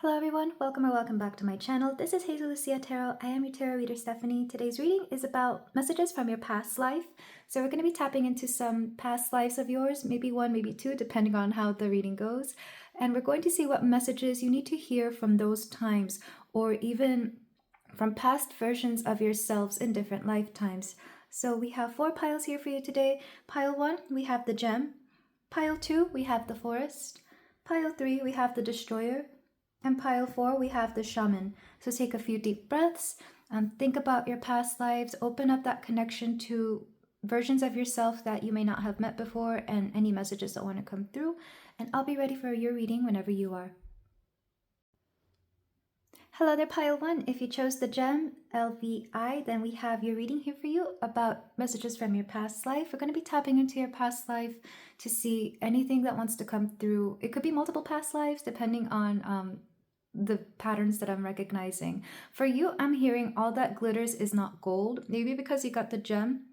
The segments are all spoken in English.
Hello everyone, welcome or welcome back to my channel. This is Hazel Lucia Tarot. I am your tarot reader Stephanie. Today's reading is about messages from your past life. So we're going to be tapping into some past lives of yours, maybe one, maybe two, depending on how the reading goes. And we're going to see what messages you need to hear from those times, or even from past versions of yourselves in different lifetimes. So we have 4 piles here for you today. Pile 1, we have the gem. Pile 2, we have the forest. Pile 3, we have the destroyer. And pile 4, we have the shaman. So take a few deep breaths, think about your past lives, open up that connection to versions of yourself that you may not have met before, and any messages that want to come through. And I'll be ready for your reading whenever you are. Hello there, pile 1. If you chose the gem, LVI, then we have your reading here for you about messages from your past life. We're going to be tapping into your past life to see anything that wants to come through. It could be multiple past lives, depending on the patterns that I'm recognizing. For you, I'm hearing all that glitters is not gold. Maybe because you got the gem.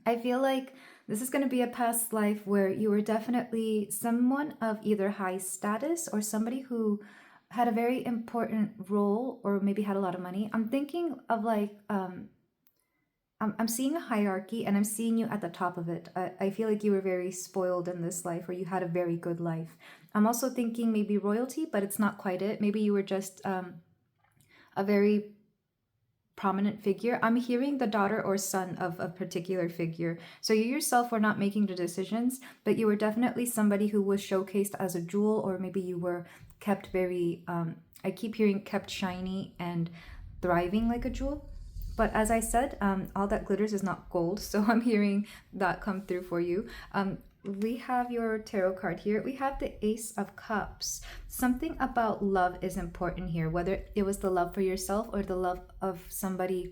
I feel like this is going to be a past life where you were definitely someone of either high status or somebody who had a very important role or maybe had a lot of money. I'm thinking of like I'm seeing a hierarchy, and I'm seeing you at the top of it. I feel like you were very spoiled in this life, or you had a very good life. I'm also thinking maybe royalty, but it's not quite it. Maybe you were just a very prominent figure. I'm hearing the daughter or son of a particular figure. So you yourself were not making the decisions, but you were definitely somebody who was showcased as a jewel, or maybe you were kept very, I keep hearing kept shiny and thriving like a jewel. But as I said, all that glitters is not gold. So I'm hearing that come through for you. We have your tarot card here. We have the Ace of Cups. Something about love is important here, whether it was the love for yourself or the love of somebody.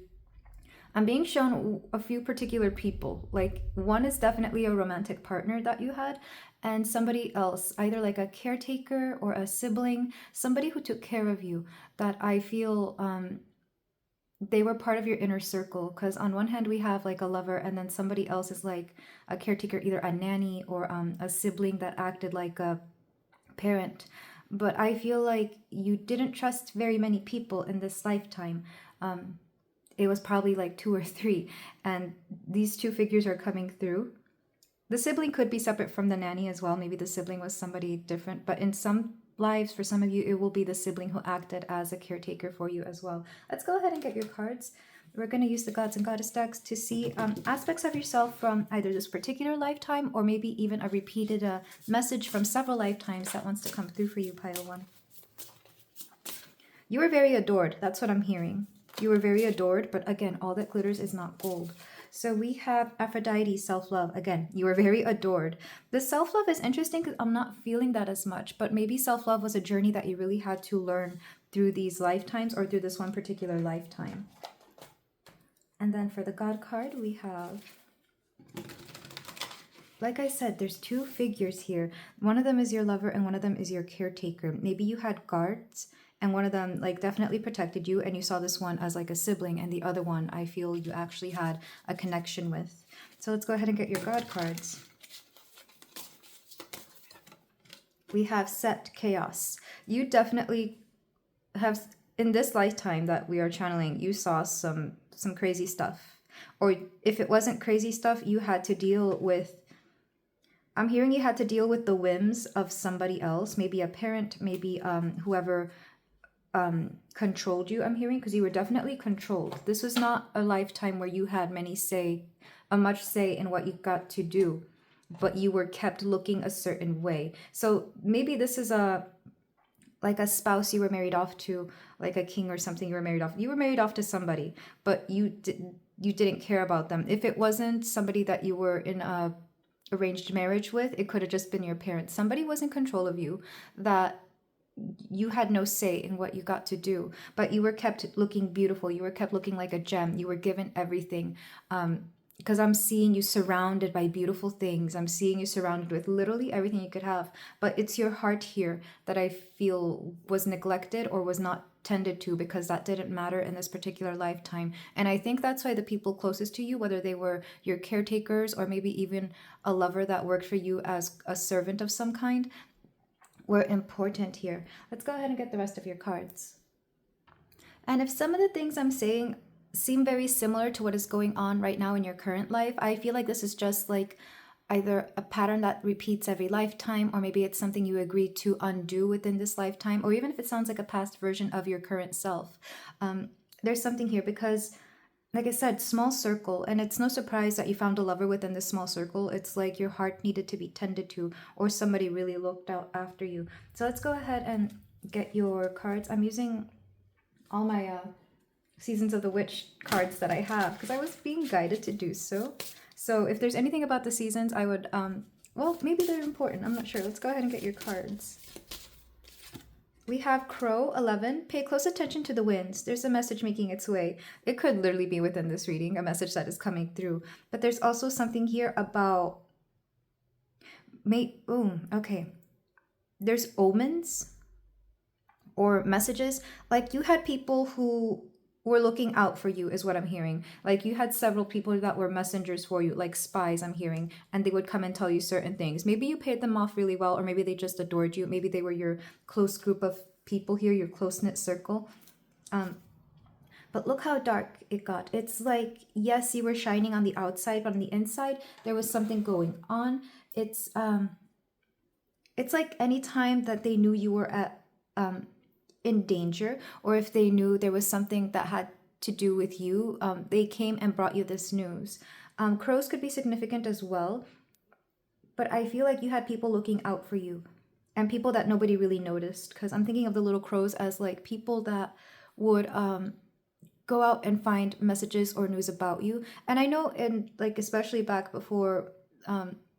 I'm being shown a few particular people. Like, one is definitely a romantic partner that you had, and somebody else, either like a caretaker or a sibling, somebody who took care of you, that I feel they were part of your inner circle. Because on one hand we have like a lover, and then somebody else is like a caretaker, either a nanny or a sibling that acted like a parent. But I feel like you didn't trust very many people in this lifetime. It was probably like 2 or 3, and these 2 figures are coming through. The sibling could be separate from the nanny as well. Maybe the sibling was somebody different, but in some lives, for some of you, it will be the sibling who acted as a caretaker for you as well. Let's go ahead and get your cards. We're going to use the gods and goddess decks to see aspects of yourself from either this particular lifetime, or maybe even a repeated message from several lifetimes that wants to come through for you, pile 1. You were very adored. That's what I'm hearing. You were very adored, but again, all that glitters is not gold. So we have Aphrodite, self-love. Again, you were very adored. The self-love is interesting because I'm not feeling that as much, but maybe self-love was a journey that you really had to learn through these lifetimes, or through this one particular lifetime. And then for the God card, we have, like I said, there's 2 figures here. One of them is your lover and one of them is your caretaker. Maybe you had guards, and one of them like definitely protected you, and you saw this one as like a sibling, and the other one I feel you actually had a connection with. So let's go ahead and get your God cards. We have Set, Chaos. You definitely have, in this lifetime that we are channeling, you saw some crazy stuff. Or if it wasn't crazy stuff, you had to deal with, I'm hearing you had to deal with the whims of somebody else, maybe a parent, maybe whoever controlled you, I'm hearing, because you were definitely controlled. This was not a lifetime where you had much say in what you got to do, but you were kept looking a certain way. So maybe this is like a spouse you were married off to, like a king or something you were married off. You were married off to somebody, but you didn't care about them. If it wasn't somebody that you were in a arranged marriage with, it could have just been your parents. Somebody was in control of you, that you had no say in what you got to do, but you were kept looking beautiful. You were kept looking like a gem. You were given everything. Because I'm seeing you surrounded by beautiful things. I'm seeing you surrounded with literally everything you could have. But it's your heart here that I feel was neglected or was not tended to, because that didn't matter in this particular lifetime. And I think that's why the people closest to you, whether they were your caretakers or maybe even a lover that worked for you as a servant of some kind, were important here. Let's go ahead and get the rest of your cards. And if some of the things I'm saying seem very similar to what is going on right now in your current life, I feel like this is just like either a pattern that repeats every lifetime, or maybe it's something you agreed to undo within this lifetime, or even if it sounds like a past version of your current self. There's something here because, like I said, small circle, and it's no surprise that you found a lover within this small circle. It's like your heart needed to be tended to, or somebody really looked out after you. So let's go ahead and get your cards. I'm using all my Seasons of the Witch cards that I have because I was being guided to do so. So if there's anything about the seasons, I would, well, maybe they're important. I'm not sure. Let's go ahead and get your cards. We have Crow 11. Pay close attention to the winds. There's a message making its way. It could literally be within this reading, a message that is coming through. But there's also something here about... okay. There's omens or messages. Like you had people who were looking out for you is what I'm hearing. Like you had several people that were messengers for you, like spies I'm hearing, and they would come and tell you certain things. Maybe you paid them off really well, or maybe they just adored you. Maybe they were your close group of people here, your close-knit circle. But look how dark it got. It's like, yes, you were shining on the outside, but on the inside, there was something going on. It's like any time that they knew you were at in danger, or if they knew there was something that had to do with you, they came and brought you this news. Crows could be significant as well, but I feel like you had people looking out for you and people that nobody really noticed, because I'm thinking of the little crows as like people that would go out and find messages or news about you. And I know in like, especially back before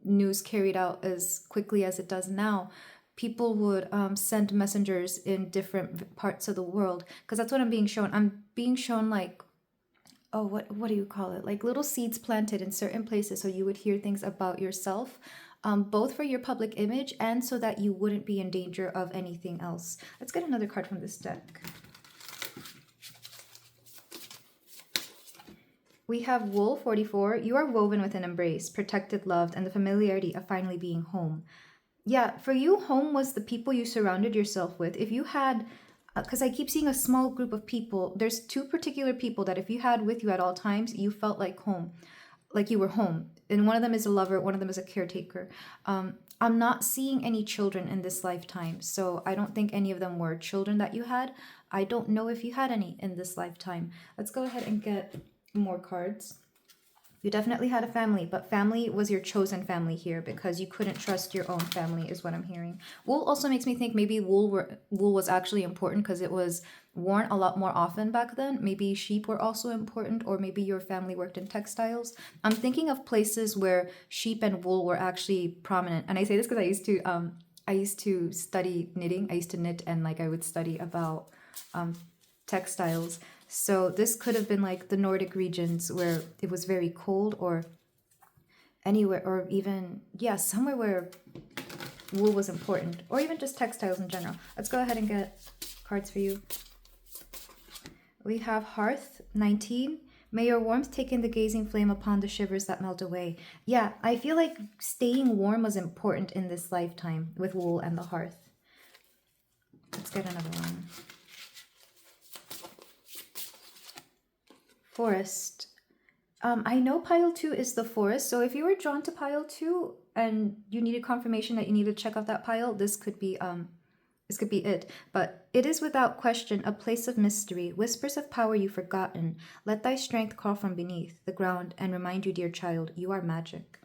news carried out as quickly as it does now, people would send messengers in different parts of the world, because that's what I'm being shown. I'm being shown like, oh, what do you call it? Like little seeds planted in certain places so you would hear things about yourself, both for your public image and so that you wouldn't be in danger of anything else. Let's get another card from this deck. We have Wool 44. You are woven with an embrace, protected, loved, and the familiarity of finally being home. Yeah, for you, home was the people you surrounded yourself with. If you had, because I keep seeing a small group of people, there's two particular people that if you had with you at all times, you felt like home, like you were home. And one of them is a lover, one of them is a caretaker. I'm not seeing any children in this lifetime, so I don't think any of them were children that you had. I don't know if you had any in this lifetime. Let's go ahead and get more cards. You definitely had a family, but family was your chosen family here because you couldn't trust your own family is what I'm hearing. Wool also makes me think maybe wool was actually important because it was worn a lot more often back then. Maybe sheep were also important, or maybe your family worked in textiles. I'm thinking of places where sheep and wool were actually prominent. And I say this because I used to study knitting. I used to knit, and like I would study about textiles. So this could have been like the Nordic regions where it was very cold, or anywhere, or even, yeah, somewhere where wool was important, or even just textiles in general. Let's go ahead and get cards for you. We have Hearth 19. May your warmth take in the gazing flame upon the shivers that melt away. Yeah, I feel like staying warm was important in this lifetime with wool and the hearth. Let's get another one. Forest. I know pile 2 is the forest, so if you were drawn to pile 2 and you needed confirmation that you need to check off that pile, this could be it. But it is without question a place of mystery, whispers of power you've forgotten. Let thy strength crawl from beneath the ground and remind you, dear child, you are magic.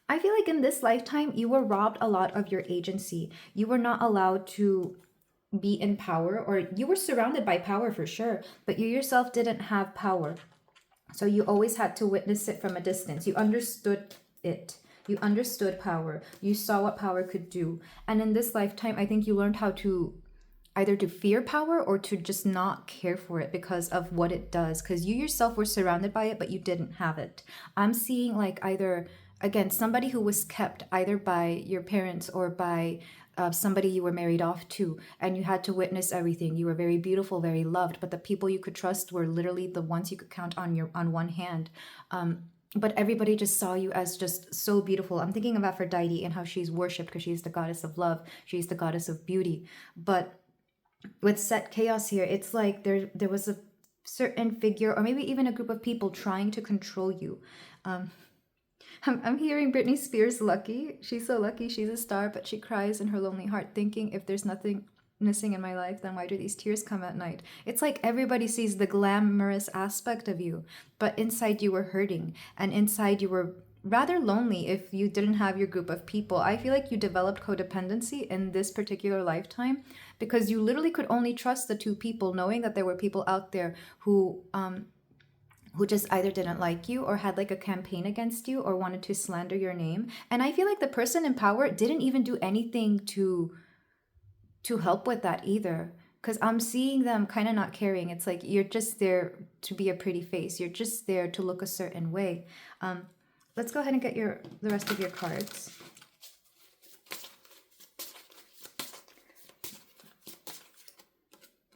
I feel like in this lifetime, you were robbed a lot of your agency. You were not allowed to be in power, or you were surrounded by power for sure, but you yourself didn't have power. So you always had to witness it from a distance. You understood it. You understood power. You saw what power could do. And in this lifetime, I think you learned how to either to fear power or to just not care for it because of what it does. Because you yourself were surrounded by it, but you didn't have it. I'm seeing like either, again, somebody who was kept either by your parents or by somebody you were married off to, and you had to witness everything. You were very beautiful, very loved, but the people you could trust were literally the ones you could count on one hand. but everybody just saw you as just so beautiful. I'm thinking of Aphrodite and how she's worshipped because she's the goddess of love, she's the goddess of beauty. But with set chaos here, it's like there was a certain figure or maybe even a group of people trying to control you. um I'm hearing Britney Spears lucky. She's so lucky, she's a star, but she cries in her lonely heart thinking, if there's nothing missing in my life, then why do these tears come at night? It's like everybody sees the glamorous aspect of you, but inside you were hurting, and inside you were rather lonely if you didn't have your group of people. I feel like you developed codependency in this particular lifetime because you literally could only trust the two people, knowing that there were people out there who just either didn't like you or had like a campaign against you or wanted to slander your name. And I feel like the person in power didn't even do anything to help with that either, because I'm seeing them kind of not caring. It's like you're just there to be a pretty face, you're just there to look a certain way. Let's go ahead and get the rest of your cards.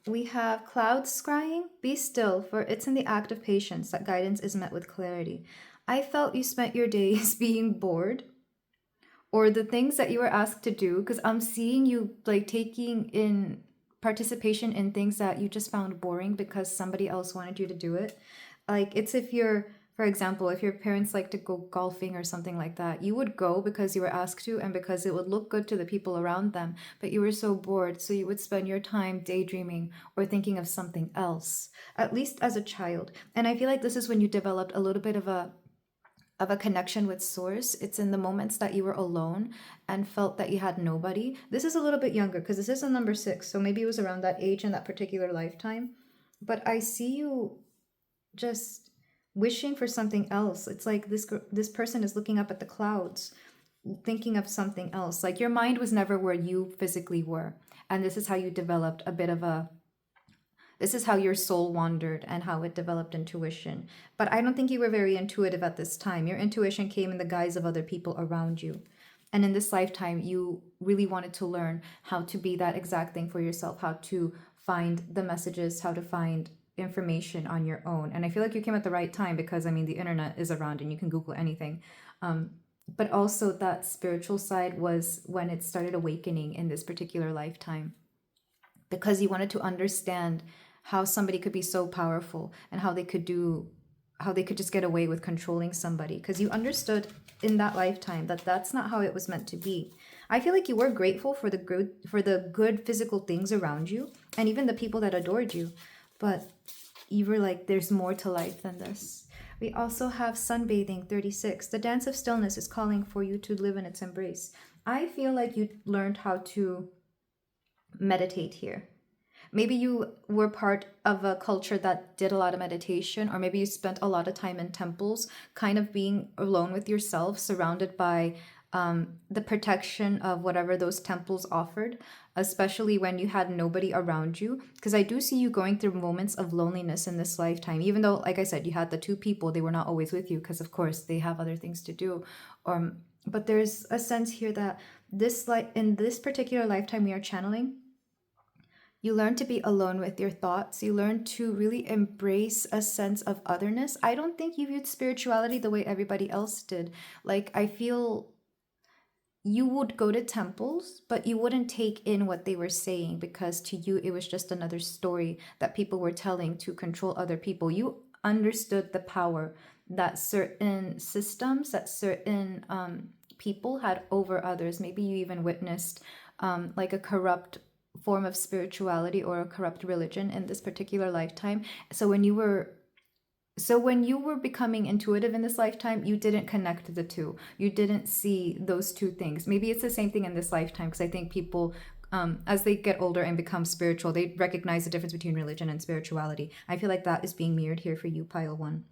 We have clouds scrying. Be still, for it's in the act of patience that guidance is met with clarity. I felt you spent your days being bored, or the things that you were asked to do, because I'm seeing you like taking in participation in things that you just found boring because somebody else wanted you to do it. Like it's if you're, for example, if your parents like to go golfing or something like that, you would go because you were asked to and because it would look good to the people around them, but you were so bored, so you would spend your time daydreaming or thinking of something else, at least as a child. And I feel like this is when you developed a little bit of a connection with source. It's in the moments that you were alone and felt that you had nobody. This is a little bit younger because this is a number 6, so maybe it was around that age in that particular lifetime. But I see you just wishing for something else. It's like this person is looking up at the clouds thinking of something else. Like your mind was never where you physically were, and this is how you developed a bit of a, this is how your soul wandered and how it developed intuition. But I don't think you were very intuitive at this time. Your intuition came in the guise of other people around you. And in this lifetime, you really wanted to learn how to be that exact thing for yourself, how to find the messages, how to find information on your own. And I feel like you came at the right time because, I mean, the internet is around and you can Google anything. But also that spiritual side was when it started awakening in this particular lifetime, because you wanted to understand how somebody could be so powerful and how they could just get away with controlling somebody, because you understood in that lifetime that that's not how it was meant to be. I feel like you were grateful for the good physical things around you and even the people that adored you, but you were like, there's more to life than this. We also have sunbathing 36. The dance of stillness is calling for you to live in its embrace. I feel like you learned how to meditate here. Maybe you were part of a culture that did a lot of meditation, or maybe you spent a lot of time in temples, kind of being alone with yourself, surrounded by the protection of whatever those temples offered, especially when you had nobody around you. Because I do see you going through moments of loneliness in this lifetime, even though, like I said, you had the two people, they were not always with you because, of course, they have other things to do. But there's a sense here that in this particular lifetime we are channeling, you learn to be alone with your thoughts. You learn to really embrace a sense of otherness. I don't think you viewed spirituality the way everybody else did. Like, I feel you would go to temples, but you wouldn't take in what they were saying because to you it was just another story that people were telling to control other people. You understood the power that certain systems, that certain people had over others. Maybe you even witnessed like a corrupt form of spirituality or a corrupt religion in this particular lifetime. So when you were becoming intuitive in this lifetime, you didn't connect the two. You didn't see those two things. Maybe it's the same thing in this lifetime, because I think people, as they get older and become spiritual, they recognize the difference between religion and spirituality. I feel like that is being mirrored here for you, pile one.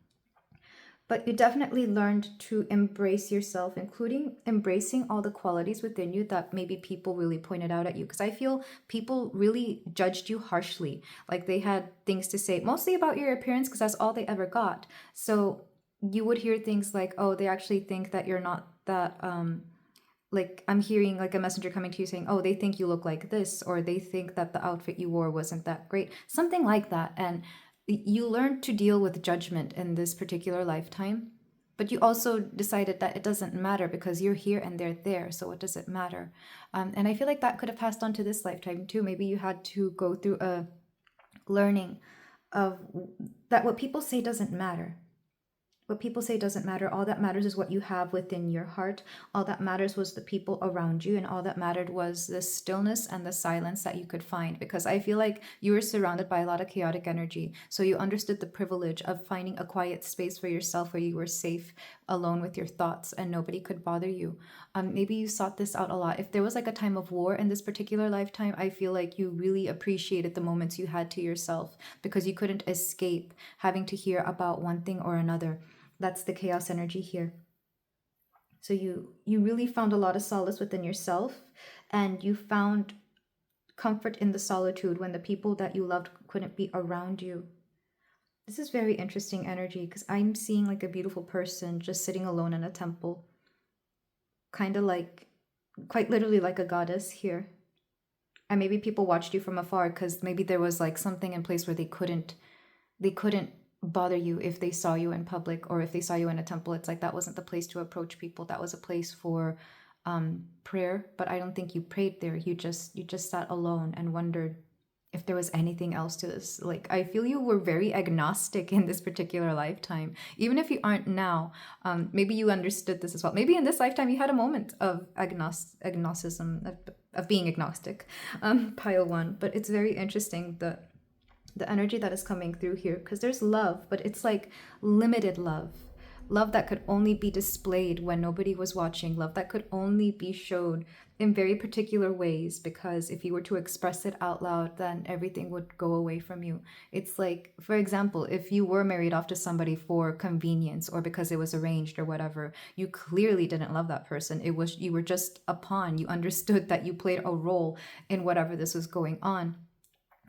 But you definitely learned to embrace yourself, including embracing all the qualities within you that maybe people really pointed out at you. Because I feel people really judged you harshly. Like they had things to say, mostly about your appearance, because that's all they ever got. So you would hear things like, oh, they actually think that you're not that, like I'm hearing like a messenger coming to you saying, oh, they think you look like this, or they think that the outfit you wore wasn't that great. Something like that. And you learn to deal with judgment in this particular lifetime But you also decided that it doesn't matter because you're here and they're there. So what does it matter? And I feel like that could have passed on to this lifetime too. Maybe you had to go through a learning of that what people say doesn't matter. What people say doesn't matter. All that matters is what you have within your heart. All that matters was the people around you, and all that mattered was the stillness and the silence that you could find. Because I feel like you were surrounded by a lot of chaotic energy. So you understood the privilege of finding a quiet space for yourself where you were safe, alone with your thoughts, and nobody could bother you. Maybe you sought this out a lot. If there was like a time of war in this particular lifetime, I feel like you really appreciated the moments you had to yourself because you couldn't escape having to hear about one thing or another. That's the chaos energy here. So you really found a lot of solace within yourself, and you found comfort in the solitude when the people that you loved couldn't be around you. This is very interesting energy because I'm seeing like a beautiful person just sitting alone in a temple. Kind of like, quite literally like a goddess here. And maybe people watched you from afar because maybe there was like something in place where they couldn't bother you if they saw you in public or if they saw you in a temple. It's like that wasn't the place to approach people. That was a place for prayer, but I don't think you prayed there. You just sat alone and wondered if there was anything else to this. Like, I feel you were very agnostic in this particular lifetime, even if you aren't now. Maybe you understood this as well. Maybe in this lifetime you had a moment of agnosticism, of being agnostic, pile one. But it's very interesting the energy that is coming through here, because there's love, but it's like limited love that could only be displayed when nobody was watching, love that could only be showed in very particular ways, because if you were to express it out loud, then everything would go away from you. It's like, for example, if you were married off to somebody for convenience or because it was arranged or whatever, you clearly didn't love that person. You were just a pawn. You understood that you played a role in whatever this was going on.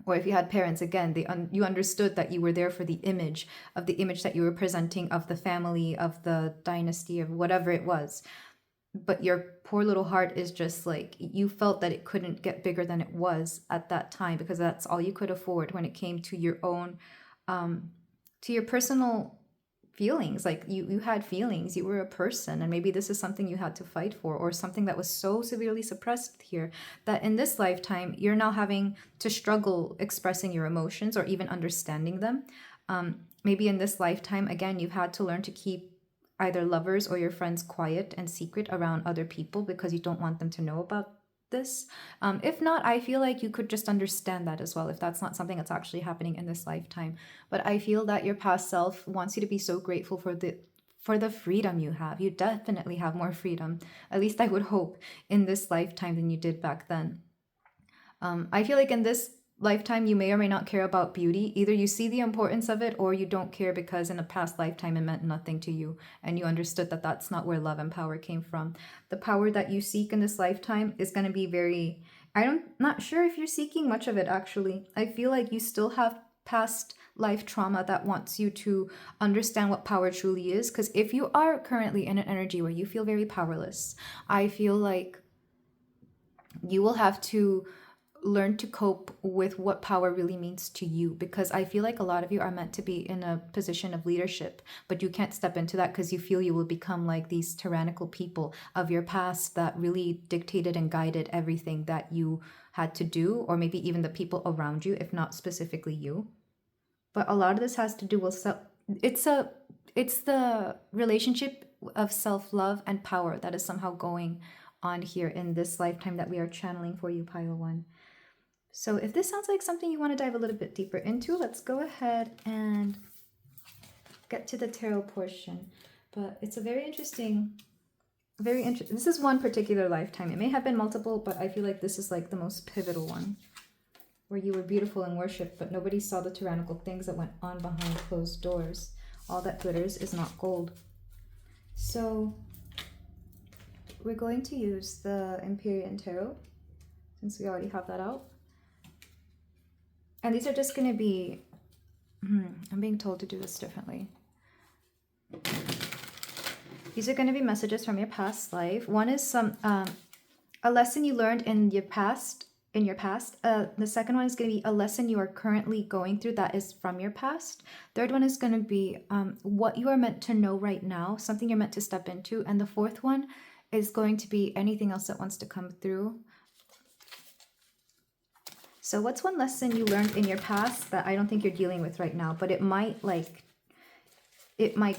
Or if you had parents, again, you understood that you were there for the image that you were presenting of the family, of the dynasty, of whatever it was. But your poor little heart is just like, you felt that it couldn't get bigger than it was at that time because that's all you could afford when it came to your own, to your personal feelings. Like you had feelings, you were a person, and maybe this is something you had to fight for, or something that was so severely suppressed here that in this lifetime you're now having to struggle expressing your emotions or even understanding them. Maybe in this lifetime, again, you've had to learn to keep either lovers or your friends quiet and secret around other people because you don't want them to know about this. If not, I feel like you could just understand that as well if that's not something that's actually happening in this lifetime. But I feel that your past self wants you to be so grateful for the freedom you have. You definitely have more freedom, at least I would hope, in this lifetime than you did back then. I feel like in this lifetime you may or may not care about beauty. Either you see the importance of it or you don't care because in a past lifetime it meant nothing to you and you understood that that's not where love and power came from. The power that you seek in this lifetime is going to be very, not sure if you're seeking much of it actually. I feel like you still have past life trauma that wants you to understand what power truly is, because if you are currently in an energy where you feel very powerless, I feel like you will have to learn to cope with what power really means to you, because I feel like a lot of you are meant to be in a position of leadership, but you can't step into that because you feel you will become like these tyrannical people of your past that really dictated and guided everything that you had to do, or maybe even the people around you, if not specifically you. But a lot of this has to do with it's the relationship of self-love and power that is somehow going on here in this lifetime that we are channeling for you, Pile 1. So if this sounds like something you want to dive a little bit deeper into, let's go ahead and get to the tarot portion. But it's a very interesting, this is one particular lifetime. It may have been multiple, but I feel like this is like the most pivotal one, where you were beautiful in worship, but nobody saw the tyrannical things that went on behind closed doors. All that glitters is not gold. So we're going to use the Empyrean Tarot, since we already have that out. And these are just going to be, I'm being told to do this differently. These are going to be messages from your past life. One is a lesson you learned in your past in your past. The second one is going to be a lesson you are currently going through that is from your past. Third one is going to be what you are meant to know right now, something you're meant to step into. And the fourth one is going to be anything else that wants to come through. So what's one lesson you learned in your past that I don't think you're dealing with right now, but it might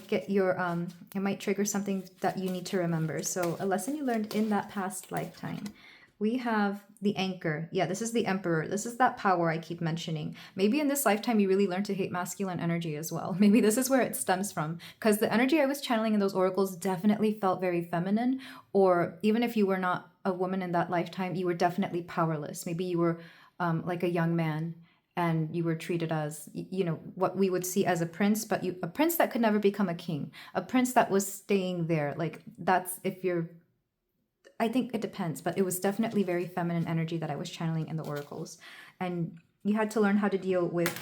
get your it might trigger something that you need to remember. So a lesson you learned in that past lifetime. We have the anchor. Yeah, this is the emperor. This is that power I keep mentioning. Maybe in this lifetime you really learned to hate masculine energy as well. Maybe this is where it stems from, because the energy I was channeling in those oracles definitely felt very feminine, or even if you were not a woman in that lifetime, you were definitely powerless. Maybe you were like a young man and you were treated as, you know, what we would see as a prince, but a prince that could never become a king, a prince that was staying there. Like, that's, if you're, I think it depends, but it was definitely very feminine energy that I was channeling in the oracles. And you had to learn how to deal with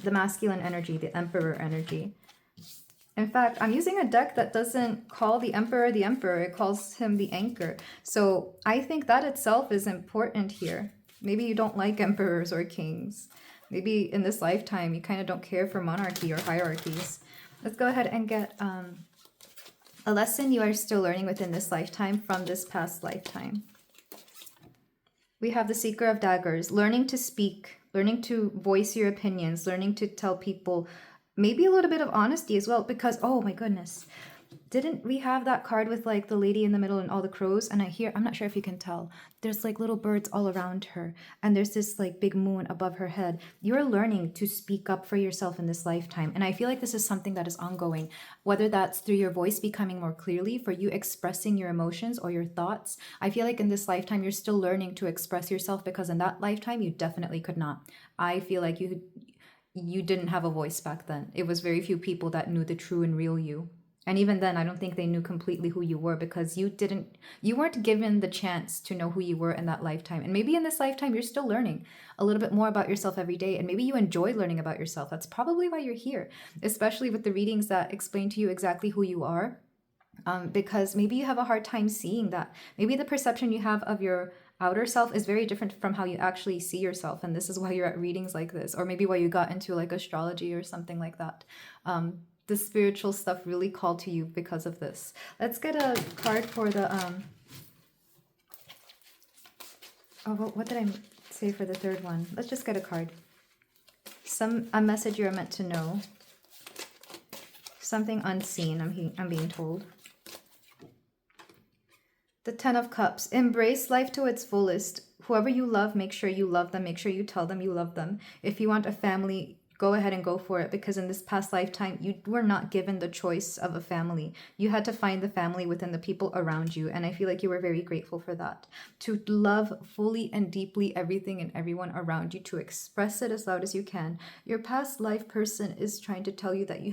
the masculine energy, the emperor energy. In fact, I'm using a deck that doesn't call the emperor, it calls him the anchor. So I think that itself is important here. Maybe you don't like emperors or kings. Maybe in this lifetime, you kind of don't care for monarchy or hierarchies. Let's go ahead and get a lesson you are still learning within this lifetime from this past lifetime. We have the Seeker of Daggers, learning to speak, learning to voice your opinions, learning to tell people maybe a little bit of honesty as well, because, oh my goodness, didn't we have that card with like the lady in the middle and all the crows? And I'm not sure if you can tell, there's like little birds all around her, and there's this like big moon above her head. You're learning to speak up for yourself in this lifetime. And I feel like this is something that is ongoing, whether that's through your voice becoming more clearly, for you expressing your emotions or your thoughts. I feel like in this lifetime, you're still learning to express yourself, because in that lifetime, you definitely could not. I feel like you didn't have a voice back then. It was very few people that knew the true and real you. And even then, I don't think they knew completely who you were, because you weren't given the chance to know who you were in that lifetime. And maybe in this lifetime, you're still learning a little bit more about yourself every day. And maybe you enjoy learning about yourself. That's probably why you're here, especially with the readings that explain to you exactly who you are. Because maybe you have a hard time seeing that. Maybe the perception you have of your outer self is very different from how you actually see yourself. And this is why you're at readings like this, or maybe why you got into like astrology or something like that. The spiritual stuff really called to you because of this. Let's get a card for the what did I say for the third one? Let's just get a card. A message you're meant to know. Something unseen, I'm being told. The Ten of Cups. Embrace life to its fullest. Whoever you love, make sure you love them. Make sure you tell them you love them. If you want a family, go ahead and go for it, because in this past lifetime, you were not given the choice of a family. You had to find the family within the people around you, and I feel like you were very grateful for that. To love fully and deeply everything and everyone around you, to express it as loud as you can. Your past life person is trying to tell you that you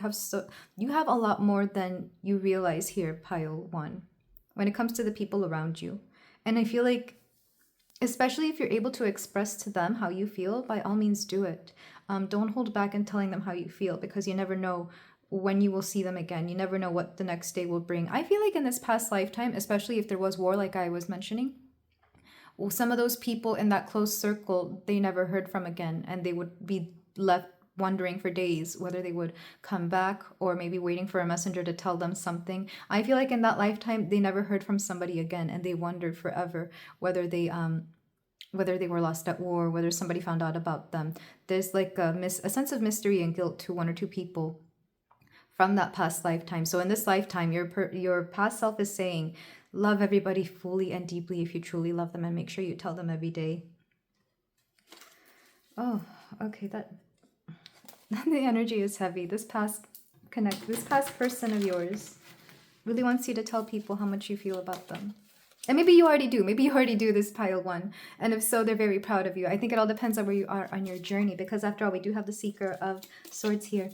have a lot more than you realize here, pile one, when it comes to the people around you. And I feel like, especially if you're able to express to them how you feel, by all means do it. Don't hold back in telling them how you feel, because you never know when you will see them again. You never know what the next day will bring. I feel like in this past lifetime, especially if there was war like I was mentioning, well, some of those people in that close circle, they never heard from again, and they would be left wondering for days whether they would come back, or maybe waiting for a messenger to tell them something. I feel like in that lifetime, they never heard from somebody again, and they wondered forever whether they were lost at war, whether somebody found out about them. There's like a sense of mystery and guilt to one or two people from that past lifetime. So in this lifetime, your past self is saying, love everybody fully and deeply if you truly love them, and make sure you tell them every day. Oh, okay, that the energy is heavy. This past person of yours really wants you to tell people how much you feel about them. And maybe you already do. Maybe you already do, this pile one. And if so, they're very proud of you. I think it all depends on where you are on your journey, because after all, we do have the Seeker of Swords here.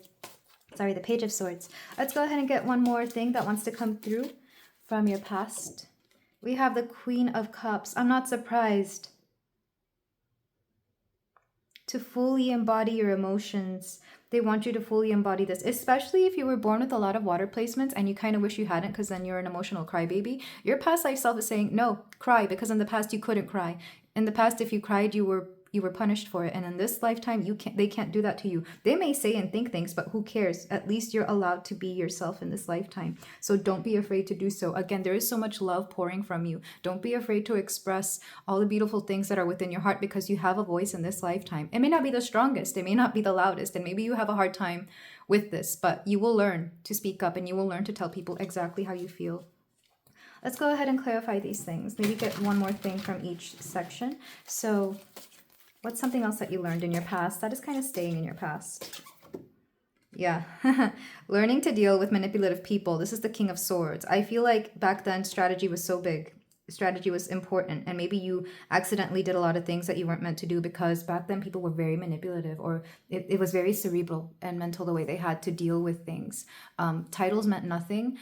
Sorry, the Page of Swords. Let's go ahead and get one more thing that wants to come through from your past. We have the Queen of Cups. I'm not surprised. To fully embody your emotions. They want you to fully embody this, especially if you were born with a lot of water placements and you kind of wish you hadn't, because then you're an emotional crybaby. Your past life self is saying, no, cry, because in the past you couldn't cry. In the past, if you cried, you were punished for it. And in this lifetime, they can't do that to you. They may say and think things, but who cares? At least you're allowed to be yourself in this lifetime. So don't be afraid to do so. Again, there is so much love pouring from you. Don't be afraid to express all the beautiful things that are within your heart, because you have a voice in this lifetime. It may not be the strongest, it may not be the loudest, and maybe you have a hard time with this, but you will learn to speak up, and you will learn to tell people exactly how you feel. Let's go ahead and clarify these things. Maybe get one more thing from each section. So what's something else that you learned in your past that is kind of staying in your past? Yeah. Learning to deal with manipulative people. This is the King of Swords. I feel like back then strategy was so big. Strategy was important, and maybe you accidentally did a lot of things that you weren't meant to do, because back then people were very manipulative, or it was very cerebral and mental the way they had to deal with things. Titles meant nothing.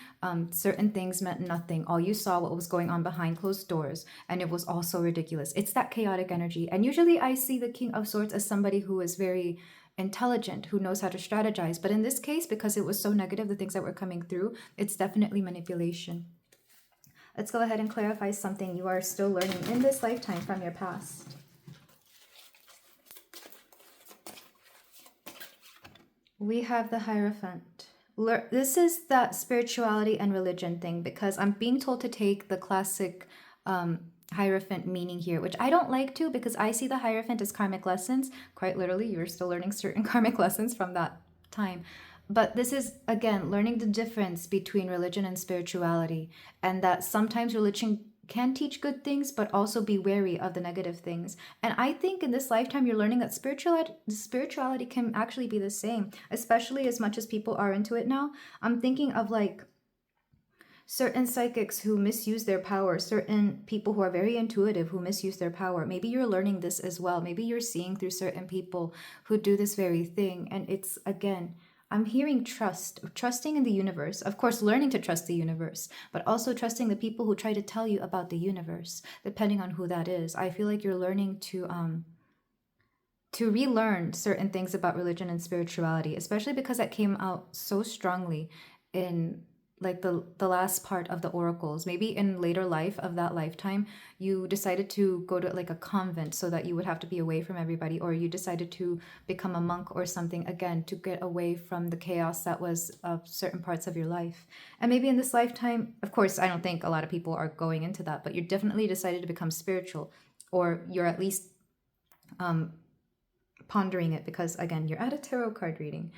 Certain things meant nothing. All you saw what was going on behind closed doors, and it was all so ridiculous. It's that chaotic energy. And usually I see the King of Swords as somebody who is very intelligent, who knows how to strategize. But in this case, because it was so negative, the things that were coming through, it's definitely manipulation. Let's go ahead and clarify something you are still learning in this lifetime from your past. We have the Hierophant. This is that spirituality and religion thing, because I'm being told to take the classic Hierophant meaning here, which I don't like to, because I see the Hierophant as karmic lessons. Quite literally, you're still learning certain karmic lessons from that time. But this is, again, learning the difference between religion and spirituality, and that sometimes religion can teach good things, but also be wary of the negative things. And I think in this lifetime, you're learning that spirituality can actually be the same, especially as much as people are into it now. I'm thinking of like certain psychics who misuse their power, certain people who are very intuitive who misuse their power. Maybe you're learning this as well. Maybe you're seeing through certain people who do this very thing. And it's, again, I'm hearing trusting in the universe. Of course, learning to trust the universe, but also trusting the people who try to tell you about the universe, depending on who that is. I feel like you're learning to relearn certain things about religion and spirituality, especially because that came out so strongly in like the last part of the oracles. Maybe in later life of that lifetime, you decided to go to like a convent so that you would have to be away from everybody, or you decided to become a monk or something, again, to get away from the chaos that was of certain parts of your life. And maybe in this lifetime, of course, I don't think a lot of people are going into that, but you definitely decided to become spiritual, or you're at least pondering it, because again, you're at a tarot card reading.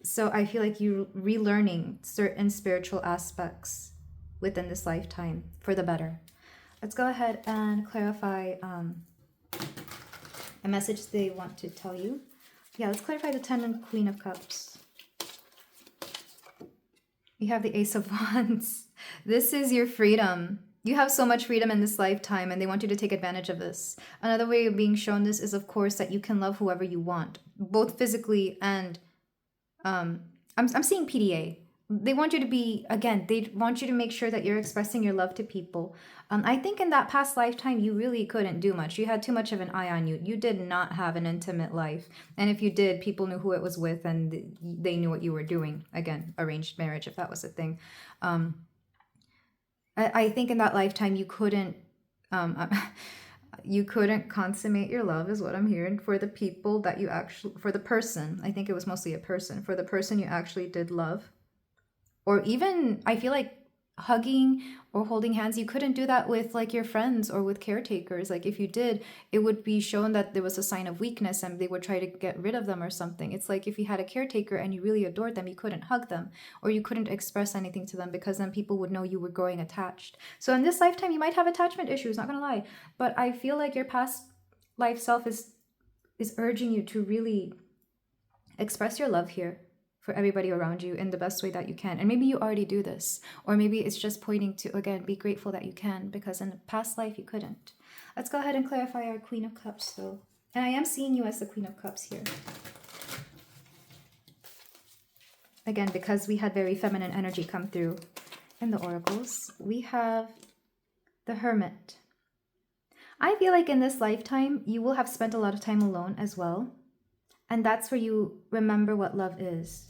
So I feel like you're relearning certain spiritual aspects within this lifetime for the better. Let's go ahead and clarify a message they want to tell you. Yeah, let's clarify the 10 and Queen of Cups. You have the Ace of Wands. This is your freedom. You have so much freedom in this lifetime, and they want you to take advantage of this. Another way of being shown this is, of course, that you can love whoever you want, both physically and I'm seeing PDA. They want you to be, again, they want you to make sure that you're expressing your love to people. I think in that past lifetime, you really couldn't do much. You had too much of an eye on you. You did not have an intimate life. And if you did, people knew who it was with, and they knew what you were doing. Again, arranged marriage, if that was a thing. I think in that lifetime, you couldn't consummate your love, is what I'm hearing, for the people that you actually, for the person, I think it was mostly a person, for the person you actually did love. Or even, I feel like hugging or holding hands, you couldn't do that with like your friends or with caretakers. Like if you did, it would be shown that there was a sign of weakness and they would try to get rid of them or something. It's like if you had a caretaker and you really adored them, you couldn't hug them, or you couldn't express anything to them, because then people would know you were growing attached. So in this lifetime, you might have attachment issues, not gonna lie, but I feel like your past life self is urging you to really express your love here for everybody around you in the best way that you can. And maybe you already do this, or maybe it's just pointing to, again, be grateful that you can, because in the past life you couldn't. Let's go ahead and clarify our Queen of Cups though. And I am seeing you as the Queen of Cups here. Again, because we had very feminine energy come through in the oracles. We have the Hermit. I feel like in this lifetime, you will have spent a lot of time alone as well. And that's where you remember what love is.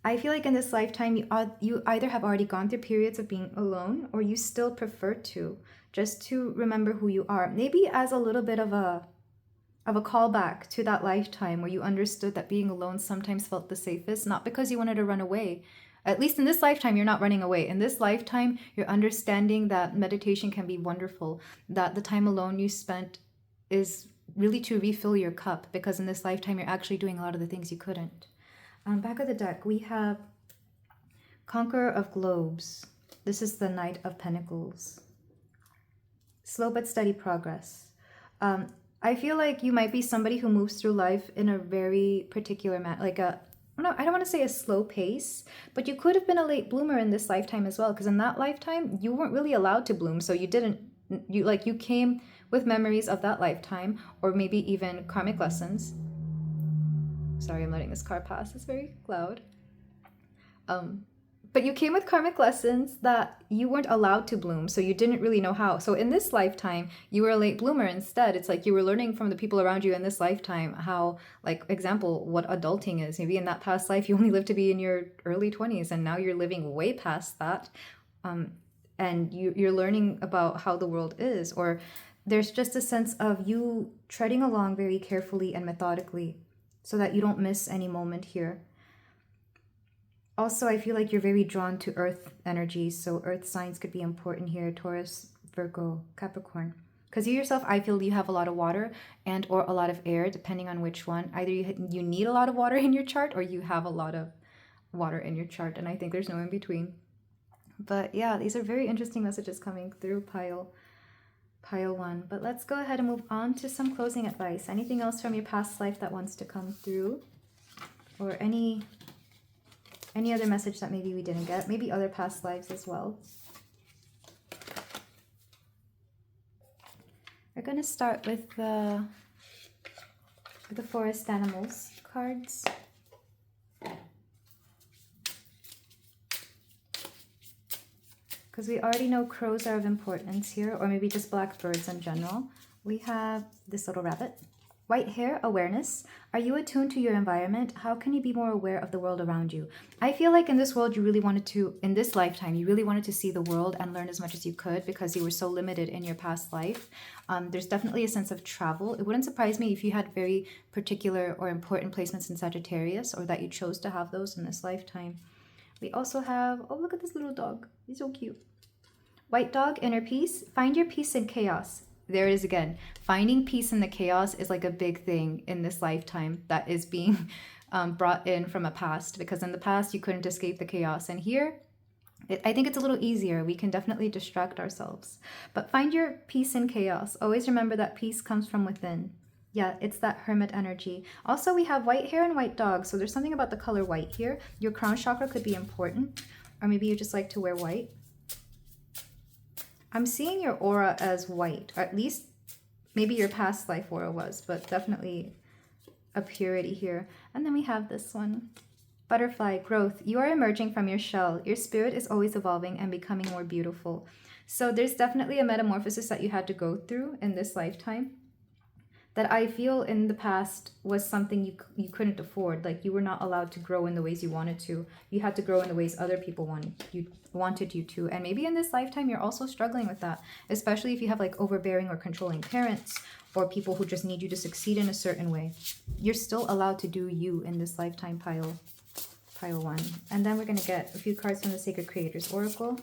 I feel like in this lifetime, you either have already gone through periods of being alone, or you still prefer to, just to remember who you are. Maybe as a little bit of a callback to that lifetime where you understood that being alone sometimes felt the safest, not because you wanted to run away. At least in this lifetime, you're not running away. In this lifetime, you're understanding that meditation can be wonderful, that the time alone you spent is really to refill your cup, because in this lifetime, you're actually doing a lot of the things you couldn't. Back of the deck, we have Conqueror of Globes. This is the Knight of Pentacles. Slow but steady progress. I feel like you might be somebody who moves through life in a very particular manner, like I don't want to say a slow pace, but you could have been a late bloomer in this lifetime as well, because in that lifetime, you weren't really allowed to bloom, so you came with memories of that lifetime, or maybe even karmic lessons. Sorry, I'm letting this car pass. It's very loud. But you came with karmic lessons that you weren't allowed to bloom, so you didn't really know how. So in this lifetime, you were a late bloomer instead. It's like you were learning from the people around you in this lifetime how, like, example, what adulting is. Maybe in that past life, you only lived to be in your early 20s, and now you're living way past that. And you're learning about how the world is. Or there's just a sense of you treading along very carefully and methodically so that you don't miss any moment here. Also, I feel like you're very drawn to earth energies, so earth signs could be important here: Taurus, Virgo, Capricorn. Because you yourself, I feel you have a lot of water and or a lot of air, depending on which one. Either you need a lot of water in your chart, or you have a lot of water in your chart, and I think there's no in between. But yeah, these are very interesting messages coming through pile 1. But let's go ahead and move on to some closing advice. Anything else from your past life that wants to come through, or any other message that maybe we didn't get, maybe other past lives as well. We're going to start with the forest animals cards. Because we already know crows are of importance here, or maybe just blackbirds in general. We have this little rabbit. White hair, awareness. Are you attuned to your environment? How can you be more aware of the world around you? I feel like in this world, in this lifetime, you really wanted to see the world and learn as much as you could, because you were so limited in your past life. There's definitely a sense of travel. It wouldn't surprise me if you had very particular or important placements in Sagittarius, or that you chose to have those in this lifetime. We also have, oh, look at this little dog. He's so cute. White dog, inner peace. Find your peace in chaos. There it is again. Finding peace in the chaos is like a big thing in this lifetime that is being brought in from a past, because in the past you couldn't escape the chaos, and here I think it's a little easier. We can definitely distract ourselves, but find your peace in chaos. Always remember that peace comes from within. Yeah, it's that hermit energy. Also, we have white hair and white dog, so there's something about the color white here. Your crown chakra could be important, or maybe you just like to wear white. I'm seeing your aura as white, or at least maybe your past life aura was, but definitely a purity here. And then we have this one. Butterfly, growth. You are emerging from your shell. Your spirit is always evolving and becoming more beautiful. So there's definitely a metamorphosis that you had to go through in this lifetime that I feel in the past was something you couldn't afford. Like, you were not allowed to grow in the ways you wanted to. You had to grow in the ways other people wanted you to. And maybe in this lifetime, you're also struggling with that, especially if you have like overbearing or controlling parents, or people who just need you to succeed in a certain way. You're still allowed to do you in this lifetime, pile 1. And then we're going to get a few cards from the Sacred Creators Oracle.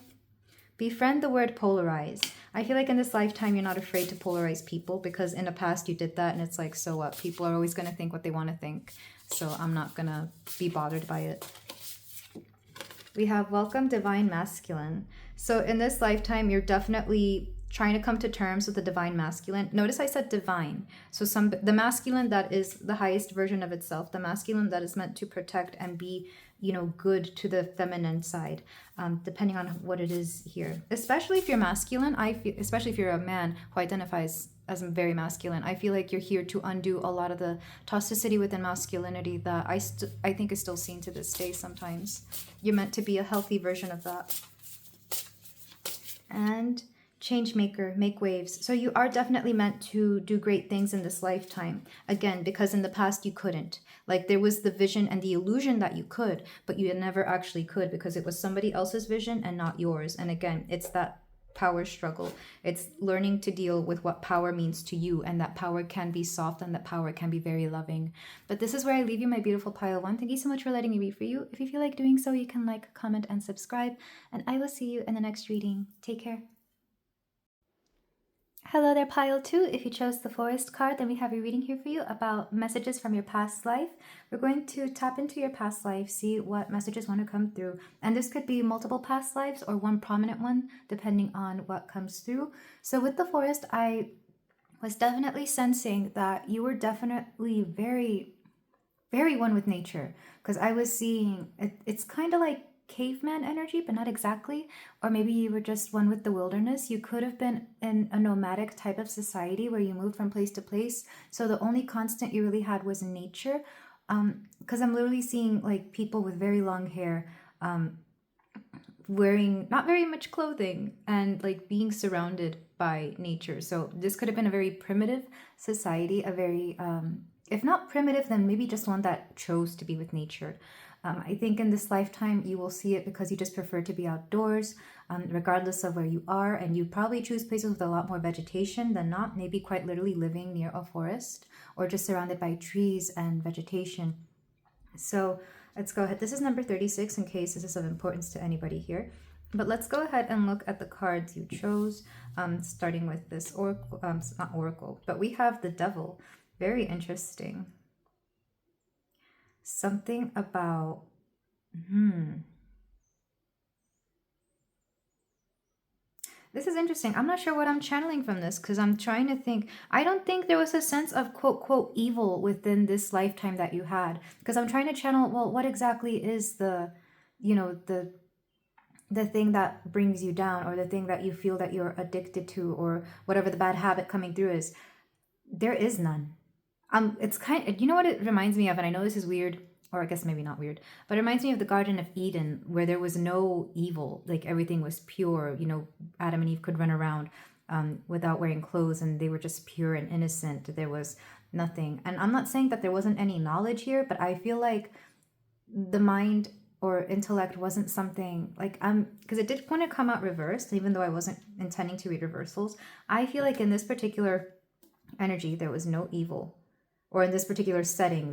Befriend the word polarize. I feel like in this lifetime, you're not afraid to polarize people, because in the past you did that, and it's like, so what? People are always going to think what they want to think. So I'm not going to be bothered by it. We have welcome divine masculine. So in this lifetime, you're definitely trying to come to terms with the divine masculine. Notice I said divine. So the masculine that is the highest version of itself, the masculine that is meant to protect and be, good to the feminine side, depending on what it is here. Especially if you're masculine, especially if you're a man who identifies as very masculine, I feel like you're here to undo a lot of the toxicity within masculinity that I think is still seen to this day sometimes. You're meant to be a healthy version of that. And change maker, make waves. So you are definitely meant to do great things in this lifetime. Again, because in the past you couldn't. Like there was the vision and the illusion that you could, but you never actually could because it was somebody else's vision and not yours. And again, it's that power struggle. It's learning to deal with what power means to you, and that power can be soft and that power can be very loving. But this is where I leave you, my beautiful pile one. Thank you so much for letting me read for you. If you feel like doing so, you can like, comment, and subscribe, and I will see you in the next reading. Take care. Hello there, pile 2. If you chose the forest card, then we have a reading here for you about messages from your past life. We're going to tap into your past life, see what messages want to come through. And this could be multiple past lives or one prominent one, depending on what comes through. So with the forest, I was definitely sensing that you were definitely very, very one with nature. Because I was seeing, it's kind of like caveman energy, but not exactly. Or maybe you were just one with the wilderness. You could have been in a nomadic type of society where you moved from place to place. So the only constant you really had was nature. Because I'm literally seeing like people with very long hair, wearing not very much clothing and like being surrounded by nature. So this could have been a very primitive society, a very, if not primitive, then maybe just one that chose to be with nature. I think in this lifetime, you will see it because you just prefer to be outdoors, regardless of where you are. And you probably choose places with a lot more vegetation than not, maybe quite literally living near a forest or just surrounded by trees and vegetation. So let's go ahead. This is number 36 in case this is of importance to anybody here. But let's go ahead and look at the cards you chose, starting with this oracle, not oracle, but we have the devil. Very interesting. Something about, This is interesting. I'm not sure what I'm channeling from this because I'm trying to think. I don't think there was a sense of quote, quote, evil within this lifetime that you had. Because I'm trying to channel, well, what exactly is the, the thing that brings you down, or the thing that you feel that you're addicted to, or whatever the bad habit coming through is. There is none. It's kind of, you know what it reminds me of, and I know this is weird, or I guess maybe not weird, but it reminds me of the Garden of Eden, where there was no evil, like everything was pure. Adam and Eve could run around without wearing clothes, and they were just pure and innocent. There was nothing. And I'm not saying that there wasn't any knowledge here, but I feel like the mind or intellect wasn't something like, because it did want to come out reversed, even though I wasn't intending to read reversals. I feel like in this particular energy, there was no evil. Or in this particular setting,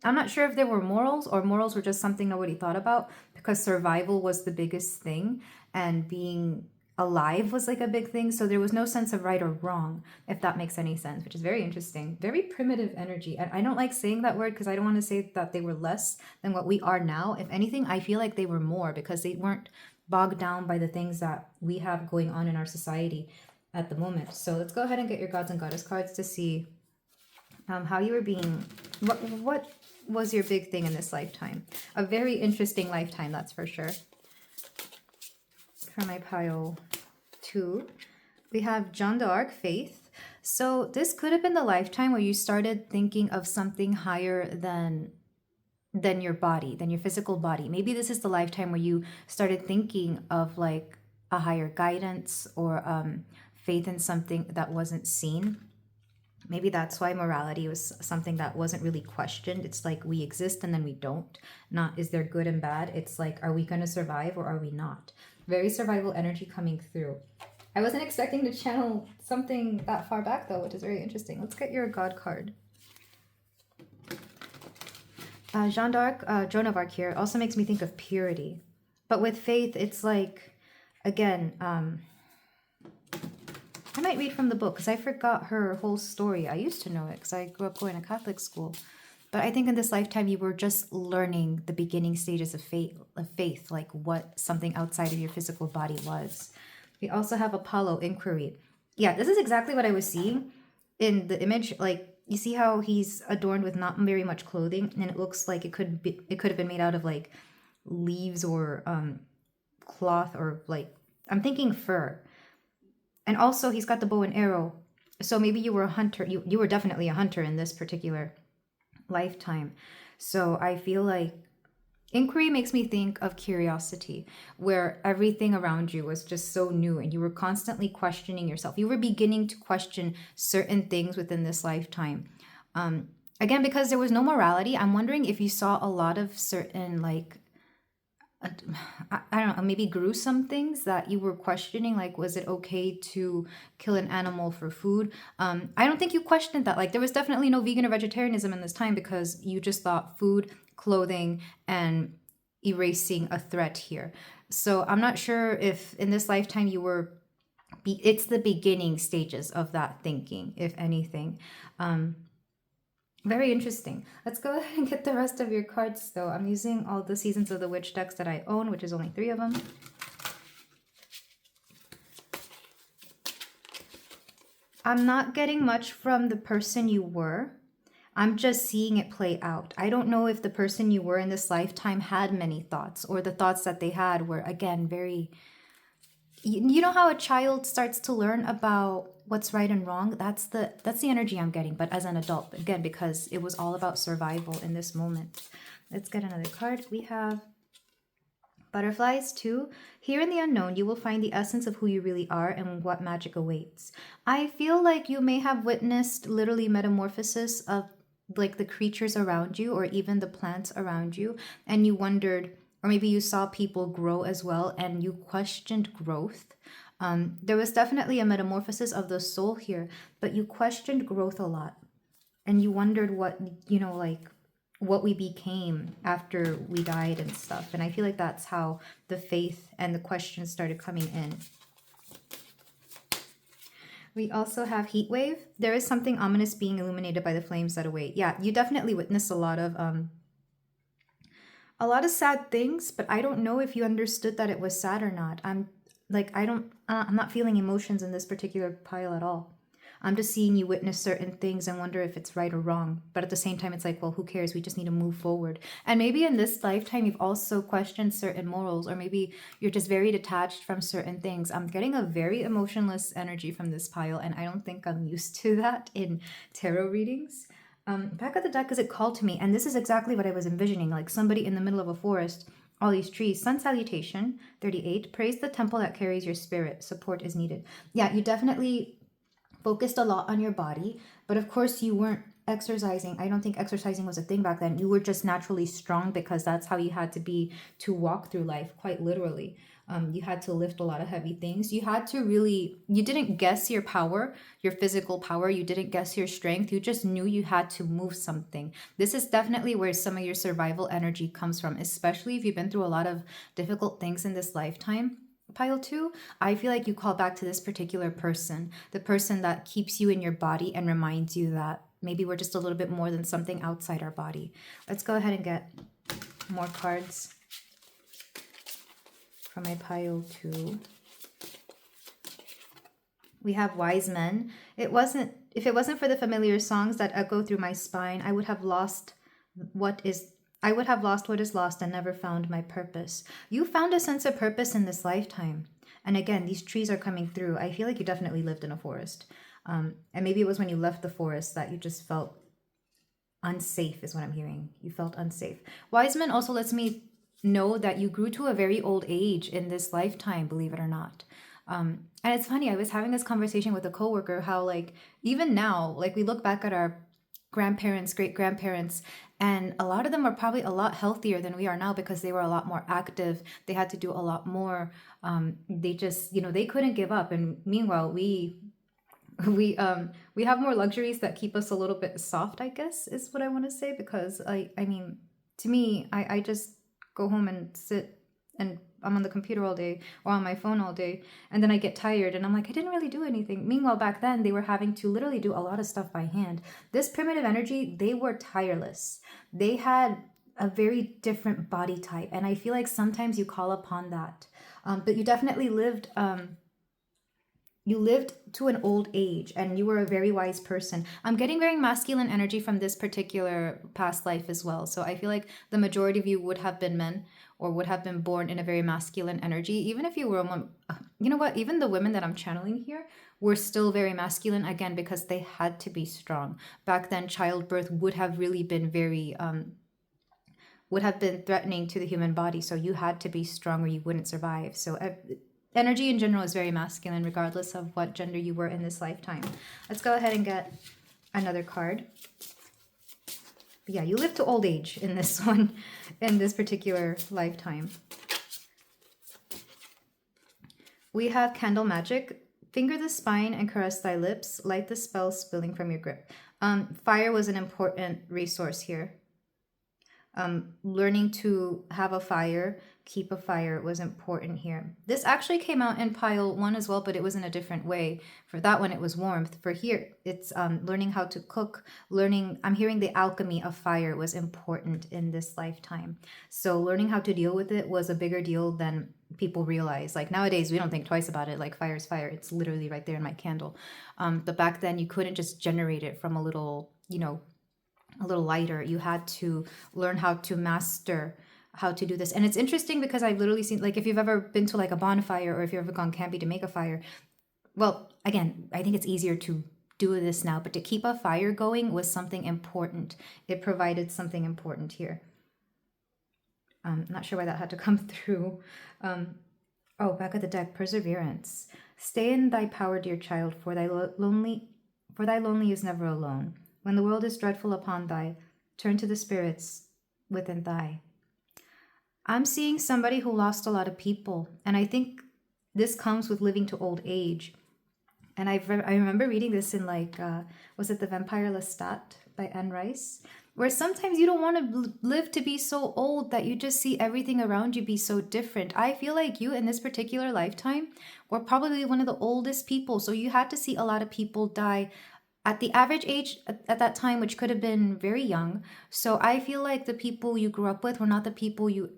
I'm not sure if there were morals, or morals were just something nobody thought about, because survival was the biggest thing and being alive was like a big thing. So there was no sense of right or wrong, if that makes any sense, which is very interesting. Very primitive energy. And I don't like saying that word because I don't want to say that they were less than what we are now. If anything, I feel like they were more, because they weren't bogged down by the things that we have going on in our society at the moment. So let's go ahead and get your gods and goddess cards to see how you were being, what was your big thing in this lifetime? A very interesting lifetime, that's for sure. For my pile 2, we have Jeanne d'Arc, faith. So this could have been the lifetime where you started thinking of something higher than your body, than your physical body. Maybe this is the lifetime where you started thinking of like a higher guidance, or faith in something that wasn't seen. Maybe that's why morality was something that wasn't really questioned. It's like we exist and then we don't. Not is there good and bad. It's like, are we going to survive or are we not? Very survival energy coming through. I wasn't expecting to channel something that far back though, which is very interesting. Let's get your God card. Jeanne d'Arc, Joan of Arc here also makes me think of purity. But with faith, it's like, again, I might read from the book because I forgot her whole story. I used to know it because I grew up going to Catholic school. But I think in this lifetime, you were just learning the beginning stages of faith, like what something outside of your physical body was. We also have Apollo, inquiry. Yeah, this is exactly what I was seeing in the image. Like, you see how he's adorned with not very much clothing, and it looks like it could have been made out of like leaves or cloth, or like, I'm thinking fur. And also he's got the bow and arrow. So maybe you were a hunter. You were definitely a hunter in this particular lifetime. So I feel like Inquiry makes me think of curiosity, where everything around you was just so new and you were constantly questioning yourself. You were beginning to question certain things within this lifetime. Um, Again, because there was no morality, I'm wondering if you saw a lot of certain, like, I don't know, maybe gruesome things that you were questioning. Like, was it okay to kill an animal for food? I don't think you questioned that. Like, there was definitely no vegan or vegetarianism in this time because you just thought food, clothing, and erasing a threat here. So I'm not sure if in this lifetime you were. It's the beginning stages of that thinking, if anything. Um, Very interesting. Let's go ahead and get the rest of your cards, though. I'm using all the Seasons of the Witch decks that I own, which is only 3 of them. I'm not getting much from the person you were. I'm just seeing it play out. I don't know if the person you were in this lifetime had many thoughts, or the thoughts that they had were, again, very... You know how a child starts to learn about what's right and wrong? That's the energy I'm getting, but as an adult, again, because it was all about survival in this moment. Let's get another card. We have Butterflies 2. Here in the unknown, you will find the essence of who you really are and what magic awaits. I feel like you may have witnessed literally metamorphosis of like the creatures around you or even the plants around you, and you wondered, or maybe you saw people grow as well and you questioned growth. There was definitely a metamorphosis of the soul here, but you questioned growth a lot and you wondered what, like what we became after we died and stuff. And I feel like that's how the faith and the questions started coming in. We also have Heat Wave. There is something ominous being illuminated by the flames that await. Yeah, you definitely witnessed a lot of sad things, but I don't know if you understood that it was sad or not. I'm not feeling emotions in this particular pile at all. I'm just seeing you witness certain things and wonder if it's right or wrong. But at the same time, it's like, well, who cares? We just need to move forward. And maybe in this lifetime, you've also questioned certain morals, or maybe you're just very detached from certain things. I'm getting a very emotionless energy from this pile, and I don't think I'm used to that in tarot readings. Back at the deck, as it called to me, and this is exactly what I was envisioning, like somebody in the middle of a forest, all these trees. Sun salutation, 38. Praise the temple that carries your spirit. Support is needed. Yeah, you definitely focused a lot on your body, but of course you weren't exercising. I don't think exercising was a thing back then. You were just naturally strong because that's how you had to be to walk through life, quite literally. You had to lift a lot of heavy things. You had to really, you didn't guess your power, your physical power. You didn't guess your strength. You just knew you had to move something. This is definitely where some of your survival energy comes from, especially if you've been through a lot of difficult things in this lifetime. Pile 2, I feel like you call back to this particular person, the person that keeps you in your body and reminds you that maybe we're just a little bit more than something outside our body. Let's go ahead and get more cards from my pile 2. We have Wise Men. If it wasn't for the familiar songs that echo through my spine, I would have lost what is lost and never found my purpose. You found a sense of purpose in this lifetime. And again, these trees are coming through. I feel like you definitely lived in a forest. And maybe it was when you left the forest that you just felt unsafe, is what I'm hearing. You felt unsafe. Wise Men also lets me know that you grew to a very old age in this lifetime, believe it or not. And it's funny, I was having this conversation with a coworker how, like, even now, like, we look back at our grandparents, great grandparents, and a lot of them are probably a lot healthier than we are now because they were a lot more active. They had to do a lot more. They just, they couldn't give up. And meanwhile, we have more luxuries that keep us a little bit soft, I guess, is what I want to say. Because I mean, to me, I just go home and sit and I'm on the computer all day or on my phone all day, and then I get tired and I'm like, I didn't really do anything. Meanwhile, back then they were having to literally do a lot of stuff by hand. This primitive energy, they were tireless. They had a very different body type, and I feel like sometimes you call upon that. But you definitely lived to an old age and you were a very wise person. I'm getting very masculine energy from this particular past life as well. So I feel like the majority of you would have been men or would have been born in a very masculine energy. Even if you were, you know what, even the women that I'm channeling here were still very masculine, again, because they had to be strong. Back then, childbirth would have really been very, would have been threatening to the human body. So you had to be strong or you wouldn't survive. So energy in general is very masculine, regardless of what gender you were in this lifetime. Let's go ahead and get another card. Yeah, you live to old age in this one, in this particular lifetime. We have candle magic. Finger the spine and caress thy lips. Light the spell spilling from your grip. Fire was an important resource here. Learning to have a fire, keep a fire was important here. This actually came out in pile 1 as well, but it was in a different way. For that one, it was warmth. For here, it's learning how to cook, I'm hearing the alchemy of fire was important in this lifetime. So learning how to deal with it was a bigger deal than people realize. Like nowadays, we don't think twice about it. Like fire is fire. It's literally right there in my candle. But back then, you couldn't just generate it from a little, a little lighter. You had to learn how to master how to do this. And it's interesting because I've literally seen, like, if you've ever been to like a bonfire or if you've ever gone camping to make a fire, well, again, I think it's easier to do this now, but to keep a fire going was something important. It provided something important here. I'm not sure why that had to come through. Oh, back of the deck, perseverance. Stay in thy power, dear child, for thy lonely is never alone. When the world is dreadful upon thy, turn to the spirits within thy. I'm seeing somebody who lost a lot of people, and I think this comes with living to old age. And I remember reading this in was it The Vampire Lestat by Anne Rice? Where sometimes you don't want to live to be so old that you just see everything around you be so different. I feel like you in this particular lifetime were probably one of the oldest people. So you had to see a lot of people die at the average age at that time, which could have been very young. So I feel like the people you grew up with were not the people you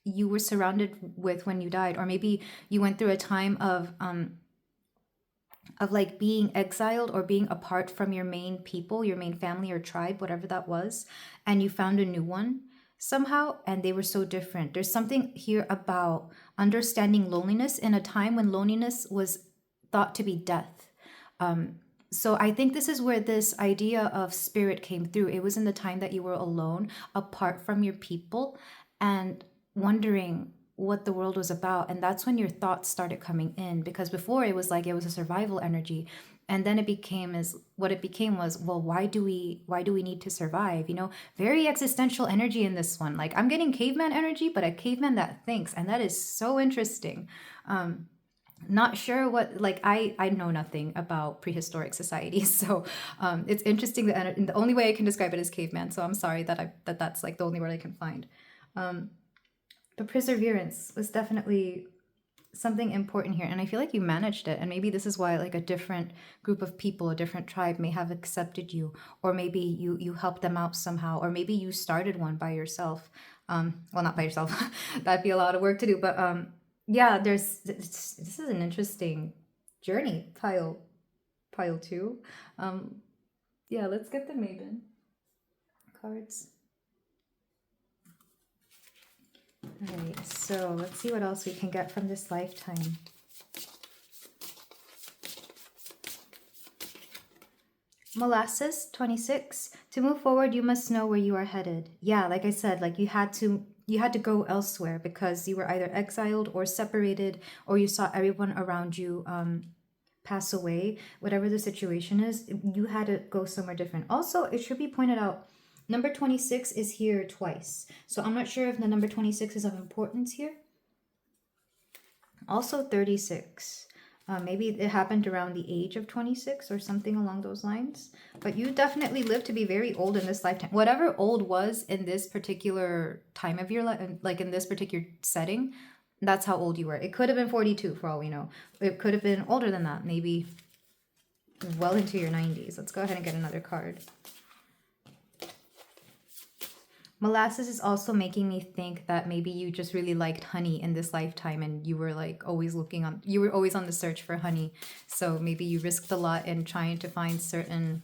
were surrounded with when you died. Or maybe you went through a time of like being exiled or being apart from your main people, your main family or tribe, whatever that was, and you found a new one somehow, and they were so different. There's something here about understanding loneliness in a time when loneliness was thought to be death. So I think this is where this idea of spirit came through. It was in the time that you were alone, apart from your people, and wondering what the world was about. And that's when your thoughts started coming in, because before it was like it was a survival energy, and then it became was, well, why do we need to survive? Very existential energy in this one. Like I'm getting caveman energy, but a caveman that thinks, and that is so interesting. Not sure what, like I know nothing about prehistoric societies, so it's interesting that the only way I can describe it is caveman. So I'm sorry that's like the only word I can find. But perseverance was definitely something important here, and I feel like you managed it. And maybe this is why like a different group of people, a different tribe may have accepted you, or maybe you helped them out somehow, or maybe you started one by yourself. Well, not by yourself. That'd be a lot of work to do, but yeah, this is an interesting journey. Pile 2. Yeah, let's get the Mabon cards. All right, so let's see what else we can get from this lifetime. Molasses 26. To move forward, you must know where you are headed. Yeah, like I said, like you had to go elsewhere because you were either exiled or separated, or you saw everyone around you pass away. Whatever the situation is, you had to go somewhere different. Also, it should be pointed out, number 26 is here twice. So I'm not sure if the number 26 is of importance here. Also 36. Maybe it happened around the age of 26 or something along those lines. But you definitely lived to be very old in this lifetime. Whatever old was in this particular time of your life, like in this particular setting, that's how old you were. It could have been 42 for all we know. It could have been older than that, maybe well into your 90s. Let's go ahead and get another card. Molasses is also making me think that maybe you just really liked honey in this lifetime, and you were like you were always on the search for honey. So maybe you risked a lot in trying to find certain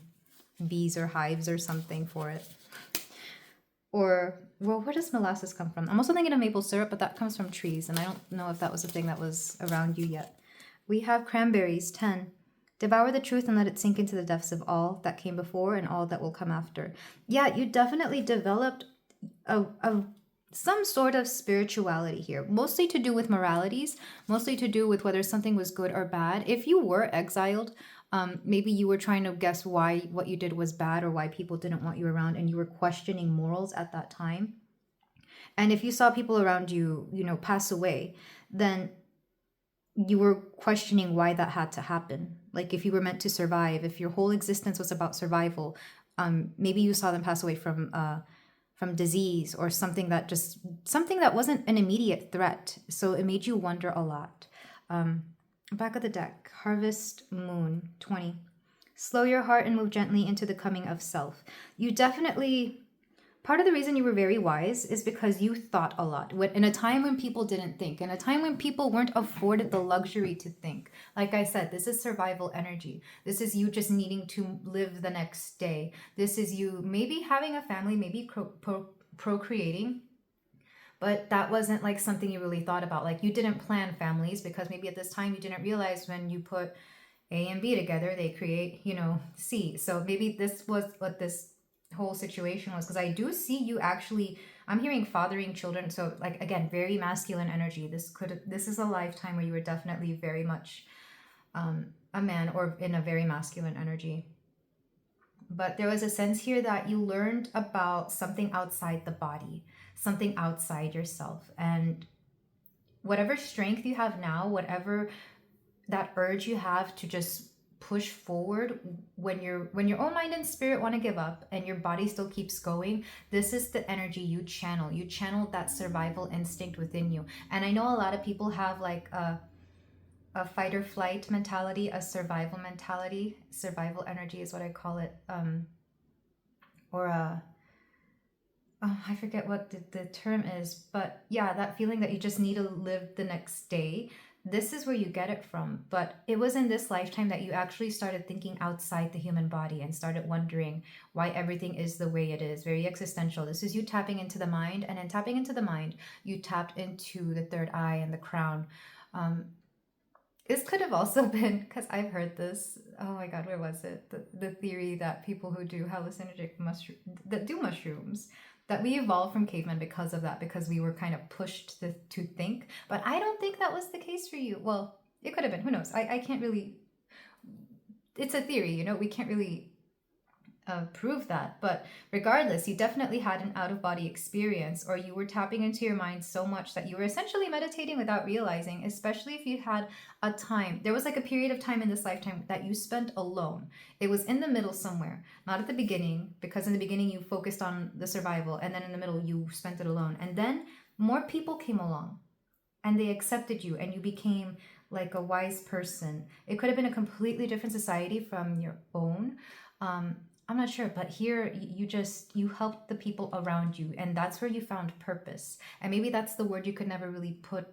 bees or hives or something for it. Or, well, where does molasses come from? I'm also thinking of maple syrup, but that comes from trees, and I don't know if that was a thing that was around you yet. We have cranberries 10. Devour the truth and let it sink into the depths of all that came before and all that will come after. Yeah, you definitely developed a some sort of spirituality here, mostly to do with moralities, mostly to do with whether something was good or bad. If you were exiled, maybe you were trying to guess why what you did was bad or why people didn't want you around, and you were questioning morals at that time. And if you saw people around you, pass away, then you were questioning why that had to happen. Like if you were meant to survive, if your whole existence was about survival, maybe you saw them pass away from disease or something that wasn't an immediate threat. So it made you wonder a lot. Back of the deck, Harvest Moon 20. Slow your heart and move gently into the coming of self. You definitely, part of the reason you were very wise is because you thought a lot. In a time when people didn't think, in a time when people weren't afforded the luxury to think. Like I said, this is survival energy. This is you just needing to live the next day. This is you maybe having a family, maybe procreating, but that wasn't like something you really thought about. Like you didn't plan families because maybe at this time you didn't realize when you put A and B together, they create, C. So maybe this was what this whole situation was, because I do see you actually, I'm hearing fathering children. So like, again, very masculine energy. This is a lifetime where you were definitely very much a man or in a very masculine energy. But there was a sense here that you learned about something outside the body, something outside yourself. And whatever strength you have now, whatever that urge you have to just push forward when your own mind and spirit want to give up and your body still keeps going, this is the energy you channel that survival instinct within you. And I know a lot of people have like a fight or flight mentality, a survival mentality. Survival energy is what I call it. Or a, oh, I forget what the term is, but yeah, that feeling that you just need to live the next day. This is where you get it from. But it was in this lifetime that you actually started thinking outside the human body and started wondering why everything is the way it is. Very existential. This is you tapping into the mind, and in tapping into the mind, you tapped into the third eye and the crown. This could have also been, because I've heard this, oh my god, where was it? The theory that people who do hallucinogenic mushrooms, that we evolved from cavemen because of that, because we were kind of pushed to think. But I don't think that was the case for you. Well, it could have been. Who knows? I can't really... It's a theory, we can't really prove that. But regardless, you definitely had an out-of-body experience, or you were tapping into your mind so much that you were essentially meditating without realizing, especially if you had a time. There was like a period of time in this lifetime that you spent alone. It was in the middle somewhere, not at the beginning, because in the beginning you focused on the survival, and then in the middle you spent it alone. And then more people came along and they accepted you and you became like a wise person. It could have been a completely different society from your own. I'm not sure, but here you helped the people around you, and that's where you found purpose. And maybe that's the word you could never really put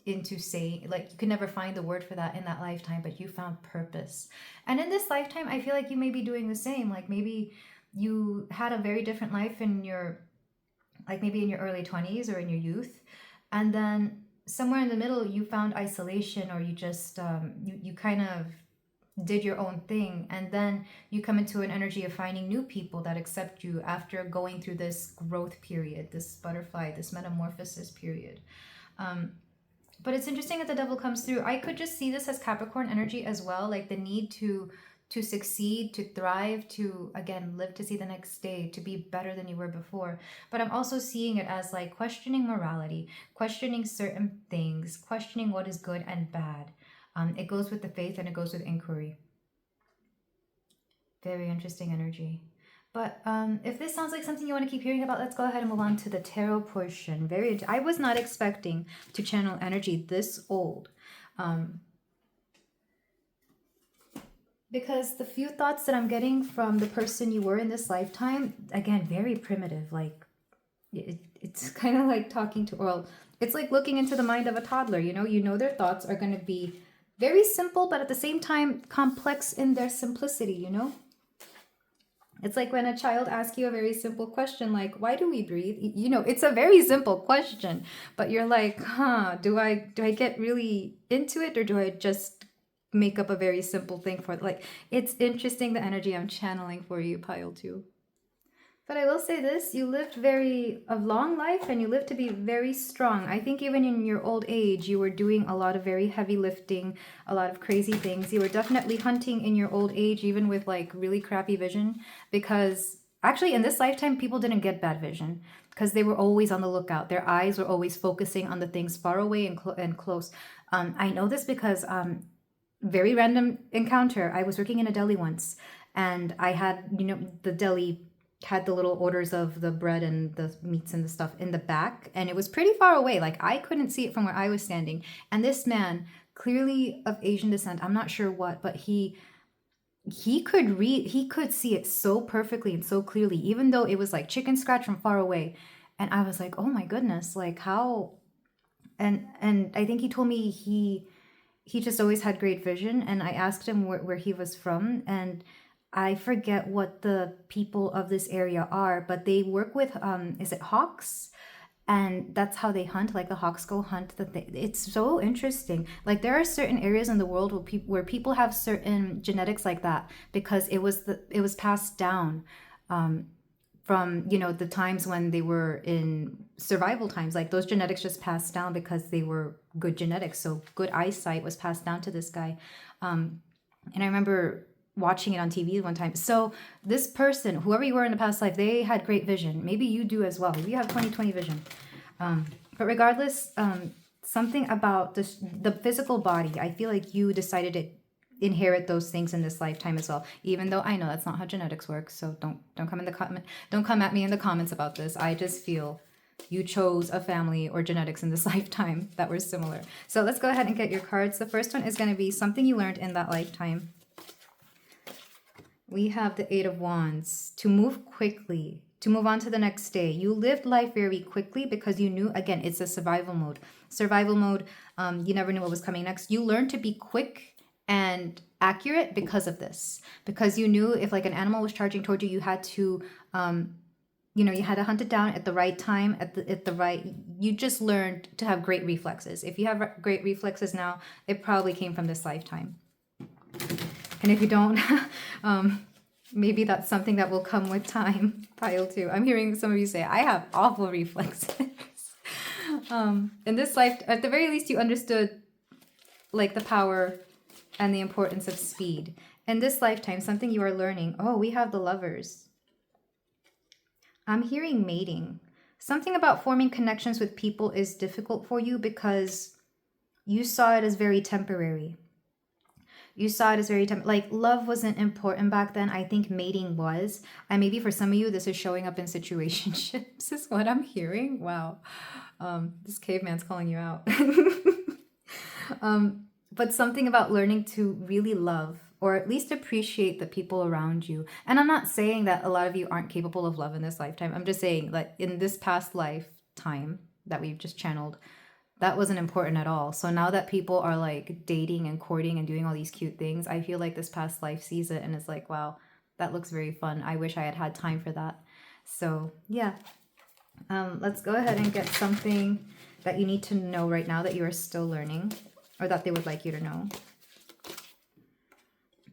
into say, like you could never find the word for that in that lifetime, but you found purpose. And in this lifetime, I feel like you may be doing the same. Like maybe you had a very different life in your, like maybe in your early 20s or in your youth, and then somewhere in the middle you found isolation, or you just you kind of did your own thing, and then you come into an energy of finding new people that accept you after going through this growth period, this butterfly, this metamorphosis period. But it's interesting that the devil comes through. I could just see this as Capricorn energy as well, like the need to succeed, to thrive, to again live to see the next day, to be better than you were before. But I'm also seeing it as like questioning morality, questioning certain things, questioning what is good and bad. It goes with the faith and it goes with inquiry. Very interesting energy. But if this sounds like something you want to keep hearing about, let's go ahead and move on to the tarot portion. I was not expecting to channel energy this old. Because the few thoughts that I'm getting from the person you were in this lifetime, again, very primitive. Like, it's kind of like talking to, well, it's like looking into the mind of a toddler, their thoughts are going to be very simple, but at the same time, complex in their simplicity, It's like when a child asks you a very simple question, like, why do we breathe? It's a very simple question, but you're like, do I get really into it, or do I just make up a very simple thing for it? Like, it's interesting, the energy I'm channeling for you, pile 2. But I will say this, you lived a long life and you lived to be very strong. I think even in your old age, you were doing a lot of very heavy lifting, a lot of crazy things. You were definitely hunting in your old age, even with like really crappy vision, because actually in this lifetime, people didn't get bad vision because they were always on the lookout. Their eyes were always focusing on the things far away and close. I know this because very random encounter. I was working in a deli once and I had, the deli had the little orders of the bread and the meats and the stuff in the back, and it was pretty far away. Like I couldn't see it from where I was standing. And this man, clearly of Asian descent, I'm not sure what, but he could see it so perfectly and so clearly, even though it was like chicken scratch from far away. And I was like, oh my goodness, like how. And I think he told me he just always had great vision. And I asked him where he was from, and I forget what the people of this area are, but they work with is it hawks? And that's how they hunt. Like the hawks go hunt it's so interesting. Like there are certain areas in the world where people have certain genetics like that because it was passed down from the times when they were in survival times. Like those genetics just passed down because they were good genetics. So good eyesight was passed down to this guy. And I remember watching it on TV one time. So this person, whoever you were in the past life, they had great vision. Maybe you do as well. Maybe you have 20/20 vision. But regardless, something about the physical body, I feel like you decided to inherit those things in this lifetime as well. Even though I know that's not how genetics works, so don't come at me in the comments about this. I just feel you chose a family or genetics in this lifetime that were similar. So let's go ahead and get your cards. The first one is going to be something you learned in that lifetime. We have the Eight of Wands. To move quickly, to move on to the next day. You lived life very quickly because you knew, again, it's a survival mode. Survival mode, you never knew what was coming next. You learned to be quick and accurate because of this. Because you knew if like an animal was charging toward you, you had to, you had to hunt it down at the right time, you just learned to have great reflexes. If you have great reflexes now, it probably came from this lifetime. And if you don't, maybe that's something that will come with time. Pile 2. I'm hearing some of you say, I have awful reflexes. In this life, at the very least, you understood like the power and the importance of speed. In this lifetime, something you are learning. Oh, we have the Lovers. I'm hearing mating. Something about forming connections with people is difficult for you because you saw it as very temporary. You saw it as very like love wasn't important back then. I think mating was. And maybe for some of you, this is showing up in situationships is what I'm hearing. Wow. This caveman's calling you out. But something about learning to really love or at least appreciate the people around you. And I'm not saying that a lot of you aren't capable of love in this lifetime. I'm just saying that in this past lifetime that we've just channeled, that wasn't important at all. So now that people are like dating and courting and doing all these cute things, I feel like this past life sees it and is like, wow, that looks very fun. I wish I had had time for that. So yeah, let's go ahead and get something that you need to know right now that you are still learning or that they would like you to know.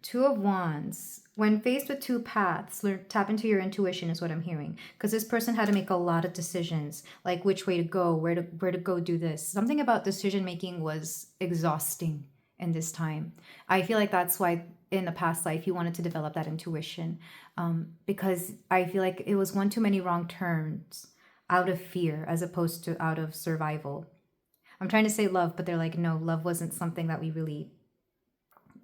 Two of Wands. When faced with two paths, tap into your intuition is what I'm hearing. Because this person had to make a lot of decisions, like which way to go, where to go do this. Something about decision making was exhausting in this time. I feel like that's why in the past life you wanted to develop that intuition. Because I feel like it was one too many wrong turns out of fear as opposed to out of survival. I'm trying to say love, but they're like, no, love wasn't something that we really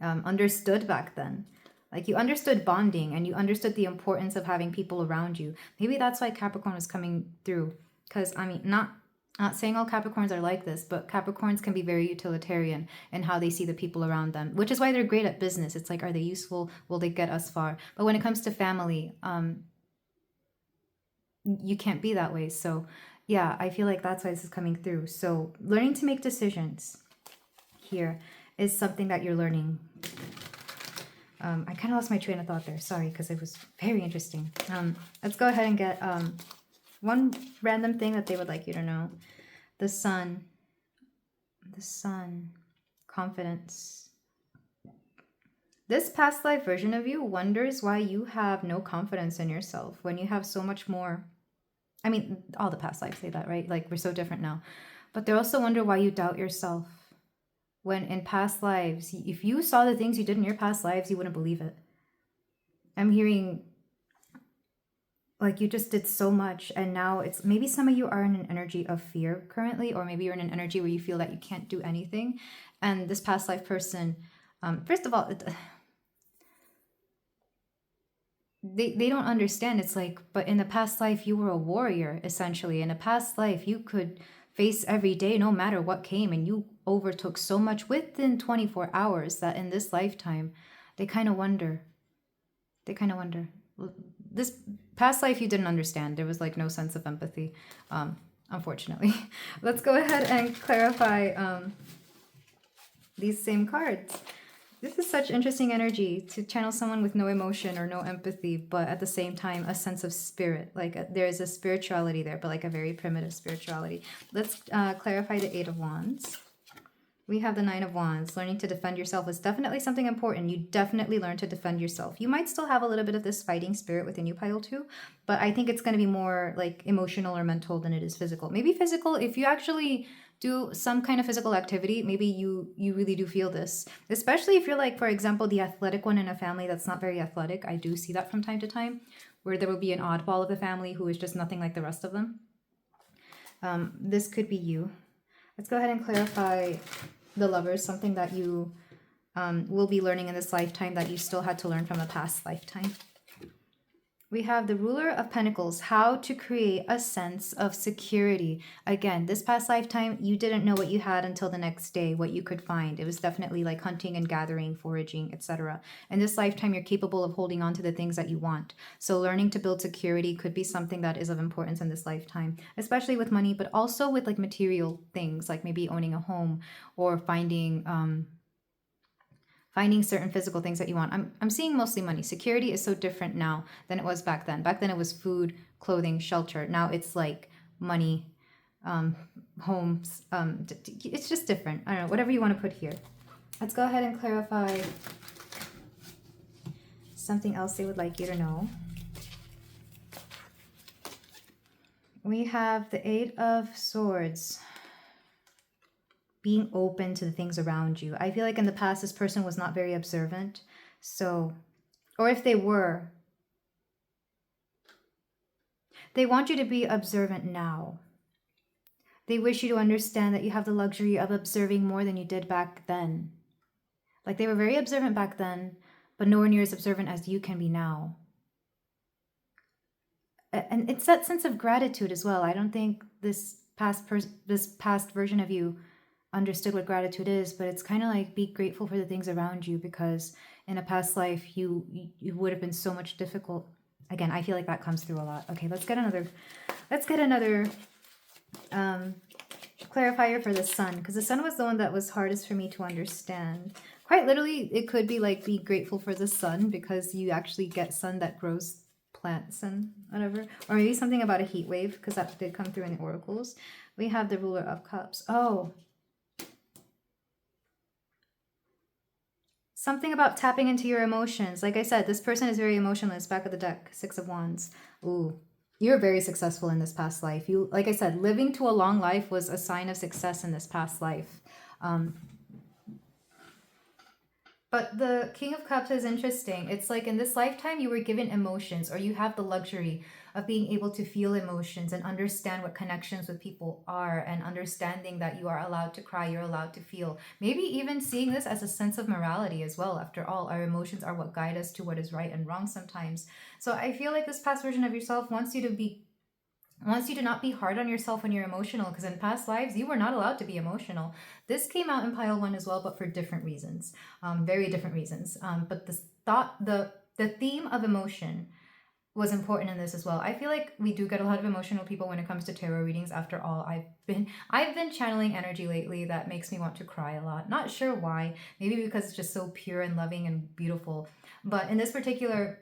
understood back then. Like you understood bonding and you understood the importance of having people around you. Maybe that's why Capricorn was coming through. Because I mean, not saying all Capricorns are like this, but Capricorns can be very utilitarian in how they see the people around them, which is why they're great at business. It's like, are they useful? Will they get us far? But when it comes to family, you can't be that way. So yeah, I feel like that's why this is coming through. So learning to make decisions here is something that you're learning. I kind of lost my train of thought there. Sorry, because it was very interesting. Let's go ahead and get one random thing that they would like you to know. The sun, confidence, This past life version of you wonders why you have no confidence in yourself when you have so much more. I mean, all the past lives say that, right? Like, we're so different now. But they also wonder why you doubt yourself when in past lives, if you saw the things you did in your past lives, you wouldn't believe it. I'm hearing like you just did so much, and now it's maybe some of you are in an energy of fear currently, or maybe you're in an energy where you feel that you can't do anything. And this past life person, first of all, they don't understand. It's like, but in the past life you were a warrior, essentially. In a past life you could face every day no matter what came, and you overtook so much within 24 hours that in this lifetime they kind of wonder this past life you didn't understand. There was like no sense of empathy, unfortunately. Let's go ahead and clarify these same cards. This is such interesting energy to channel someone with no emotion or no empathy, but at the same time a sense of spirit. Like there is a spirituality there, but like a very primitive spirituality. Let's clarify the Eight of Wands. We have the Nine of Wands. Learning to defend yourself is definitely something important. You definitely learn to defend yourself. You might still have a little bit of this fighting spirit within you, Pile 2, but I think it's going to be more like emotional or mental than it is physical. Maybe physical, if you actually do some kind of physical activity, maybe you really do feel this. Especially if you're like, for example, the athletic one in a family that's not very athletic. I do see that from time to time, where there will be an oddball of the family who is just nothing like the rest of them. This could be you. Let's go ahead and clarify the Lovers, something that you will be learning in this lifetime that you still had to learn from a past lifetime. We have the Ruler of Pentacles, how to create a sense of security. Again, this past lifetime, you didn't know what you had until the next day, what you could find. It was definitely like hunting and gathering, foraging, etc. In this lifetime, you're capable of holding on to the things that you want. So learning to build security could be something that is of importance in this lifetime, especially with money, but also with like material things, like maybe owning a home or finding certain physical things that you want. I'm seeing mostly money. Security is so different now than it was back then. Back then it was food, clothing, shelter. Now it's like money, homes. It's just different. I don't know, whatever you want to put here. Let's go ahead and clarify something else they would like you to know. We have the Eight of Swords. Being open to the things around you. I feel like in the past, this person was not very observant. So, or if they were, they want you to be observant now. They wish you to understand that you have the luxury of observing more than you did back then. Like they were very observant back then, but nowhere near as observant as you can be now. And it's that sense of gratitude as well. I don't think this past version of you understood what gratitude is, but it's kind of like be grateful for the things around you, because in a past life you would have been so much difficult. Again, I feel like that comes through a lot. Okay, let's get another clarifier for the Sun, because the Sun was the one that was hardest for me to understand. Quite literally, it could be like be grateful for the sun because you actually get sun that grows plants and whatever, or maybe something about a heat wave, because that did come through in the oracles. We have the Ruler of Cups. Oh, something about tapping into your emotions. Like I said, this person is very emotionless. Back of the deck, Six of Wands. Ooh, you're very successful in this past life. You, like I said, living to a long life was a sign of success in this past life. But the King of Cups is interesting. It's like in this lifetime, you were given emotions, or you have the luxury of being able to feel emotions and understand what connections with people are, and understanding that you are allowed to cry, you're allowed to feel. Maybe even seeing this as a sense of morality as well. After all, our emotions are what guide us to what is right and wrong sometimes. So I feel like this past version of yourself wants you to not be hard on yourself when you're emotional, because in past lives you were not allowed to be emotional. This came out in pile 1 as well, but for different reasons, very different reasons. But the theme of emotion was important in this as well. I feel like we do get a lot of emotional people when it comes to tarot readings. After all, I've been channeling energy lately that makes me want to cry a lot. Not sure why. Maybe because it's just so pure and loving and beautiful. But in this particular,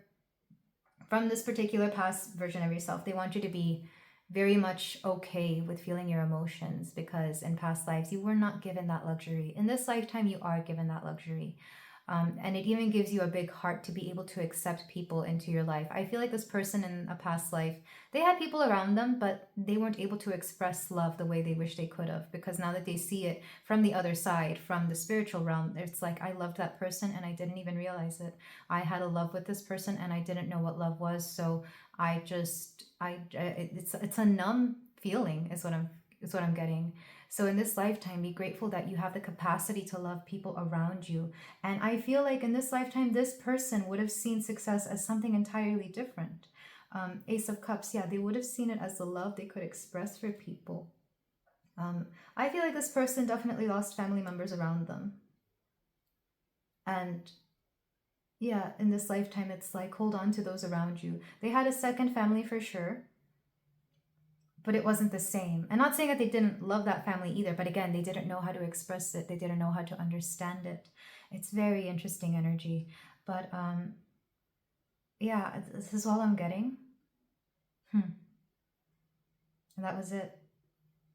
from this particular past version of yourself, they want you to be very much okay with feeling your emotions, because in past lives you were not given that luxury. In this lifetime you are given that luxury. And it even gives you a big heart to be able to accept people into your life. I feel like this person in a past life, they had people around them, but they weren't able to express love the way they wish they could have, because now that they see it from the other side, from the spiritual realm, it's like, I loved that person and I didn't even realize it. I had a love with this person and I didn't know what love was. So it's a numb feeling is what I'm getting. So in this lifetime, be grateful that you have the capacity to love people around you. And I feel like in this lifetime, this person would have seen success as something entirely different. Ace of Cups, yeah, they would have seen it as the love they could express for people. I feel like this person definitely lost family members around them. And yeah, in this lifetime, it's like, hold on to those around you. They had a second family for sure, but it wasn't the same. And not saying that they didn't love that family either, but again, they didn't know how to express it. They didn't know how to understand it. It's very interesting energy. But yeah, this is all I'm getting. And that was it.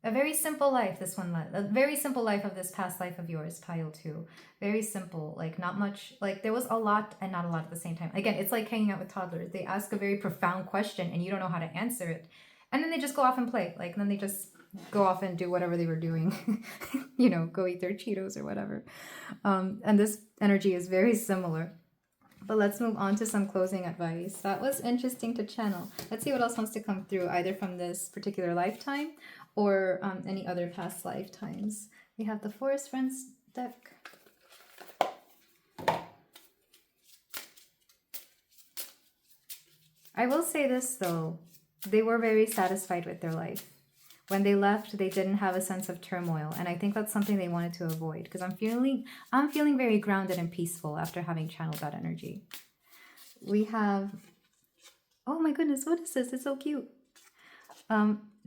A very simple life, this one, a very simple life of this past life of yours, pile 2. Very simple, like not much, like there was a lot and not a lot at the same time. Again, it's like hanging out with toddlers. They ask a very profound question and you don't know how to answer it. And then they just go off and play. Like, then they just go off and do whatever they were doing. You know, go eat their Cheetos or whatever. And this energy is very similar. But let's move on to some closing advice. That was interesting to channel. Let's see what else wants to come through, either from this particular lifetime or any other past lifetimes. We have the Forest Friends deck. I will say this though, they were very satisfied with their life. When they left, they didn't have a sense of turmoil, and I think that's something they wanted to avoid, because I'm feeling very grounded and peaceful after having channeled that energy. We have, oh my goodness, what is this? It's so cute.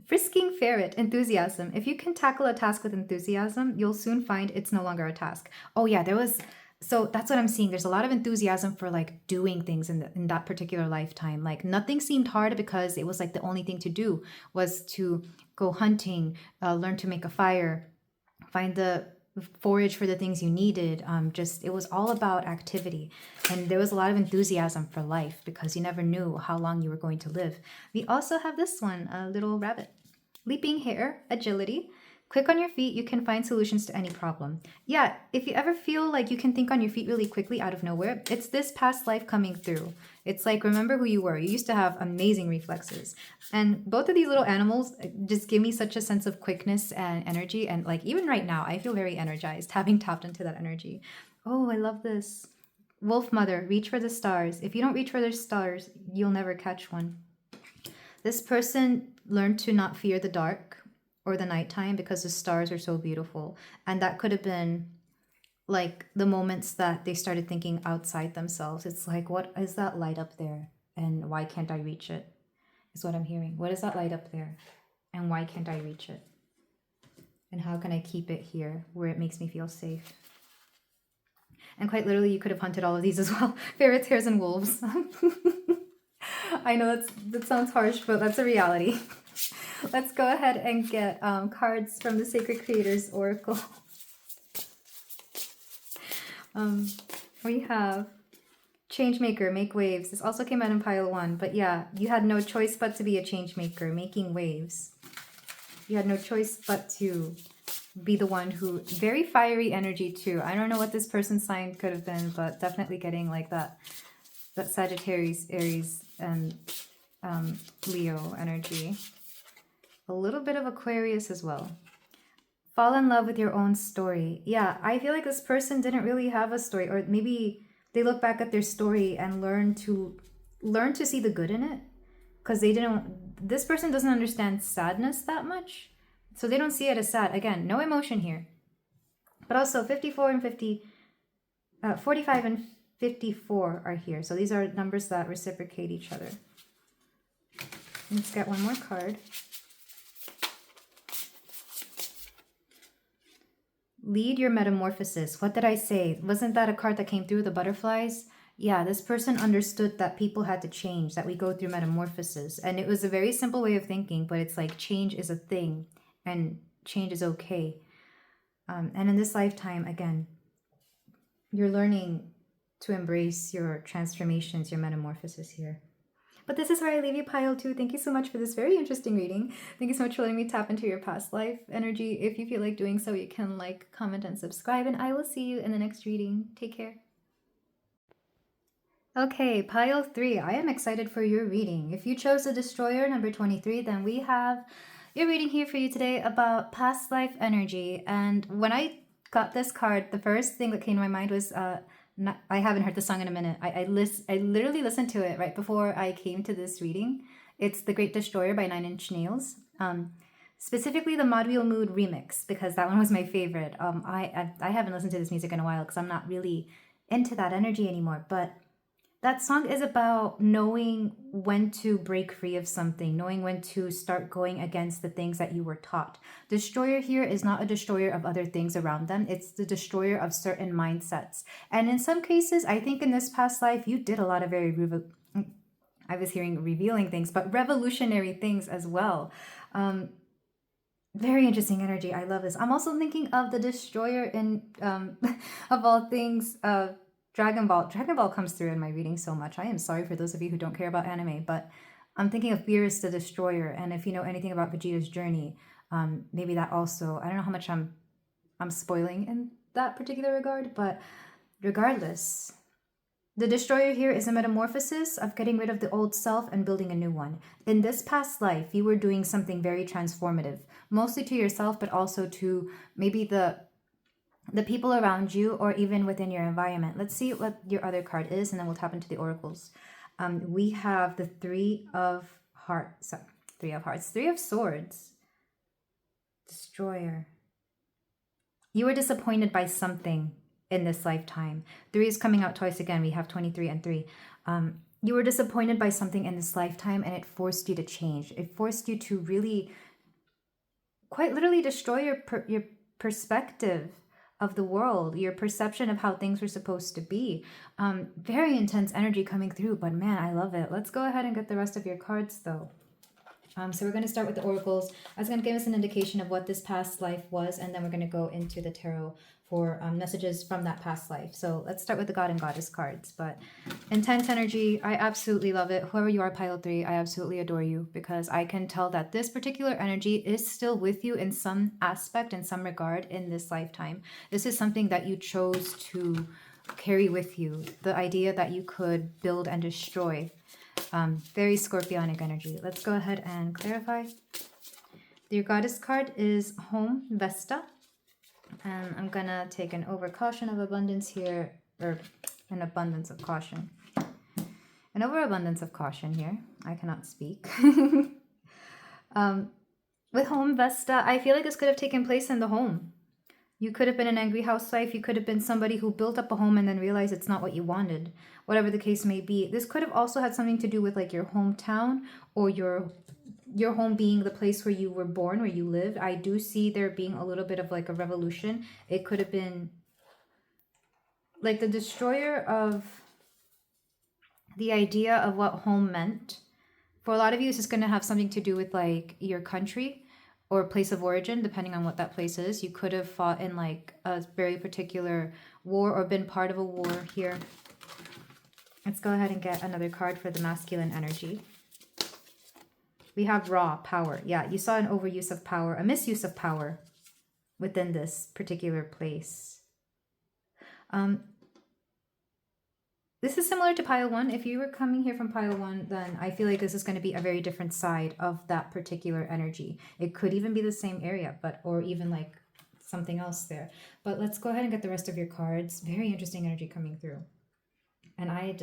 Frisking Ferret, enthusiasm. If you can tackle a task with enthusiasm, you'll soon find it's no longer a task. Oh yeah, so that's what I'm seeing. There's a lot of enthusiasm for like doing things in that particular lifetime. Like nothing seemed hard because it was like the only thing to do was to go hunting, learn to make a fire, find the forage for the things you needed. It was all about activity. And there was a lot of enthusiasm for life because you never knew how long you were going to live. We also have this one, a little rabbit. Leaping hare, agility. Quick on your feet, you can find solutions to any problem. Yeah, if you ever feel like you can think on your feet really quickly out of nowhere, it's this past life coming through. It's like, remember who you were. You used to have amazing reflexes. And both of these little animals just give me such a sense of quickness and energy. And like, even right now, I feel very energized having tapped into that energy. Oh, I love this. Wolf Mother, reach for the stars. If you don't reach for the stars, you'll never catch one. This person learned to not fear the dark or the nighttime because the stars are so beautiful. And that could have been like the moments that they started thinking outside themselves. It's like, what is that light up there? And why can't I reach it? Is what I'm hearing. What is that light up there? And why can't I reach it? And how can I keep it here where it makes me feel safe? And quite literally, you could have hunted all of these as well. Ferrets, hares, and wolves. I know that sounds harsh, but that's a reality. Let's go ahead and get cards from the Sacred Creators Oracle. We have Changemaker, make waves. This also came out in pile 1, but yeah, you had no choice but to be a changemaker, making waves. You had no choice but to be the one who, very fiery energy too. I don't know what this person's sign could have been, but definitely getting like that Sagittarius, Aries, and Leo energy. A little bit of Aquarius as well. Fall in love with your own story. Yeah, I feel like this person didn't really have a story, or maybe they look back at their story and learn to see the good in it, because this person doesn't understand sadness that much, so they don't see it as sad. Again, no emotion here. But also 45 and 54 are here, so these are numbers that reciprocate each other. Let's get one more card. Lead your metamorphosis. What did I say? Wasn't that a card that came through, the butterflies? Yeah, this person understood that people had to change, that we go through metamorphosis. And it was a very simple way of thinking, but it's like change is a thing and change is okay. And in this lifetime, again, you're learning to embrace your transformations, your metamorphosis here. But this is where I leave you, pile 2. Thank you so much for this very interesting reading. Thank you so much for letting me tap into your past life energy. If you feel like doing so, you can like, comment, and subscribe, and I will see you in the next reading. Take care. Okay, pile 3. I am excited for your reading. If you chose the Destroyer, number 23, then we have your reading here for you today about past life energy. And when I got this card, the first thing that came to my mind was I haven't heard the song in a minute. I literally listened to it right before I came to this reading. It's The Great Destroyer by 9 Inch Nails. Specifically the Mod Wheel Mood remix, because that one was my favorite. I haven't listened to this music in a while because I'm not really into that energy anymore. But that song is about knowing when to break free of something, knowing when to start going against the things that you were taught. Destroyer here is not a destroyer of other things around them. It's the destroyer of certain mindsets. And in some cases, I think in this past life, you did a lot of very, I was hearing revealing things, but revolutionary things as well. Very interesting energy. I love this. I'm also thinking of the destroyer in, of all things, Dragon Ball. Dragon Ball comes through in my reading so much. I am sorry for those of you who don't care about anime, but I'm thinking of Beerus the Destroyer. And if you know anything about Vegeta's journey, maybe that also, I don't know how much I'm spoiling in that particular regard, but regardless, the Destroyer here is a metamorphosis of getting rid of the old self and building a new one. In this past life, you were doing something very transformative, mostly to yourself, but also to maybe the people around you, or even within your environment. Let's see what your other card is, and then we'll tap into the oracles. We have the Three of Swords. Destroyer. You were disappointed by something in this lifetime. 3 is coming out twice again. We have 23 and 3. You were disappointed by something in this lifetime, and it forced you to change. It forced you to really, quite literally, destroy your perspective of the world, your perception of how things were supposed to be. Very intense energy coming through, but man, I love it. Let's go ahead and get the rest of your cards though. So we're going to start with the oracles. I was going to give us an indication of what this past life was, and then we're going to go into the tarot for messages from that past life. So let's start with the God and Goddess cards. But intense energy, I absolutely love it. Whoever you are, pile 3, I absolutely adore you, because I can tell that this particular energy is still with you in some aspect, in some regard, in this lifetime. This is something that you chose to carry with you. The idea that you could build and destroy. Very scorpionic energy. Let's go ahead and clarify. Your Goddess card is Home Vesta. And I'm gonna take an overcaution of abundance here, or an abundance of caution. An overabundance of caution here. I cannot speak. With Home Vesta, I feel like this could have taken place in the home. You could have been an angry housewife. You could have been somebody who built up a home and then realized it's not what you wanted. Whatever the case may be. This could have also had something to do with like your hometown, or your home being the place where you were born, where you lived. I do see there being a little bit of like a revolution. It could have been like the destroyer of the idea of what home meant. For a lot of you, this is going to have something to do with like your country or place of origin, depending on what that place is. You could have fought in like a very particular war, or been part of a war here. Let's go ahead and get another card for the masculine energy. We have Raw, power. Yeah, you saw an overuse of power, a misuse of power within this particular place. This is similar to pile 1. If you were coming here from pile 1, then I feel like this is going to be a very different side of that particular energy. It could even be the same area, or even like something else there. But let's go ahead and get the rest of your cards. Very interesting energy coming through. And I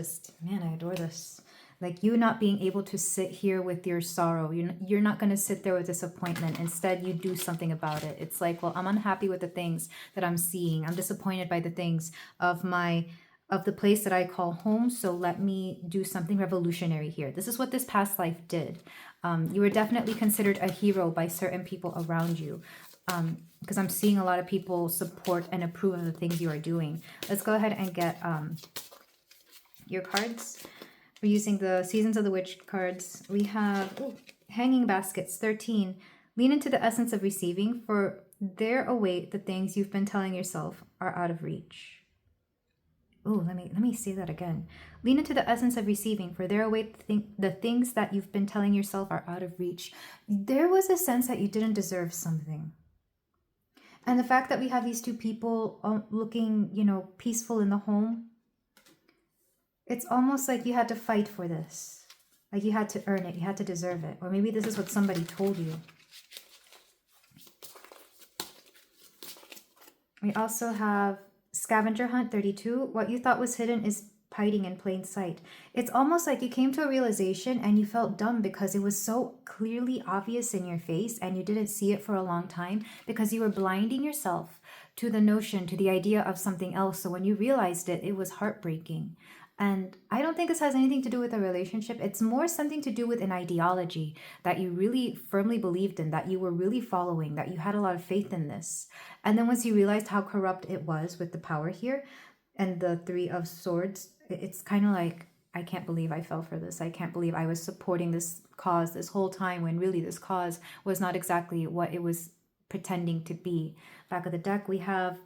adore this. Like, you not being able to sit here with your sorrow. You're not going to sit there with disappointment. Instead, you do something about it. It's like, well, I'm unhappy with the things that I'm seeing. I'm disappointed by the things of the place that I call home. So let me do something revolutionary here. This is what this past life did. You were definitely considered a hero by certain people around you. Because I'm seeing a lot of people support and approve of the things you are doing. Let's go ahead and get your cards. We're using the Seasons of the Witch cards. We have Hanging Baskets, 13. Lean into the essence of receiving, for there await the things you've been telling yourself are out of reach. Oh, let me say that again. Lean into the essence of receiving, for there await the things that you've been telling yourself are out of reach. There was a sense that you didn't deserve something. And the fact that we have these two people looking, peaceful in the home, it's almost like you had to fight for this. Like you had to earn it, you had to deserve it. Or maybe this is what somebody told you. We also have Scavenger Hunt 32. What you thought was hidden is hiding in plain sight. It's almost like you came to a realization and you felt dumb because it was so clearly obvious in your face and you didn't see it for a long time because you were blinding yourself to the notion, to the idea of something else. So when you realized it, it was heartbreaking. And I don't think this has anything to do with a relationship. It's more something to do with an ideology that you really firmly believed in, that you were really following, that you had a lot of faith in this. And then once you realized how corrupt it was with the power here and the Three of Swords, it's kind of like, I can't believe I fell for this. I can't believe I was supporting this cause this whole time when really this cause was not exactly what it was pretending to be. Back of the deck, we have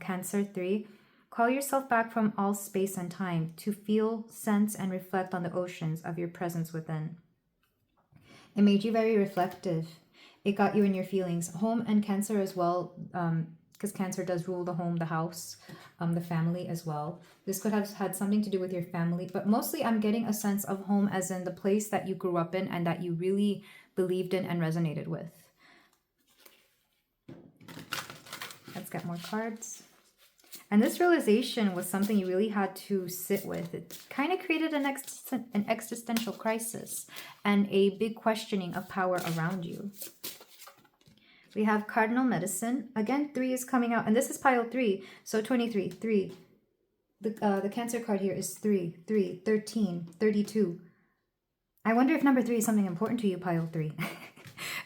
Cancer 3. Call yourself back from all space and time to feel, sense, and reflect on the oceans of your presence within. It made you very reflective. It got you in your feelings. Home and Cancer as well, because Cancer does rule the home, the house, the family as well. This could have had something to do with your family, but mostly I'm getting a sense of home as in the place that you grew up in and that you really believed in and resonated with. Let's get more cards. And this realization was something you really had to sit with. It kind of created an existential crisis and a big questioning of power around you. We have Cardinal Medicine. Again, 3 is coming out. And this is pile 3. So 23, 3. The Cancer card here is 3, 3, 13, 32. I wonder if number 3 is something important to you, pile 3.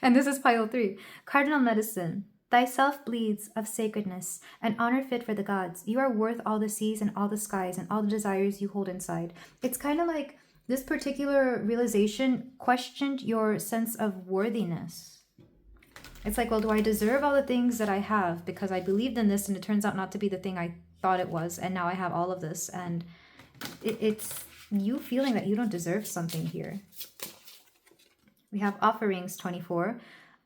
And this is pile 3. Cardinal Medicine. Thyself bleeds of sacredness, and honor fit for the gods. You are worth all the seas and all the skies and all the desires you hold inside. It's kind of like this particular realization questioned your sense of worthiness. It's like, well, do I deserve all the things that I have because I believed in this and it turns out not to be the thing I thought it was, and now I have all of this, and it's you feeling that you don't deserve something here. We have Offerings 24.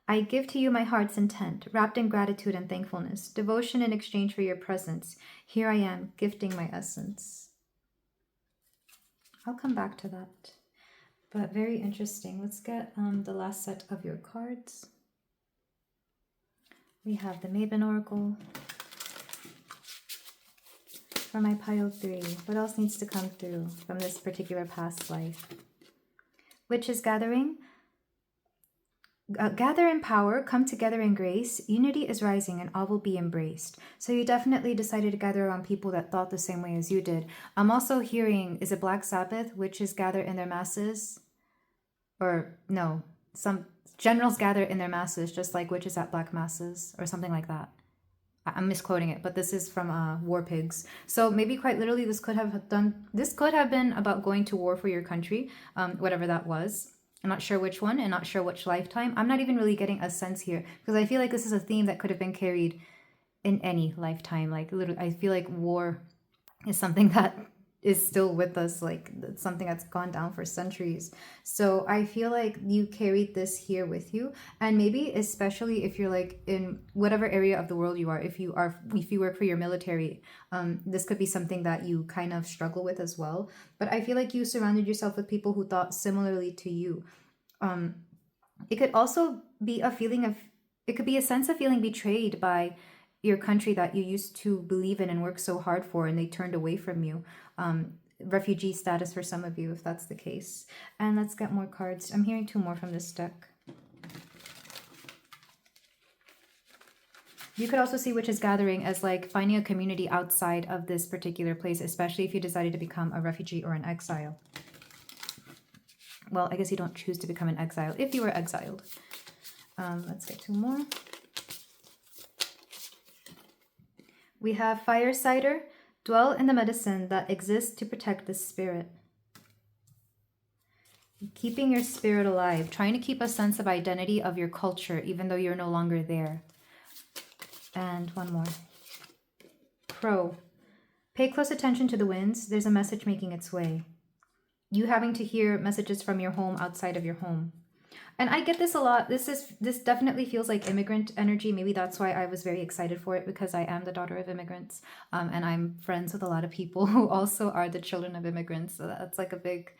I give to you my heart's intent, wrapped in gratitude and thankfulness, devotion in exchange for your presence. Here I am, gifting my essence. I'll come back to that. But very interesting. Let's get the last set of your cards. We have the Mabon Oracle. For my pile 3, what else needs to come through from this particular past life? Witches gathering. Gather in power, come together in grace. Unity is rising and all will be embraced. So you definitely decided to gather around people that thought the same way as you did. I'm also hearing, is it Black Sabbath? Witches gather in their masses? Or no, some generals gather in their masses, just like witches at black masses or something like that. I'm misquoting it, but this is from War Pigs. So maybe quite literally this could have been about going to war for your country, whatever that was. I'm not sure which one and not sure which lifetime. I'm not even really getting a sense here because I feel like this is a theme that could have been carried in any lifetime. Like literally, I feel like war is something that is still with us, like it's something that's gone down for centuries. So I feel like you carried this here with you, and maybe especially if you're like in whatever area of the world you are, if you work for your military, this could be something that you kind of struggle with as well. But I feel like you surrounded yourself with people who thought similarly to you. It could also be it could be a sense of feeling betrayed by your country that you used to believe in and work so hard for, and they turned away from you. Refugee status for some of you, if that's the case. And let's get more cards. I'm hearing 2 more from this deck. You could also see Witches Gathering as like finding a community outside of this particular place, especially if you decided to become a refugee or an exile. Well, I guess you don't choose to become an exile if you were exiled. Let's get 2 more. We have Firesider. Dwell in the medicine that exists to protect the spirit. Keeping your spirit alive. Trying to keep a sense of identity of your culture, even though you're no longer there. And 1 more. Crow. Pay close attention to the winds. There's a message making its way. You having to hear messages from your home outside of your home. And I get this a lot. This definitely feels like immigrant energy. Maybe that's why I was very excited for it, because I am the daughter of immigrants, and I'm friends with a lot of people who also are the children of immigrants. So that's like a big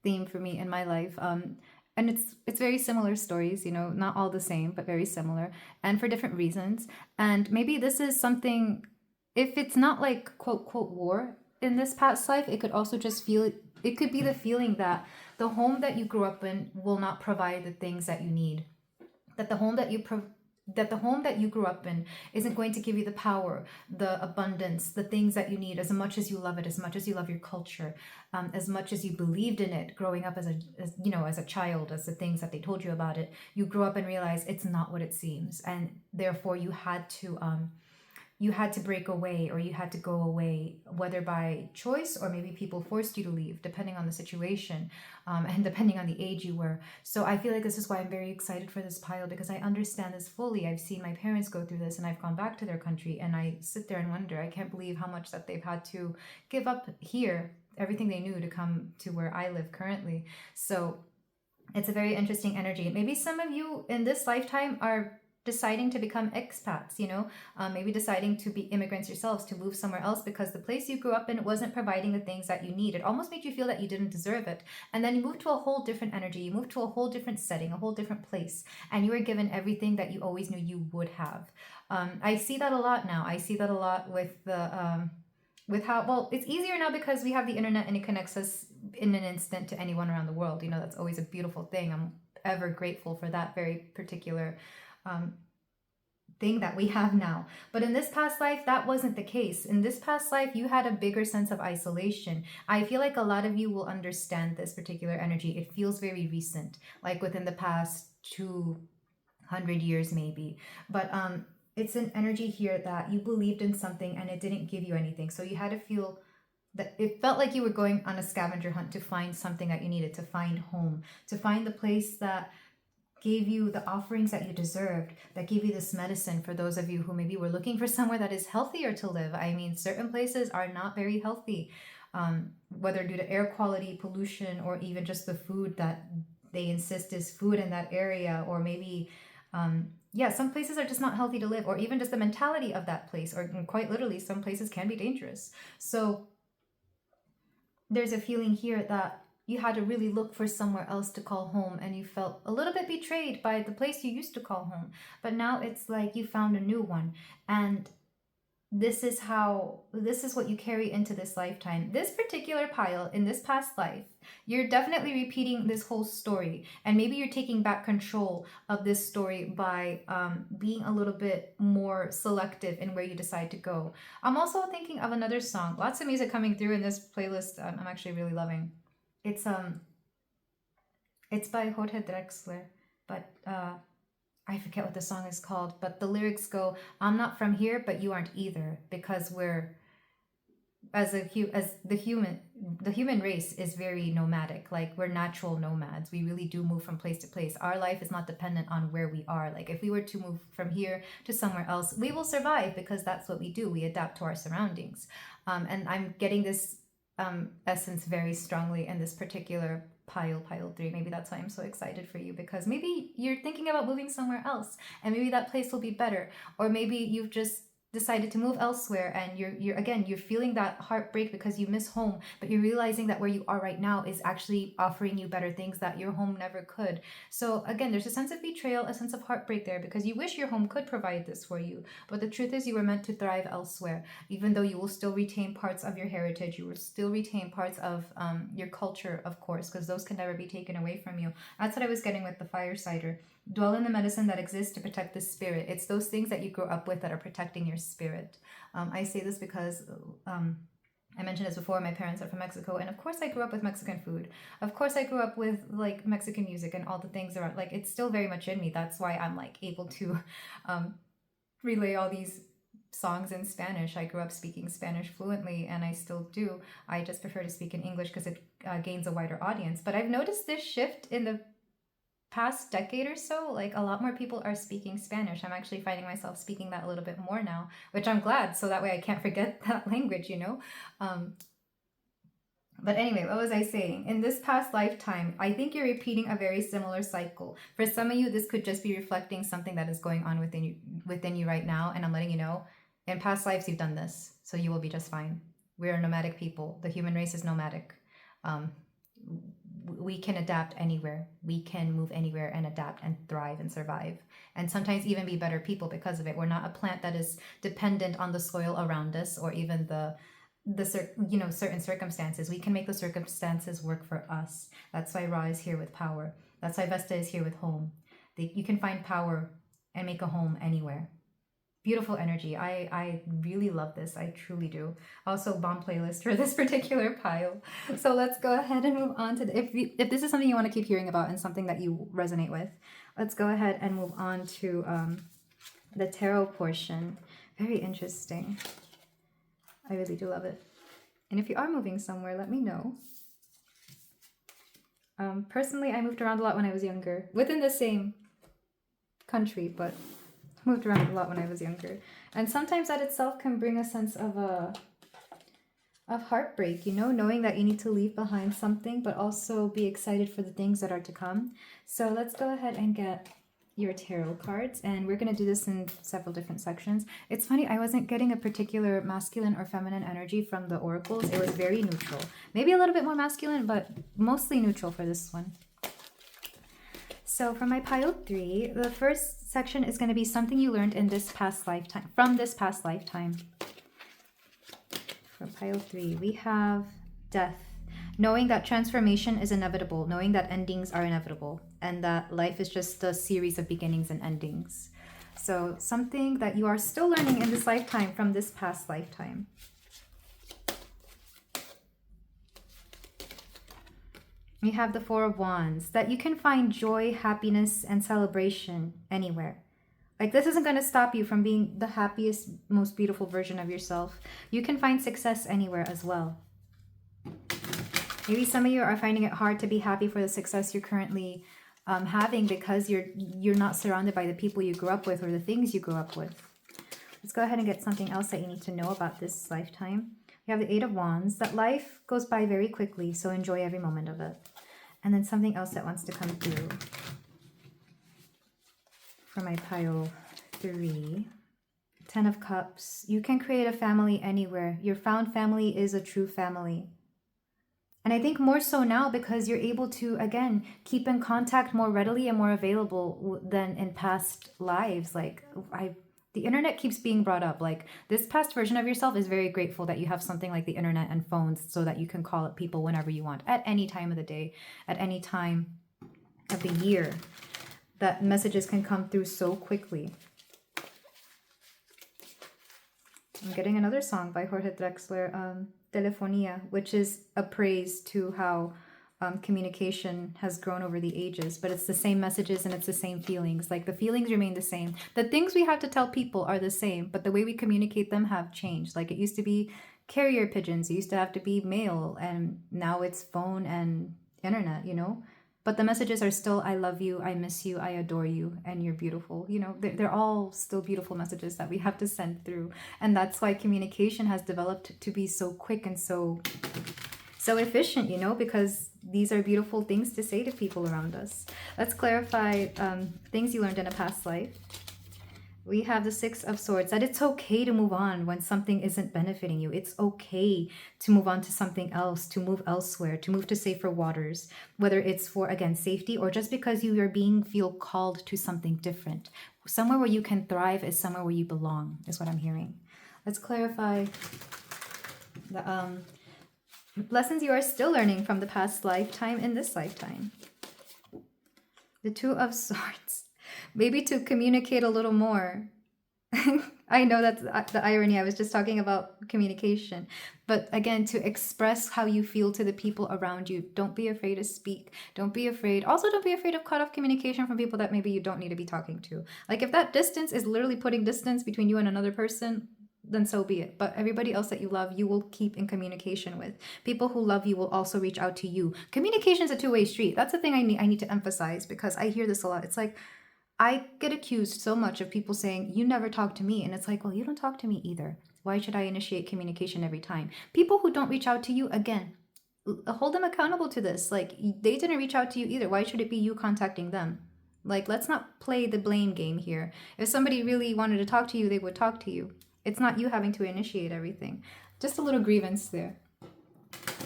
theme for me in my life. And it's very similar stories, you know, not all the same, but very similar, and for different reasons. And maybe this is something. If it's not like quote quote war in this past life, it could also just feel. It could be the feeling that the home that you grew up in will not provide the things that you need, that the home that you grew up in isn't going to give you the power, the abundance, the things that you need, as much as you love it, as much as you love your culture, as much as you believed in it growing up as a child, as the things that they told you about it. You grew up and realized it's not what it seems, and therefore you had to break away, or you had to go away, whether by choice or maybe people forced you to leave, depending on the situation, and depending on the age you were. So I feel like this is why I'm very excited for this pile, because I understand this fully. I've seen my parents go through this, and I've gone back to their country, and I sit there and wonder, I can't believe how much that they've had to give up here, everything they knew, to come to where I live currently. So it's a very interesting energy. Maybe some of you in this lifetime are deciding to become expats, maybe deciding to be immigrants yourselves, to move somewhere else because the place you grew up in wasn't providing the things that you need. It almost made you feel that you didn't deserve it. And then you moved to a whole different energy. You moved to a whole different setting, a whole different place, and you were given everything that you always knew you would have. I see that a lot now. I see that a lot with the with how, well, it's easier now because we have the internet and it connects us in an instant to anyone around the world. That's always a beautiful thing. I'm ever grateful for that very particular thing that we have now. But in this past life, that wasn't the case. In this past life, you had a bigger sense of isolation. I feel like a lot of you will understand this particular energy. It feels very recent, like within the past 200 years maybe. But it's an energy here that you believed in something and it didn't give you anything. So you had to feel that it felt like you were going on a scavenger hunt to find something that you needed, to find home, to find the place that gave you the offerings that you deserved, that gave you this medicine. For those of you who maybe were looking for somewhere that is healthier to live. I mean, certain places are not very healthy, whether due to air quality, pollution, or even just the food that they insist is food in that area, or maybe some places are just not healthy to live, or even just the mentality of that place, or quite literally, some places can be dangerous. So there's a feeling here that you had to really look for somewhere else to call home, and you felt a little bit betrayed by the place you used to call home. But now it's like you found a new one, and this is what you carry into this lifetime. This particular pile in this past life, you're definitely repeating this whole story, and maybe you're taking back control of this story by being a little bit more selective in where you decide to go. I'm also thinking of another song. Lots of music coming through in this playlist. I'm actually really loving. It's by Jorge Drexler, but I forget what the song is called, but the lyrics go, "I'm not from here, but you aren't either," because we're the human race is very nomadic. Like, we're natural nomads. We really do move from place to place. Our life is not dependent on where we are. Like, if we were to move from here to somewhere else, we will survive because that's what we do. We adapt to our surroundings. And I'm getting this essence very strongly in this particular pile 3. Maybe that's why I'm so excited for you, because maybe you're thinking about moving somewhere else, and maybe that place will be better, or maybe you've just decided to move elsewhere, and you're feeling that heartbreak because you miss home, but you're realizing that where you are right now is actually offering you better things that your home never could. So again, there's a sense of betrayal, a sense of heartbreak there, because you wish your home could provide this for you, but the truth is you were meant to thrive elsewhere. Even though you will still retain parts of your heritage, you will still retain parts of your culture, of course, because those can never be taken away from you. That's what I was getting with the Firesider. Dwell in the medicine that exists to protect the spirit. It's those things that you grew up with that are protecting your spirit. I say this because I mentioned this before. My parents are from Mexico, and of course I grew up with Mexican food. Of course I grew up with like Mexican music and all the things around. Like, it's still very much in me. That's why I'm like able to relay all these songs in Spanish. I grew up speaking Spanish fluently, and I still do. I just prefer to speak in English because it gains a wider audience. But I've noticed this shift in the past decade or so, like a lot more people are speaking Spanish. I'm actually finding myself speaking that a little bit more now, which I'm glad. So that way I can't forget that language, you know? But anyway, what was I saying? In this past lifetime, I think you're repeating a very similar cycle. For some of you, this could just be reflecting something that is going on within you right now. And I'm letting you know, in past lives, you've done this. So you will be just fine. We're nomadic people. The human race is nomadic. We can adapt anywhere. We can move anywhere and adapt and thrive and survive. And sometimes even be better people because of it. We're not a plant that is dependent on the soil around us or even the certain circumstances. We can make the circumstances work for us. That's why Ra is here with power. That's why Vesta is here with home. You can find power and make a home anywhere. Beautiful energy. I really love this. I truly do. Also, bomb playlist for this particular pile. So let's go ahead and move on to if this is something you want to keep hearing about and something that you resonate with, let's go ahead and move on to the tarot portion. Very interesting. I really do love it. And if you are moving somewhere, let me know. Personally, I moved around a lot when I was younger, within the same country, but moved around a lot when I was younger. And sometimes that itself can bring a sense of heartbreak, you know, knowing that you need to leave behind something, but also be excited for the things that are to come. So let's go ahead and get your tarot cards, and we're going to do this in several different sections. It's funny, I wasn't getting a particular masculine or feminine energy from the oracles. It was very neutral, maybe a little bit more masculine, but mostly neutral for this one. So for my pile 3, the first section is going to be something you learned in this past lifetime, from this past lifetime. For pile 3, we have death. Knowing that transformation is inevitable, knowing that endings are inevitable, and that life is just a series of beginnings and endings. So something that you are still learning in this lifetime from this past lifetime. We have the Four of Wands, that you can find joy, happiness, and celebration anywhere. Like, this isn't going to stop you from being the happiest, most beautiful version of yourself. You can find success anywhere as well. Maybe some of you are finding it hard to be happy for the success you're currently having because you're not surrounded by the people you grew up with or the things you grew up with. Let's go ahead and get something else that you need to know about this lifetime. We have the Eight of Wands, that life goes by very quickly, so enjoy every moment of it. And then something else that wants to come through for my pile 3. 10 of Cups. You can create a family anywhere. Your found family is a true family. And I think more so now because you're able to, again, keep in contact more readily and more available than in past lives. Like, the internet keeps being brought up. Like, this past version of yourself is very grateful that you have something like the internet and phones so that you can call up people whenever you want, at any time of the day, at any time of the year. That messages can come through so quickly. I'm getting another song by Jorge Drexler, Telefonia, which is a praise to how communication has grown over the ages, but it's the same messages and it's the same feelings. Like, the feelings remain the same. The things we have to tell people are the same, but the way we communicate them have changed. Like, it used to be carrier pigeons. It used to have to be mail, and now it's phone and internet, you know? But the messages are still, I love you, I miss you, I adore you, and you're beautiful. You know, they're all still beautiful messages that we have to send through. And that's why communication has developed to be so quick and so efficient, you know, because these are beautiful things to say to people around us. Let's clarify things you learned in a past life. We have the Six of Swords, that it's okay to move on when something isn't benefiting you. It's okay to move on to something else, to move elsewhere, to move to safer waters, whether it's for, again, safety or just because you feel called to something different. Somewhere where you can thrive is somewhere where you belong, is what I'm hearing. Let's clarify the lessons you are still learning from the past lifetime in this lifetime. The Two of Swords. Maybe to communicate a little more. I know that's the irony. I was just talking about communication. But again, to express how you feel to the people around you. Don't be afraid to speak. Don't be afraid. Also, don't be afraid of cut off communication from people that maybe you don't need to be talking to. Like, if that distance is literally putting distance between you and another person, then so be it. But everybody else that you love, you will keep in communication with. People who love you will also reach out to you. Communication is a two-way street. That's the thing I need to emphasize, because I hear this a lot. It's like, I get accused so much of people saying, you never talk to me. And it's like, well, you don't talk to me either. Why should I initiate communication every time? People who don't reach out to you, again, hold them accountable to this. Like, they didn't reach out to you either. Why should it be you contacting them? Like, let's not play the blame game here. If somebody really wanted to talk to you, they would talk to you. It's not you having to initiate everything. Just a little grievance there.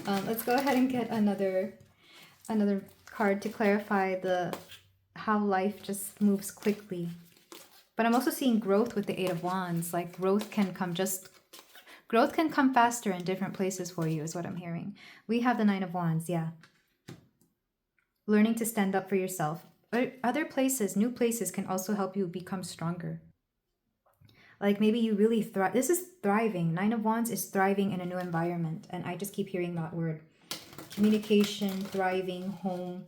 Let's go ahead and get another card to clarify how life just moves quickly. But I'm also seeing growth with the Eight of Wands. Like, growth can come faster in different places for you, is what I'm hearing. We have the Nine of Wands, yeah. Learning to stand up for yourself. Other places, new places, can also help you become stronger. Like, maybe you really thrive. This is thriving. Nine of Wands is thriving in a new environment. And I just keep hearing that word. Communication, thriving, home,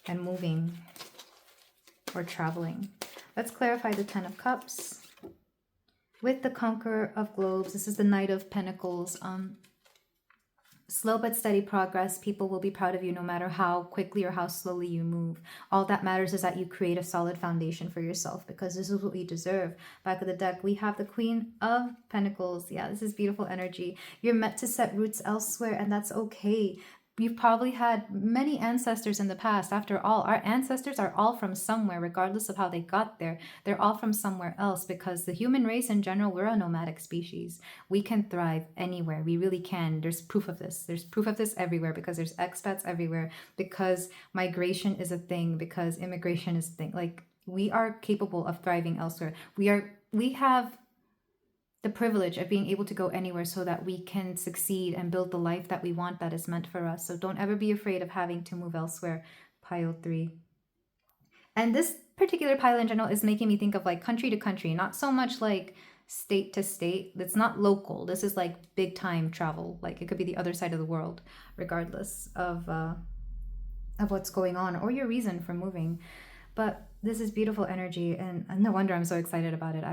and moving or traveling. Let's clarify the Ten of Cups. With the Conqueror of Globes, this is the Knight of Pentacles. Slow but steady progress. People will be proud of you no matter how quickly or how slowly you move. All that matters is that you create a solid foundation for yourself, because this is what you deserve. Back of the deck, we have the Queen of Pentacles. Yeah, this is beautiful energy. You're meant to set roots elsewhere, and that's okay. You've probably had many ancestors in the past. After all, our ancestors are all from somewhere, regardless of how they got there. They're all from somewhere else, because the human race in general, we're a nomadic species. We can thrive anywhere. We really can. There's proof of this. There's proof of this everywhere, because there's expats everywhere, because migration is a thing, because immigration is a thing. Like, we are capable of thriving elsewhere. We have the privilege of being able to go anywhere so that we can succeed and build the life that we want, that is meant for us. So don't ever be afraid of having to move elsewhere. Pile 3. And this particular pile in general is making me think of like country to country, not so much like state to state. It's not local. This is like big time travel. Like, it could be the other side of the world, regardless of what's going on or your reason for moving. But this is beautiful energy, and no wonder I'm so excited about it.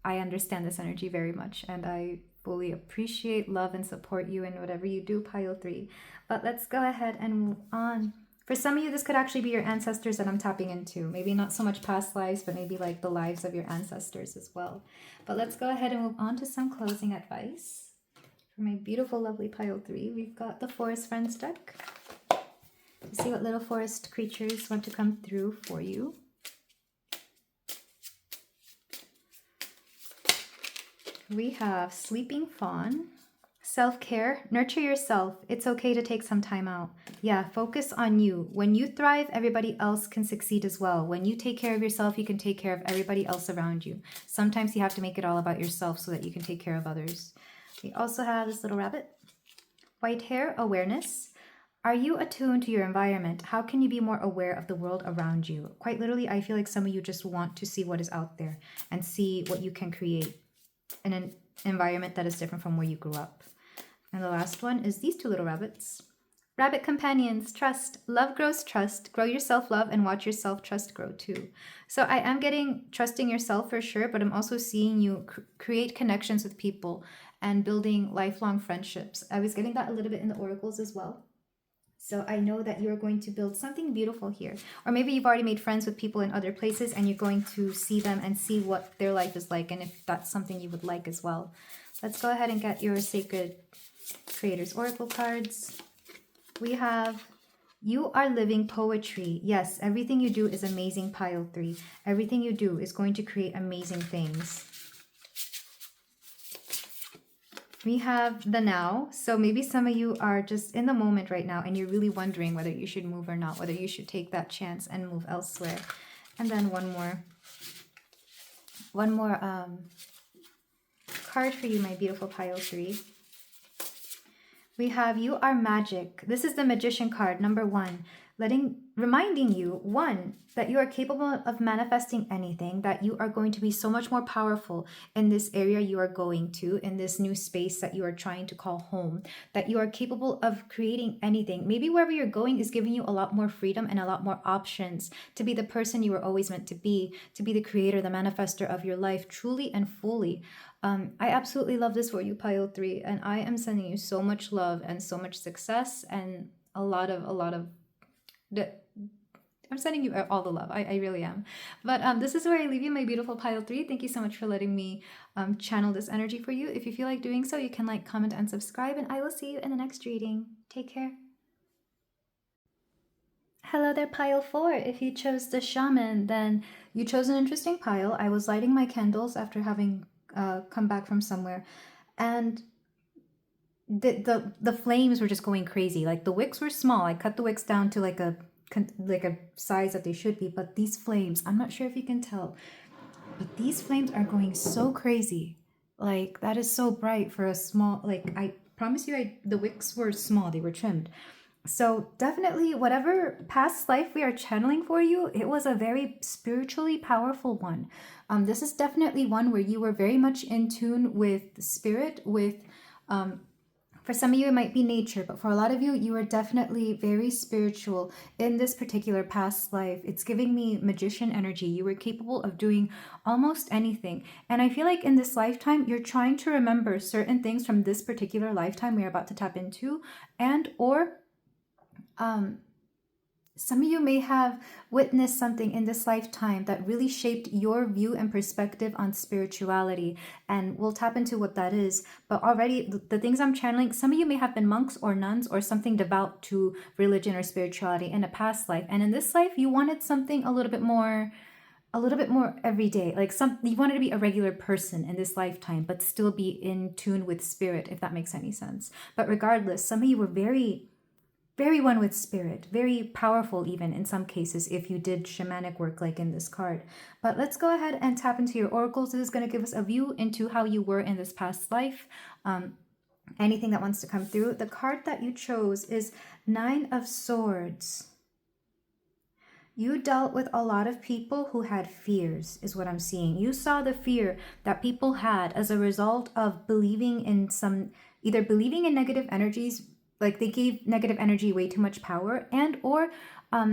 I understand this energy very much, and I fully appreciate, love, and support you in whatever you do, pile 3. But let's go ahead and move on. For some of you, this could actually be your ancestors that I'm tapping into. Maybe not so much past lives, but maybe like the lives of your ancestors as well. But let's go ahead and move on to some closing advice. For my beautiful, lovely pile 3, we've got the Forest Friends deck. To see what little forest creatures want to come through for you. We have Sleeping Fawn. Self-care. Nurture yourself. It's okay to take some time out. Yeah, focus on you. When you thrive, everybody else can succeed as well. When you take care of yourself, you can take care of everybody else around you. Sometimes you have to make it all about yourself so that you can take care of others. We also have this little rabbit. White hair. Awareness. Are you attuned to your environment? How can you be more aware of the world around you? Quite literally, I feel like some of you just want to see what is out there and see what you can create in an environment that is different from where you grew up. And the last one is these two little rabbits. Rabbit companions, trust. Love grows trust. Grow your self-love and watch your self-trust grow too. So I am getting trusting yourself for sure, but I'm also seeing you create connections with people and building lifelong friendships. I was getting that a little bit in the oracles as well. So I know that you're going to build something beautiful here. Or maybe you've already made friends with people in other places and you're going to see them and see what their life is like, and if that's something you would like as well. Let's go ahead and get your Sacred Creators Oracle cards. We have, you are living poetry. Yes, everything you do is amazing, pile 3. Everything you do is going to create amazing things. We have the now. So maybe some of you are just in the moment right now and you're really wondering whether you should move or not, whether you should take that chance and move elsewhere. And then one more card for you, my beautiful pile 3. We have, you are magic. This is the Magician card, number 1. Letting reminding you, one, that you are capable of manifesting anything, that you are going to be so much more powerful in this area you are going to, in this new space that you are trying to call home, that you are capable of creating anything. Maybe wherever you're going is giving you a lot more freedom and a lot more options to be the person you were always meant to be the creator, the manifester of your life, truly and fully. I absolutely love this for you, Pile 3, and I am sending you so much love and so much success and a lot of I'm sending you all the love. I really am. But this is where I leave you, my beautiful Pile 3. Thank you so much for letting me channel this energy for you. If you feel like doing so, you can like, comment, and subscribe, and I will see you in the next reading. Take care. Hello there, Pile 4. If you chose the Shaman, then you chose an interesting pile. I was lighting my candles after having come back from somewhere, and the flames were just going crazy. Like, the wicks were small. I cut the wicks down to like a size that they should be, but these flames, I'm not sure if you can tell, but these flames are going so crazy. Like, that is so bright for a small, like, I promise you, the wicks were small, they were trimmed. So definitely, whatever past life we are channeling for you, it was a very spiritually powerful one. This is definitely one where you were very much in tune with spirit, with for some of you, it might be nature, but for a lot of you, you are definitely very spiritual in this particular past life. It's giving me magician energy. You were capable of doing almost anything. And I feel like in this lifetime, you're trying to remember certain things from this particular lifetime we're about to tap into, and or some of you may have witnessed something in this lifetime that really shaped your view and perspective on spirituality. And we'll tap into what that is. But already, the things I'm channeling, some of you may have been monks or nuns or something devout to religion or spirituality in a past life. And in this life, you wanted something a little bit more everyday. Like, you wanted to be a regular person in this lifetime, but still be in tune with spirit, if that makes any sense. But regardless, some of you were very one with spirit, very powerful even in some cases if you did shamanic work like in this card. But let's go ahead and tap into your oracles. This is going to give us a view into how you were in this past life. Anything that wants to come through. The card that you chose is 9 of Swords. You dealt with a lot of people who had fears, is what I'm seeing. You saw the fear that people had as a result of believing in either believing in negative energies, like they gave negative energy way too much power, and or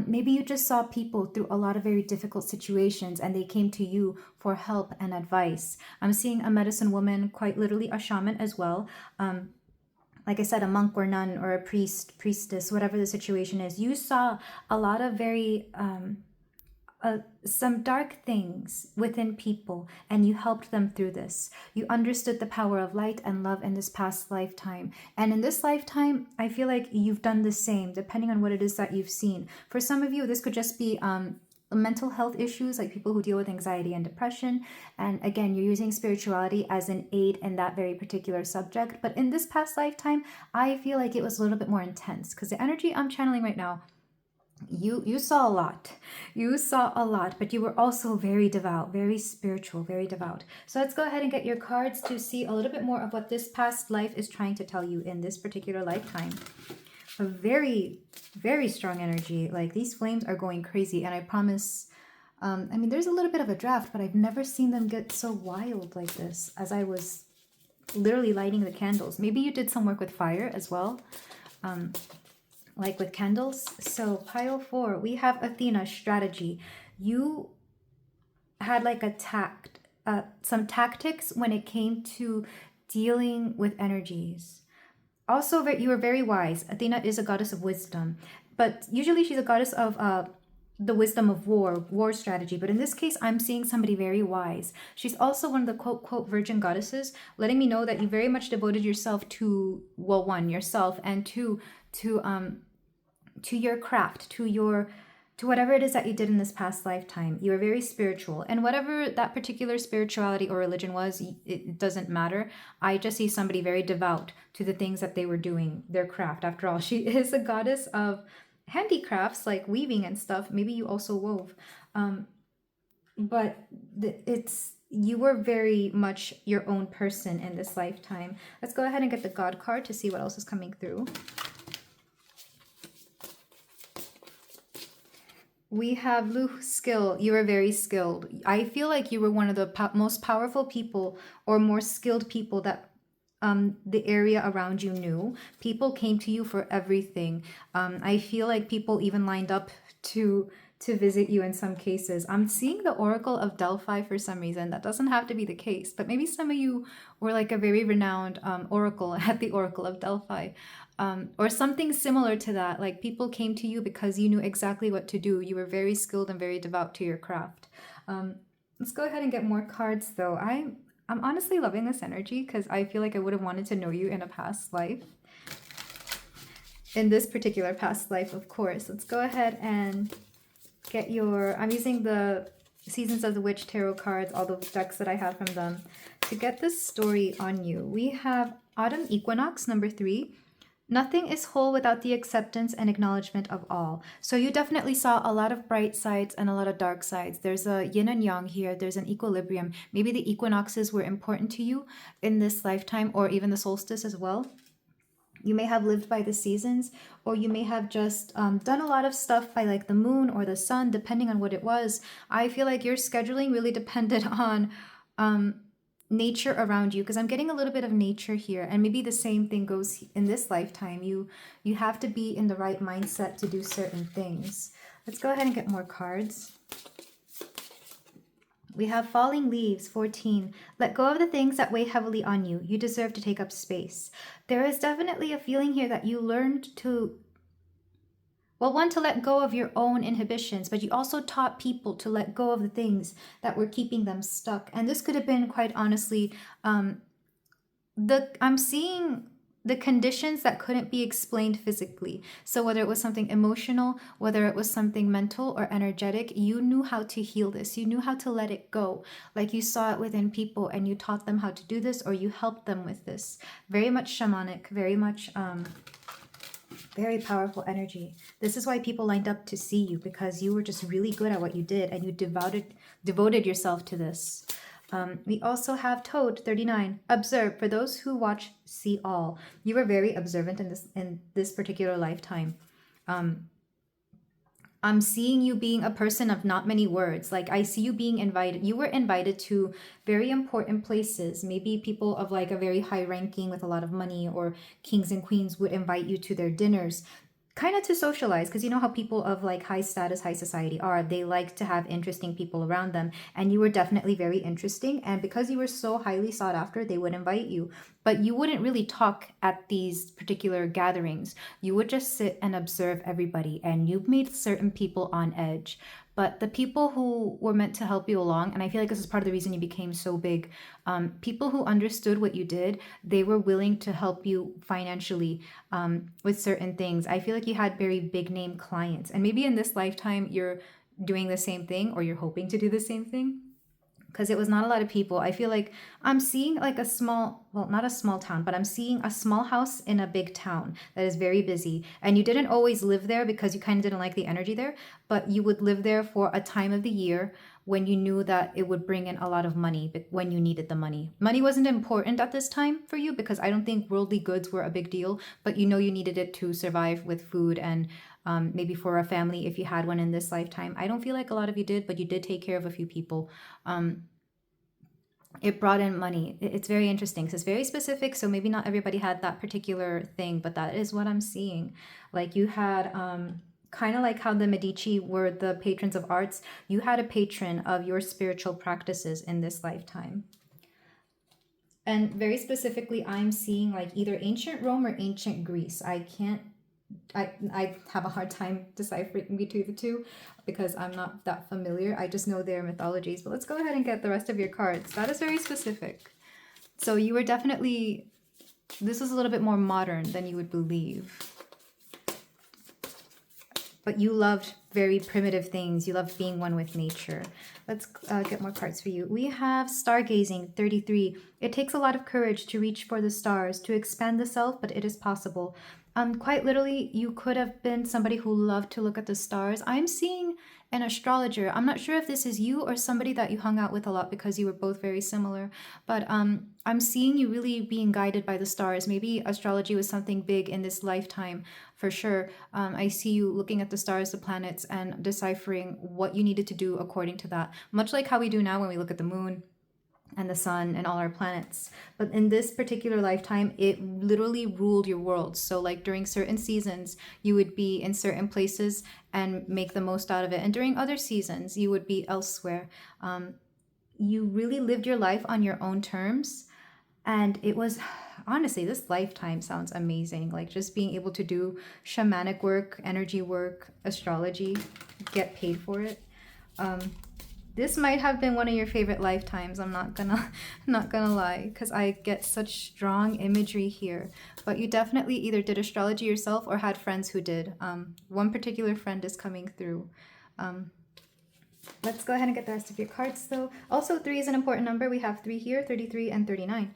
maybe you just saw people through a lot of very difficult situations and they came to you for help and advice. I'm seeing a medicine woman, quite literally a shaman as well. Like I said, a monk or nun or a priestess, whatever the situation is. You saw a lot of very some dark things within people, and you helped them through this. You understood the power of light and love in this past lifetime. And in this lifetime, I feel like you've done the same, depending on what it is that you've seen. For some of you, this could just be mental health issues, like people who deal with anxiety and depression. And again, you're using spirituality as an aid in that very particular subject. But in this past lifetime, I feel like it was a little bit more intense, because the energy I'm channeling right now, you saw a lot. You saw a lot, but you were also very devout, very spiritual, very devout. So let's go ahead and get your cards to see a little bit more of what this past life is trying to tell you in this particular lifetime. A very, very strong energy. Like, these flames are going crazy, and I promise, I mean, there's a little bit of a draft, but I've never seen them get so wild like this as I was literally lighting the candles. Maybe you did some work with fire as well. Like with candles. So pile 4, we have Athena, strategy. You had like some tactics when it came to dealing with energies. Also, you were very wise. Athena is a goddess of wisdom, but usually she's a goddess of the wisdom of war strategy. But in this case, I'm seeing somebody very wise. She's also one of the quote virgin goddesses, letting me know that you very much devoted yourself to, well, one, yourself, and two, to your craft, to whatever it is that you did in this past lifetime. You were very spiritual, and whatever that particular spirituality or religion was, it doesn't matter. I just see somebody very devout to the things that they were doing, their craft. After all, she is a goddess of handicrafts like weaving and stuff. Maybe you also wove, but you were very much your own person in this lifetime. Let's go ahead and get the God card to see what else is coming through. We have Lu skill. You are very skilled. I feel like you were one of the most powerful people or more skilled people that the area around you knew. People came to you for everything. I feel like people even lined up to visit you in some cases. I'm seeing the Oracle of Delphi for some reason. That doesn't have to be the case, but maybe some of you were like a very renowned oracle at the Oracle of Delphi. Or something similar to that. Like people came to you because you knew exactly what to do. You were very skilled and very devout to your craft. Let's go ahead and get more cards though. I'm honestly loving this energy because I feel like I would have wanted to know you in a past life. In this particular past life, of course. Let's go ahead and get your... I'm using the Seasons of the Witch tarot cards, all the decks that I have from them, to get this story on you. We have Autumn Equinox, number 3. Nothing is whole without the acceptance and acknowledgement of all. So you definitely saw a lot of bright sides and a lot of dark sides. There's a yin and yang here. There's an equilibrium. Maybe the equinoxes were important to you in this lifetime, or even the solstice as well. You may have lived by the seasons, or you may have just done a lot of stuff by like the moon or the sun, depending on what it was. I feel like your scheduling really depended on nature around you, because I'm getting a little bit of nature here, and maybe the same thing goes in this lifetime. You have to be in the right mindset to do certain things. Let's go ahead and get more cards. We have Falling Leaves, 14. Let go of the things that weigh heavily on you. You deserve to take up space. There is definitely a feeling here that you learned to... Well, one, to let go of your own inhibitions, but you also taught people to let go of the things that were keeping them stuck. And this could have been, quite honestly, I'm seeing the conditions that couldn't be explained physically. So whether it was something emotional, whether it was something mental or energetic, you knew how to heal this. You knew how to let it go. Like you saw it within people and you taught them how to do this, or you helped them with this. Very much shamanic, very much... very powerful energy. This is why people lined up to see you, because you were just really good at what you did and you devoted yourself to this. We also have Toad, 39. Observe. For those who watch, see all. You were very observant in this particular lifetime. I'm seeing you being a person of not many words. Like I see you being invited. You were invited to very important places. Maybe people of like a very high ranking with a lot of money, or kings and queens would invite you to their dinners, kind of to socialize, because you know how people of like high status, high society are. They like to have interesting people around them, and you were definitely very interesting. And because you were so highly sought after, they would invite you. But you wouldn't really talk at these particular gatherings. You would just sit and observe everybody, and you made certain people on edge. But the people who were meant to help you along, and I feel like this is part of the reason you became so big, people who understood what you did, they were willing to help you financially with certain things. I feel like you had very big name clients, and maybe in this lifetime you're doing the same thing, or you're hoping to do the same thing, because it was not a lot of people. I feel like I'm seeing like a small, well, not a small town, but I'm seeing a small house in a big town that is very busy. And you didn't always live there because you kind of didn't like the energy there, but you would live there for a time of the year when you knew that it would bring in a lot of money, but when you needed the money. Money wasn't important at this time for you, because I don't think worldly goods were a big deal, but you know you needed it to survive with food, and maybe for a family if you had one in this lifetime. I don't feel like a lot of you did, but you did take care of a few people. It brought in money. It's very interesting because it's very specific, so maybe not everybody had that particular thing, but that is what I'm seeing. Like you had kind of like how the Medici were the patrons of arts, you had a patron of your spiritual practices in this lifetime. And very specifically, I'm seeing like either ancient Rome or ancient Greece. I have a hard time deciphering between the two because I'm not that familiar. I just know their mythologies. But let's go ahead and get the rest of your cards. That is very specific. So you were definitely, this was a little bit more modern than you would believe. But you loved very primitive things. You loved being one with nature. Let's get more cards for you. We have Stargazing, 33. It takes a lot of courage to reach for the stars, to expand the self, but it is possible. Quite literally, you could have been somebody who loved to look at the stars. I'm seeing an astrologer. I'm not sure if this is you or somebody that you hung out with a lot because you were both very similar, but I'm seeing you really being guided by the stars. Maybe astrology was something big in this lifetime for sure. I see you looking at the stars, the planets, and deciphering what you needed to do according to that, much like how we do now when we look at the moon and the sun and all our planets. But in this particular lifetime, it literally ruled your world. So like during certain seasons, you would be in certain places and make the most out of it, and during other seasons you would be elsewhere. You really lived your life on your own terms, and it was, honestly, this lifetime sounds amazing. Like just being able to do shamanic work, energy work, astrology, get paid for it. This might have been one of your favorite lifetimes. I'm not gonna lie, because I get such strong imagery here. But you definitely either did astrology yourself or had friends who did. One particular friend is coming through. Let's go ahead and get the rest of your cards though. Also, 3 is an important number. We have 3 here, 33 and 39.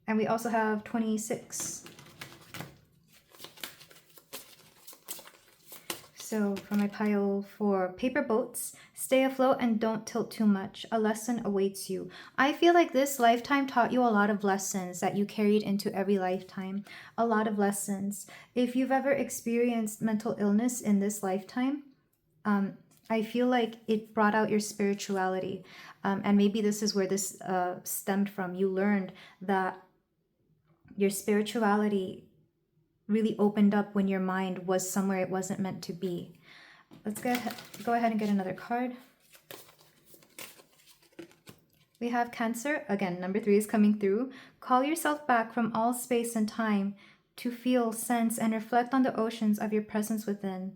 And we also have 26. So for my pile for paper boats, stay afloat and don't tilt too much. A lesson awaits you. I feel like this lifetime taught you a lot of lessons that you carried into every lifetime. A lot of lessons. If you've ever experienced mental illness in this lifetime, I feel like it brought out your spirituality. And maybe this is where this stemmed from. You learned that your spirituality really opened up when your mind was somewhere it wasn't meant to be. Let's go ahead and get another card. We have Cancer. Again, number 3 is coming through. Call yourself back from all space and time to feel, sense, and reflect on the oceans of your presence within.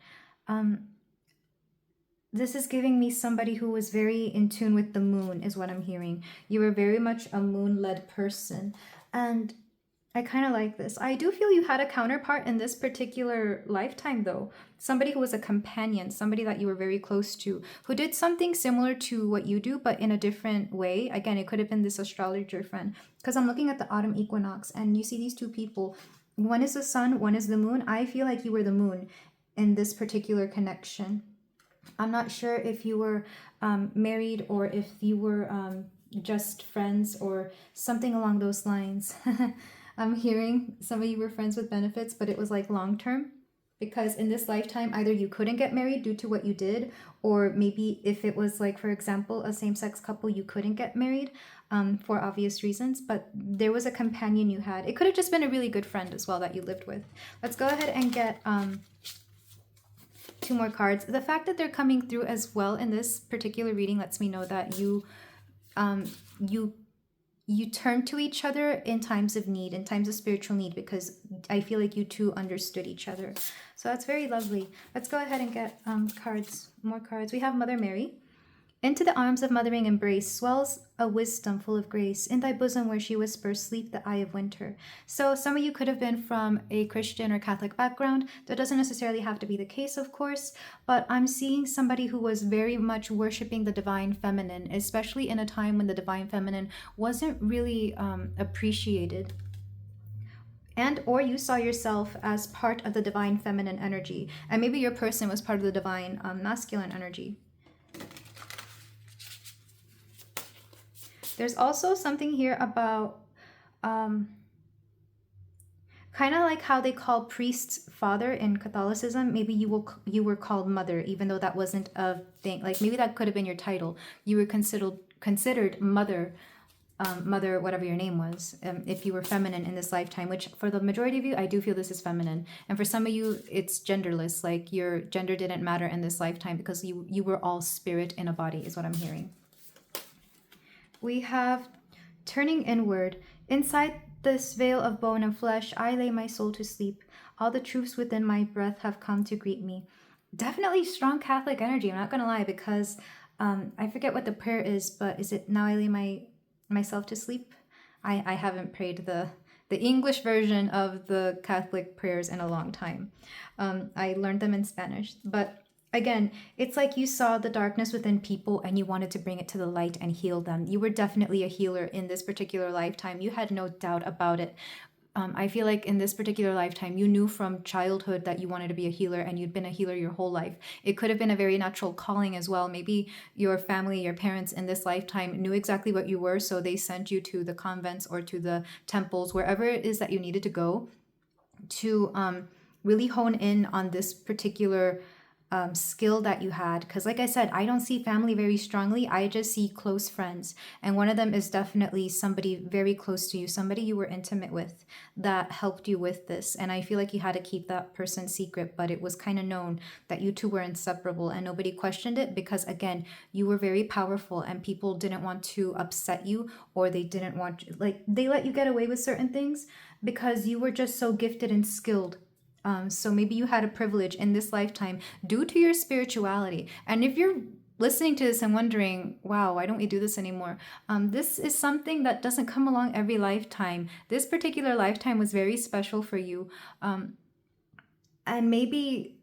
This is giving me somebody who was very in tune with the moon, is what I'm hearing. You were very much a moon-led person. And I kind of like this. I do feel you had a counterpart in this particular lifetime, though. Somebody who was a companion, somebody that you were very close to, who did something similar to what you do, but in a different way. Again, it could have been this astrologer friend. Because I'm looking at the autumn equinox, and you see these 2 people. One is the sun, one is the moon. I feel like you were the moon in this particular connection. I'm not sure if you were married or if you were just friends or something along those lines. I'm hearing some of you were friends with benefits, but it was like long-term, because in this lifetime, either you couldn't get married due to what you did, or maybe if it was like, for example, a same-sex couple, you couldn't get married for obvious reasons, but there was a companion you had. It could have just been a really good friend as well that you lived with. Let's go ahead and get 2 more cards. The fact that they're coming through as well in this particular reading lets me know that you turn to each other in times of need, in times of spiritual need, because I feel like you 2 understood each other. So that's very lovely. Let's go ahead and get cards, more cards. We have Mother Mary. Into the arms of mothering embrace swells a wisdom full of grace. In thy bosom where she whispers, sleep the eye of winter. So some of you could have been from a Christian or Catholic background. That doesn't necessarily have to be the case, of course, but I'm seeing somebody who was very much worshiping the divine feminine, especially in a time when the divine feminine wasn't really appreciated. And or you saw yourself as part of the divine feminine energy, and maybe your person was part of the divine masculine energy. There's also something here about kind of like how they call priests father in Catholicism. Maybe you were called mother, even though that wasn't a thing. Like maybe that could have been your title. You were considered mother, mother, whatever your name was, if you were feminine in this lifetime, which for the majority of you, I do feel this is feminine. And for some of you, it's genderless. Like your gender didn't matter in this lifetime because you were all spirit in a body, is what I'm hearing. We have turning inward. Inside this veil of bone and flesh, I lay my soul to sleep. All the truths within my breath have come to greet me. Definitely strong Catholic energy, I'm not going to lie, because I forget what the prayer is, but is it now I lay myself to sleep? I haven't prayed the English version of the Catholic prayers in a long time. I learned them in Spanish, but again, it's like you saw the darkness within people and you wanted to bring it to the light and heal them. You were definitely a healer in this particular lifetime. You had no doubt about it. I feel like in this particular lifetime, you knew from childhood that you wanted to be a healer and you'd been a healer your whole life. It could have been a very natural calling as well. Maybe your family, your parents in this lifetime knew exactly what you were, so they sent you to the convents or to the temples, wherever it is that you needed to go to really hone in on this particular skill that you had. Because like I said, I don't see family very strongly. I just see close friends, and one of them is definitely somebody very close to you, somebody you were intimate with that helped you with this. And I feel like you had to keep that person secret, but it was kind of known that you two were inseparable and nobody questioned it, because again, you were very powerful and people didn't want to upset you, or they didn't want, like, they let you get away with certain things because you were just so gifted and skilled. So maybe you had a privilege in this lifetime due to your spirituality. And if you're listening to this and wondering, wow, why don't we do this anymore? This is something that doesn't come along every lifetime. This particular lifetime was very special for you. And maybe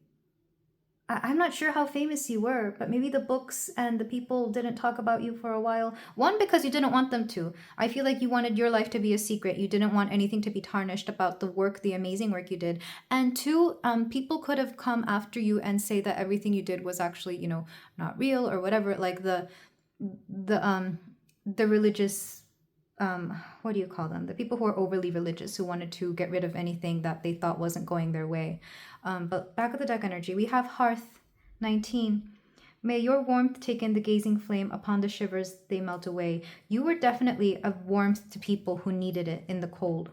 I'm not sure how famous you were, but maybe the books and the people didn't talk about you for a while. One, because you didn't want them to. I feel like you wanted your life to be a secret. You didn't want anything to be tarnished about the work, the amazing work you did. And two, people could have come after you and say that everything you did was actually, not real or whatever. Like the religious, what do you call them? The people who are overly religious, who wanted to get rid of anything that they thought wasn't going their way. But back of the deck energy, we have Hearth 19. May your warmth take in the gazing flame, upon the shivers they melt away. You were definitely a warmth to people who needed it in the cold.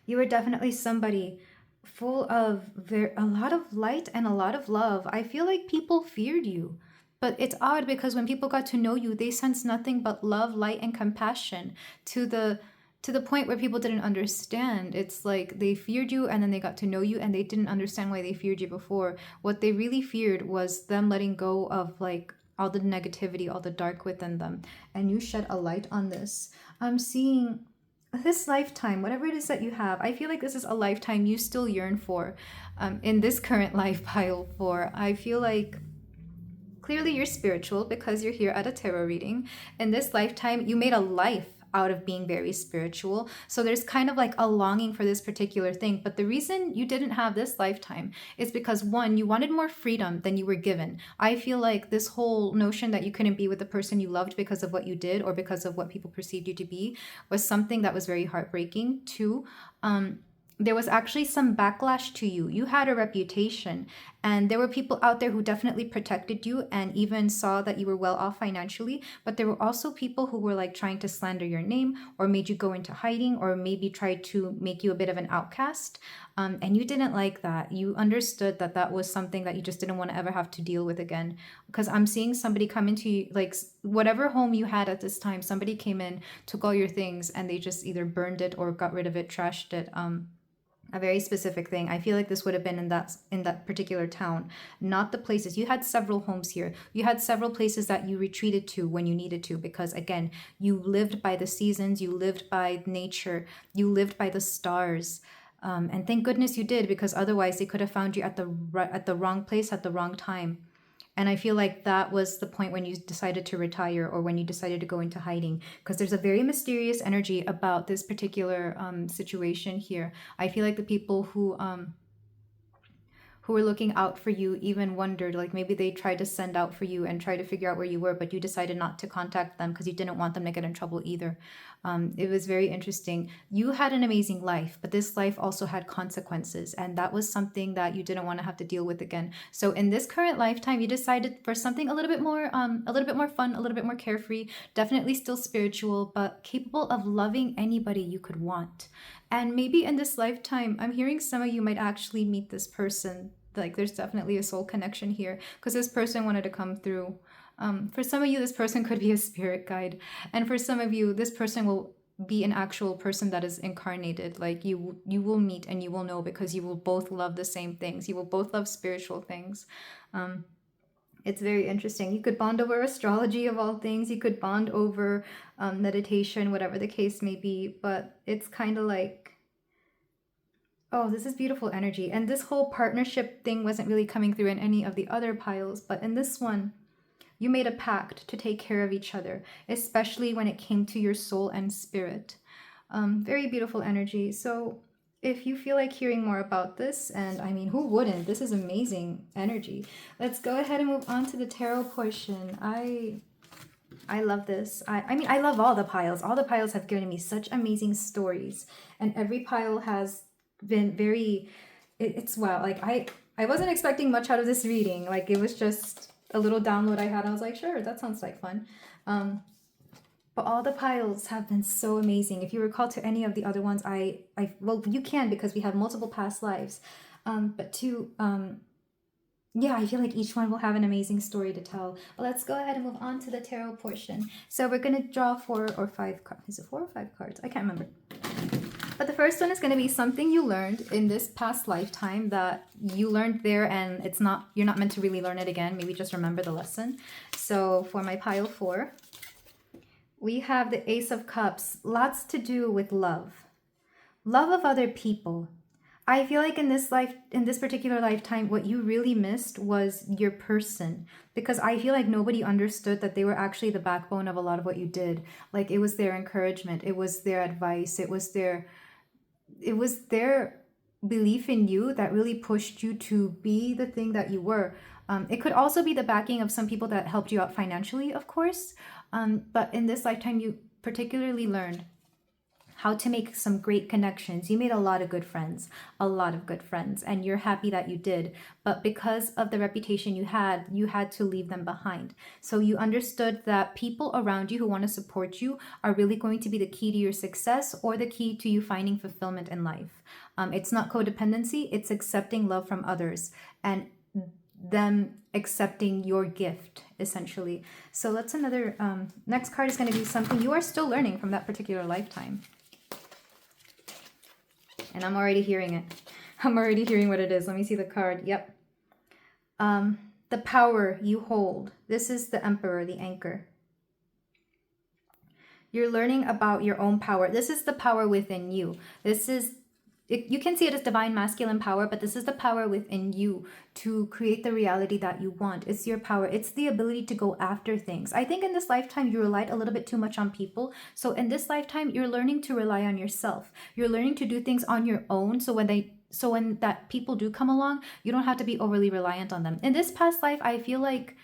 You were definitely somebody full of a lot of light and a lot of love. I feel like people feared you. But it's odd because when people got to know you, they sensed nothing but love, light, and compassion to the point where people didn't understand. It's like they feared you and then they got to know you and they didn't understand why they feared you before. What they really feared was them letting go of like all the negativity, all the dark within them. And you shed a light on this. I'm seeing this lifetime, whatever it is that you have, I feel like this is a lifetime you still yearn for. In this current life, pile 4, I feel like clearly you're spiritual because you're here at a tarot reading. In this lifetime, you made a life out of being very spiritual. So there's kind of like a longing for this particular thing. But the reason you didn't have this lifetime is because, one, you wanted more freedom than you were given. I feel like this whole notion that you couldn't be with the person you loved because of what you did or because of what people perceived you to be was something that was very heartbreaking. Two, there was actually some backlash to you. You had a reputation, and there were people out there who definitely protected you and even saw that you were well off financially. But there were also people who were like trying to slander your name or made you go into hiding or maybe tried to make you a bit of an outcast. And you didn't like that. You understood that that was something that you just didn't want to ever have to deal with again. Because I'm seeing somebody come into you, like whatever home you had at this time, somebody came in, took all your things, and they just either burned it or got rid of it, trashed it. A very specific thing. I feel like this would have been in that particular town, not the places. You had several homes here. You had several places that you retreated to when you needed to, because again, you lived by the seasons, you lived by nature, you lived by the stars. And thank goodness you did, because otherwise they could have found you at the wrong place at the wrong time. And I feel like that was the point when you decided to retire or when you decided to go into hiding, because there's a very mysterious energy about this particular situation here. I feel like the people who were looking out for you even wondered, like maybe they tried to send out for you and try to figure out where you were, but you decided not to contact them because you didn't want them to get in trouble either. It was very interesting. You had an amazing life, but this life also had consequences, and that was something that you didn't want to have to deal with again. So in this current lifetime, you decided for something a little bit more fun, a little bit more carefree, definitely still spiritual, but capable of loving anybody you could want. And maybe in this lifetime, I'm hearing some of you might actually meet this person. Like there's definitely a soul connection here because this person wanted to come through. For some of you, this person could be a spirit guide. And for some of you, this person will be an actual person that is incarnated. Like you will meet and you will know, because you will both love the same things. You will both love spiritual things. It's very interesting. You could bond over astrology of all things. You could bond over meditation, whatever the case may be. But it's kind of like, oh, this is beautiful energy. And this whole partnership thing wasn't really coming through in any of the other piles. But in this one, you made a pact to take care of each other, especially when it came to your soul and spirit. Very beautiful energy. So if you feel like hearing more about this, and I mean, who wouldn't? This is amazing energy. Let's go ahead and move on to the tarot portion. I love this. I mean, I love all the piles. All the piles have given me such amazing stories, and every pile has been very. It's wow. Like I wasn't expecting much out of this reading. Like it was just a little download I had. I was like, sure, that sounds like fun. But all the piles have been so amazing. If you recall to any of the other ones, well, you can because we have multiple past lives. Yeah, I feel like each one will have an amazing story to tell. But let's go ahead and move on to the tarot portion. So we're going to draw 4 or 5 cards. Is it 4 or 5 cards? I can't remember. But the first one is going to be something you learned in this past lifetime that you learned there, and you're not meant to really learn it again. Maybe just remember the lesson. So for my pile 4, we have the Ace of Cups. Lots to do with love. Love of other people. I feel like in this particular lifetime, what you really missed was your person, because I feel like nobody understood that they were actually the backbone of a lot of what you did. Like it was their encouragement, it was their advice, it was their belief in you that really pushed you to be the thing that you were. It could also be the backing of some people that helped you out financially, of course. But in this lifetime, you particularly learned how to make some great connections. You made a lot of good friends, and you're happy that you did. But because of the reputation you had to leave them behind. So you understood that people around you who want to support you are really going to be the key to your success or the key to you finding fulfillment in life. It's not codependency, it's accepting love from others and them accepting your gift, essentially. So let's next card is going to be something you are still learning from that particular lifetime. And I'm already hearing it. I'm already hearing what it is. Let me see the card. Yep. The power you hold. This is the Emperor, the anchor. You're learning about your own power. This is the power within you. You can see it as divine masculine power, but this is the power within you to create the reality that you want. It's your power. It's the ability to go after things. I think in this lifetime, you relied a little bit too much on people. So in this lifetime, you're learning to rely on yourself. You're learning to do things on your own. So when that people do come along, you don't have to be overly reliant on them. In this past life, I feel like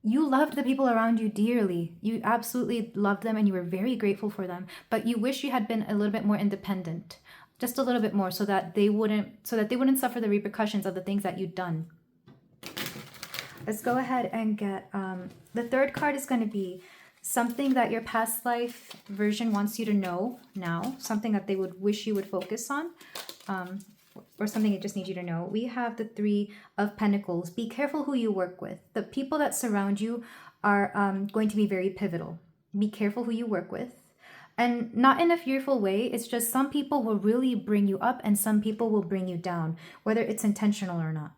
you loved the people around you dearly. You absolutely loved them and you were very grateful for them. But you wish you had been a little bit more independent. Just a little bit more so that they wouldn't suffer the repercussions of the things that you've done. Let's go ahead and get the third card is going to be something that your past life version wants you to know now, something that they would wish you would focus on, or something it just needs you to know. We have the 3 of Pentacles. Be careful who you work with. The people that surround you are going to be very pivotal. Be careful who you work with. And not in a fearful way. It's just some people will really bring you up and some people will bring you down, whether it's intentional or not.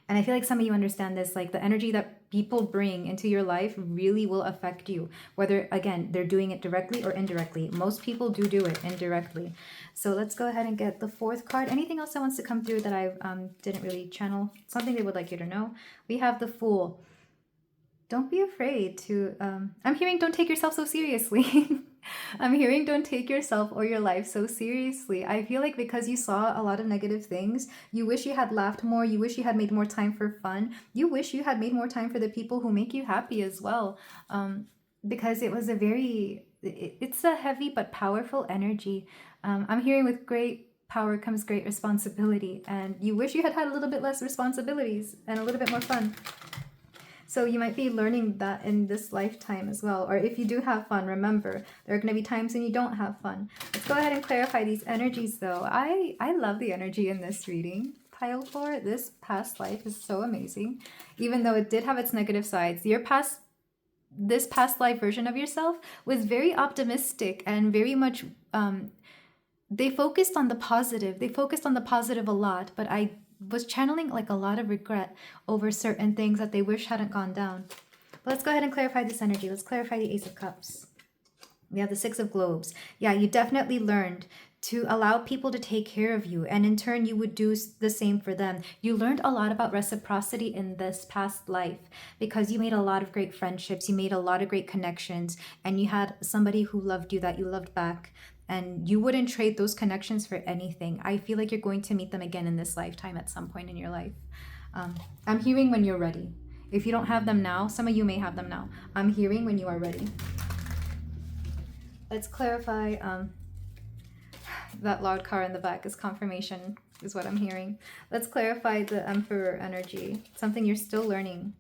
And I feel like some of you understand this, like the energy that people bring into your life really will affect you, whether, again, they're doing it directly or indirectly. Most people do it indirectly. So let's go ahead and get the 4th card. Anything else that wants to come through that I didn't really channel? Something they would like you to know? We have the Fool. Don't be afraid to, I'm hearing don't take yourself so seriously. I'm hearing don't take yourself or your life so seriously. I feel like because you saw a lot of negative things, you wish you had laughed more, you wish you had made more time for fun, you wish you had made more time for the people who make you happy as well. Because it was it's a heavy but powerful energy. I'm hearing with great power comes great responsibility, and you wish you had a little bit less responsibilities and a little bit more fun. So you might be learning that in this lifetime as well. Or if you do have fun, remember, there are going to be times when you don't have fun. Let's go ahead and clarify these energies though. I love the energy in this reading. Pile 4, this past life is so amazing. Even though it did have its negative sides, this past life version of yourself was very optimistic and very much, they focused on the positive. They focused on the positive a lot, but I was channeling like a lot of regret over certain things that they wish hadn't gone down. But let's go ahead and clarify this energy. Let's clarify the Ace of Cups. We have the 6 of Globes. Yeah, you definitely learned to allow people to take care of you, and in turn you would do the same for them. You learned a lot about reciprocity in this past life because you made a lot of great friendships, you made a lot of great connections, and you had somebody who loved you that you loved back. and you wouldn't trade those connections for anything. I feel like you're going to meet them again in this lifetime at some point in your life. I'm hearing when you're ready. If you don't have them now, some of you may have them now. I'm hearing when you are ready. Let's clarify. That loud car in the back is confirmation, is what I'm hearing. Let's clarify the Emperor energy. Something you're still learning.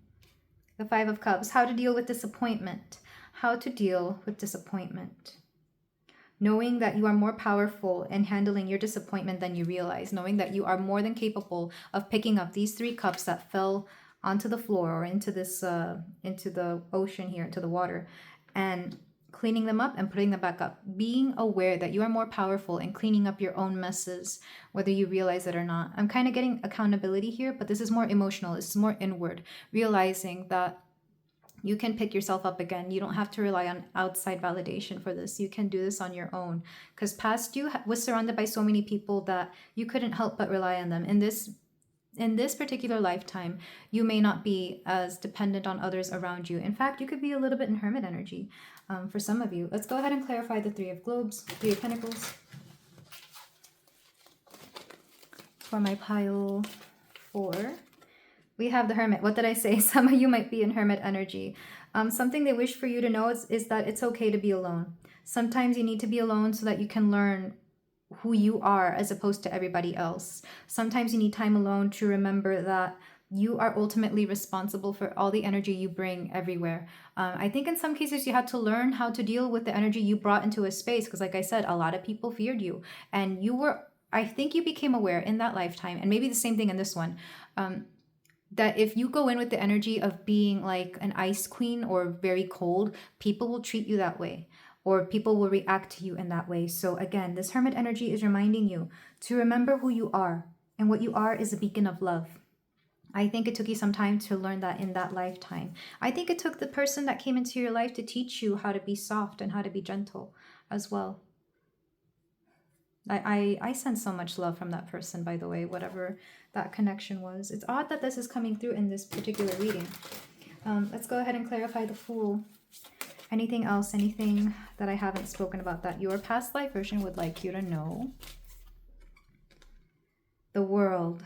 The Five of Cups. How to deal with disappointment. How to deal with disappointment. Knowing that you are more powerful in handling your disappointment than you realize. Knowing that you are more than capable of picking up these 3 cups that fell onto the floor or into this, into the ocean here, into the water, and cleaning them up and putting them back up. Being aware that you are more powerful in cleaning up your own messes, whether you realize it or not. I'm kind of getting accountability here, but this is more emotional. This is more inward. Realizing that you can pick yourself up again. You don't have to rely on outside validation for this. You can do this on your own. Because past you was surrounded by so many people that you couldn't help but rely on them. In this particular lifetime, you may not be as dependent on others around you. In fact, you could be a little bit in hermit energy for some of you. Let's go ahead and clarify the 3 of Globes, 3 of Pentacles. For my pile 4. We have the Hermit. What did I say? Some of you might be in Hermit energy. Something they wish for you to know is that it's okay to be alone. Sometimes you need to be alone so that you can learn who you are as opposed to everybody else. Sometimes you need time alone to remember that you are ultimately responsible for all the energy you bring everywhere. I think in some cases you had to learn how to deal with the energy you brought into a space because, like I said, a lot of people feared you. And I think you became aware in that lifetime, and maybe the same thing in this one, that if you go in with the energy of being like an ice queen or very cold, people will treat you that way. Or people will react to you in that way. So again, this Hermit energy is reminding you to remember who you are. And what you are is a beacon of love. I think it took you some time to learn that in that lifetime. I think it took the person that came into your life to teach you how to be soft and how to be gentle as well. I sense so much love from that person, by the way, whatever that connection was. It's odd that this is coming through in this particular reading. Let's go ahead and clarify the Fool. Anything else, anything that I haven't spoken about that your past life version would like you to know? The World.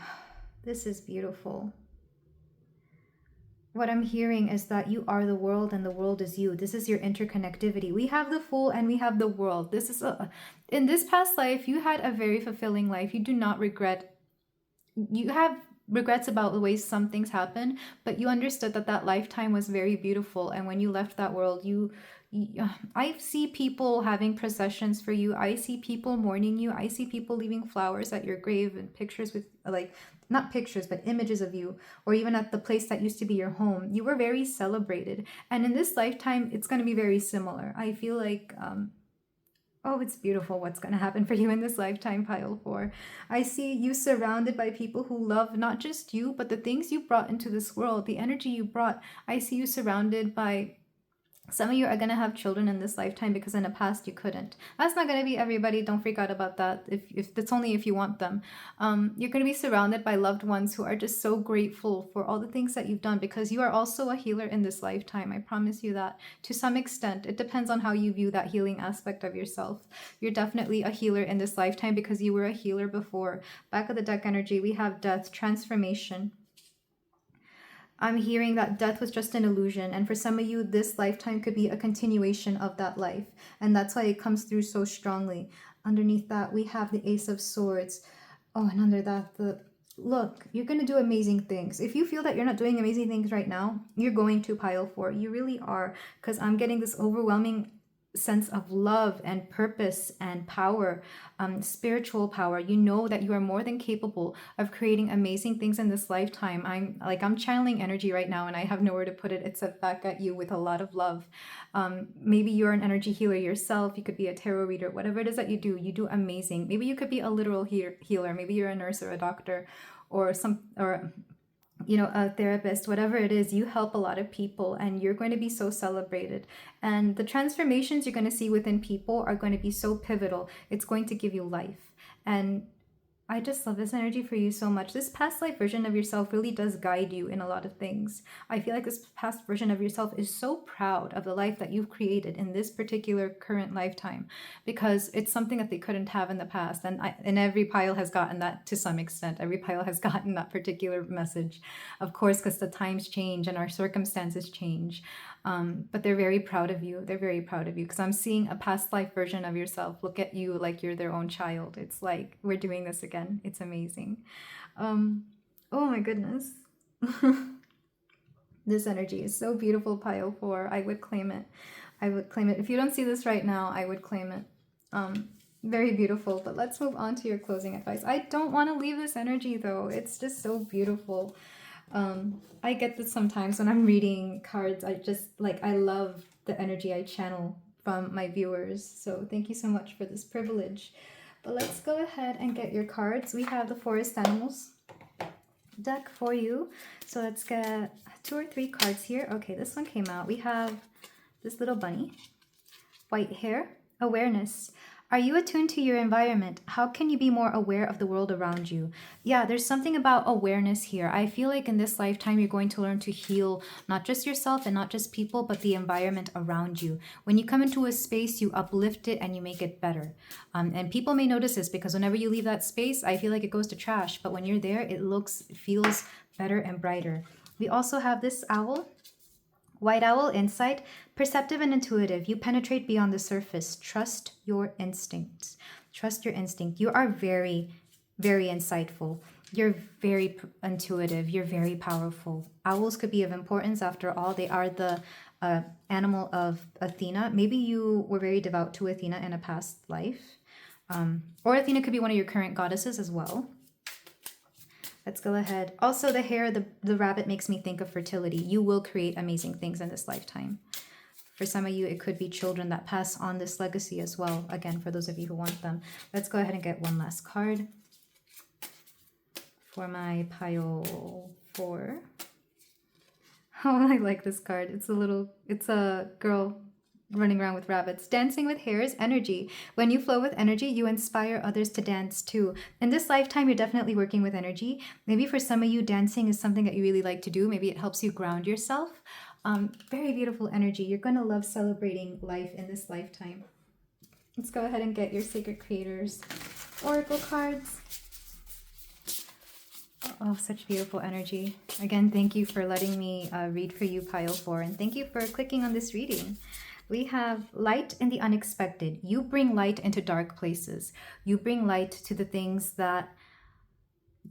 This is beautiful. What I'm hearing is that you are the world and the world is you. This is your interconnectivity. We have the Fool and we have the World. This is in this past life, you had a very fulfilling life. You do not regret. You have regrets about the way some things happen, but you understood that that lifetime was very beautiful. And when you left that world, I see people having processions for you. I see people mourning you. I see people leaving flowers at your grave and pictures with, like, not pictures, but images of you, or even at the place that used to be your home. You were very celebrated. And in this lifetime, it's going to be very similar. I feel like, oh, it's beautiful what's going to happen for you in this lifetime, pile 4. I see you surrounded by people who love not just you, but the things you brought into this world, the energy you brought. I see you surrounded by, some of you are going to have children in this lifetime because in the past you couldn't. That's not going to be everybody. Don't freak out about that. If that's only if you want them. You're going to be surrounded by loved ones who are just so grateful for all the things that you've done, because you are also a healer in this lifetime. I promise you that to some extent. It depends on how you view that healing aspect of yourself. You're definitely a healer in this lifetime because you were a healer before. Back of the deck energy, we have death, transformation. I'm hearing that death was just an illusion. And for some of you, this lifetime could be a continuation of that life. And that's why it comes through so strongly. Underneath that, we have the Ace of Swords. Oh, and under that, look, you're going to do amazing things. If you feel that you're not doing amazing things right now, you're going to, pile 4. You really are. Because I'm getting this overwhelming sense of love and purpose and power, spiritual power. You know that you are more than capable of creating amazing things in this lifetime. I'm channeling energy right now and I have nowhere to put it except back at you with a lot of love. Maybe you're an energy healer yourself. You could be a tarot reader. Whatever it is that you do amazing. Maybe you could be a literal healer. Maybe you're a nurse or a doctor or a therapist. Whatever it is, you help a lot of people and you're going to be so celebrated. And the transformations you're going to see within people are going to be so pivotal. It's going to give you life. And I just love this energy for you so much. This past life version of yourself really does guide you in a lot of things. I feel like this past version of yourself is so proud of the life that you've created in this particular current lifetime, because it's something that they couldn't have in the past. And every pile has gotten that to some extent. Every pile has gotten that particular message, of course, because the times change and our circumstances change. But they're very proud of you. They're very proud of you, because I'm seeing a past life version of yourself look at you like you're their own child. It's like, we're doing this again. It's amazing. Oh my goodness. This energy is so beautiful, pile 4. I would claim it. I would claim it. If you don't see this right now, I would claim it. Very beautiful. But let's move on to your closing advice. I don't want to leave this energy though. It's just so beautiful. I get this sometimes when I'm reading cards. I love the energy I channel from my viewers. So thank you so much for this privilege. But let's go ahead and get your cards. We have the Forest Animals deck for you. So let's get 2 or 3 cards here. Okay, this one came out. We have this little bunny, white hair, awareness. Are you attuned to your environment? How can you be more aware of the world around you? Yeah, there's something about awareness here. I feel like in this lifetime, you're going to learn to heal not just yourself and not just people, but the environment around you. When you come into a space, you uplift it and you make it better. And people may notice this, because whenever you leave that space, I feel like it goes to trash. But when you're there, it feels better and brighter. We also have this owl. White owl, insight, perceptive and intuitive. You penetrate beyond the surface. Trust your instincts. Trust your instinct. You are very, very insightful. You're very intuitive. You're very powerful. Owls could be of importance. After all, they are the animal of Athena. Maybe you were very devout to Athena in a past life. Or Athena could be one of your current goddesses as well. Let's go ahead. Also, the hair, the rabbit makes me think of fertility. You will create amazing things in this lifetime. For some of you, it could be children that pass on this legacy as well. Again, for those of you who want them. Let's go ahead and get one last card for my pile 4. Oh, I like this card. It's a girl running around with rabbits. Dancing with hair is energy. When you flow with energy, you inspire others to dance too. In this lifetime, you're definitely working with energy. Maybe for some of you, dancing is something that you really like to do. Maybe it helps you ground yourself. Very beautiful energy. You're going to love celebrating life in this lifetime. Let's go ahead and get your Sacred Creators Oracle cards. Oh, such beautiful energy. Again, thank you for letting me read for you, pile 4. And thank you for clicking on this reading. We have light in the unexpected. You bring light into dark places. You bring light to the things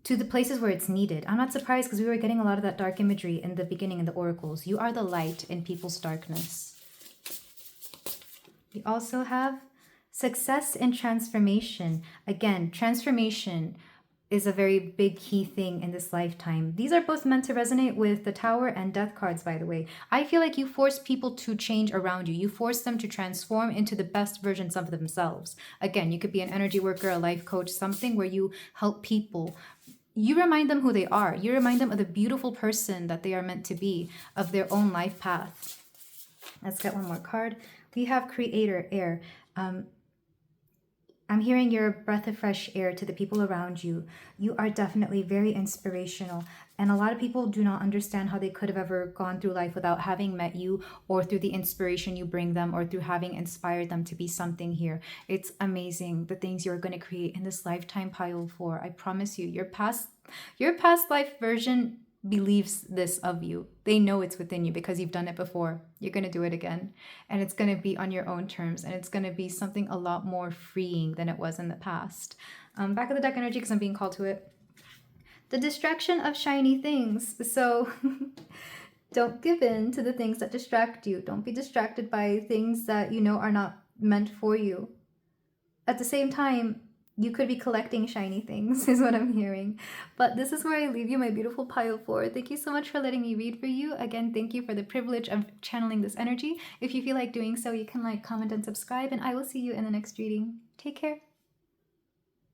to the places where it's needed. I'm not surprised, because we were getting a lot of that dark imagery in the beginning in the oracles. You are the light in people's darkness. We also have success in transformation. Again, transformation is a very big key thing in this lifetime. These are both meant to resonate with the Tower and Death cards, by the way. I feel like you force people to change around you. You force them to transform into the best versions of themselves. Again, you could be an energy worker, a life coach, something where you help people. You remind them who they are. You remind them of the beautiful person that they are meant to be, of their own life path. Let's get one more card. We have Creator, air. I'm hearing your breath of fresh air to the people around you. You are definitely very inspirational. And a lot of people do not understand how they could have ever gone through life without having met you, or through the inspiration you bring them, or through having inspired them to be something here. It's amazing the things you're going to create in this lifetime, pile 4. I promise you, your past life version believes this of you. They know it's within you because you've done it before. You're going to do it again, and it's going to be on your own terms, and it's going to be something a lot more freeing than it was in the past. Back of the deck energy, because I'm being called to it. The distraction of shiny things. So don't give in to the things that distract you. Don't be distracted by things that you know are not meant for you. At the same time, you could be collecting shiny things, is what I'm hearing. But this is where I leave you, my beautiful pile 4. Thank you so much for letting me read for you. Again, thank you for the privilege of channeling this energy. If you feel like doing so, you can like, comment, and subscribe, and I will see you in the next reading. Take care.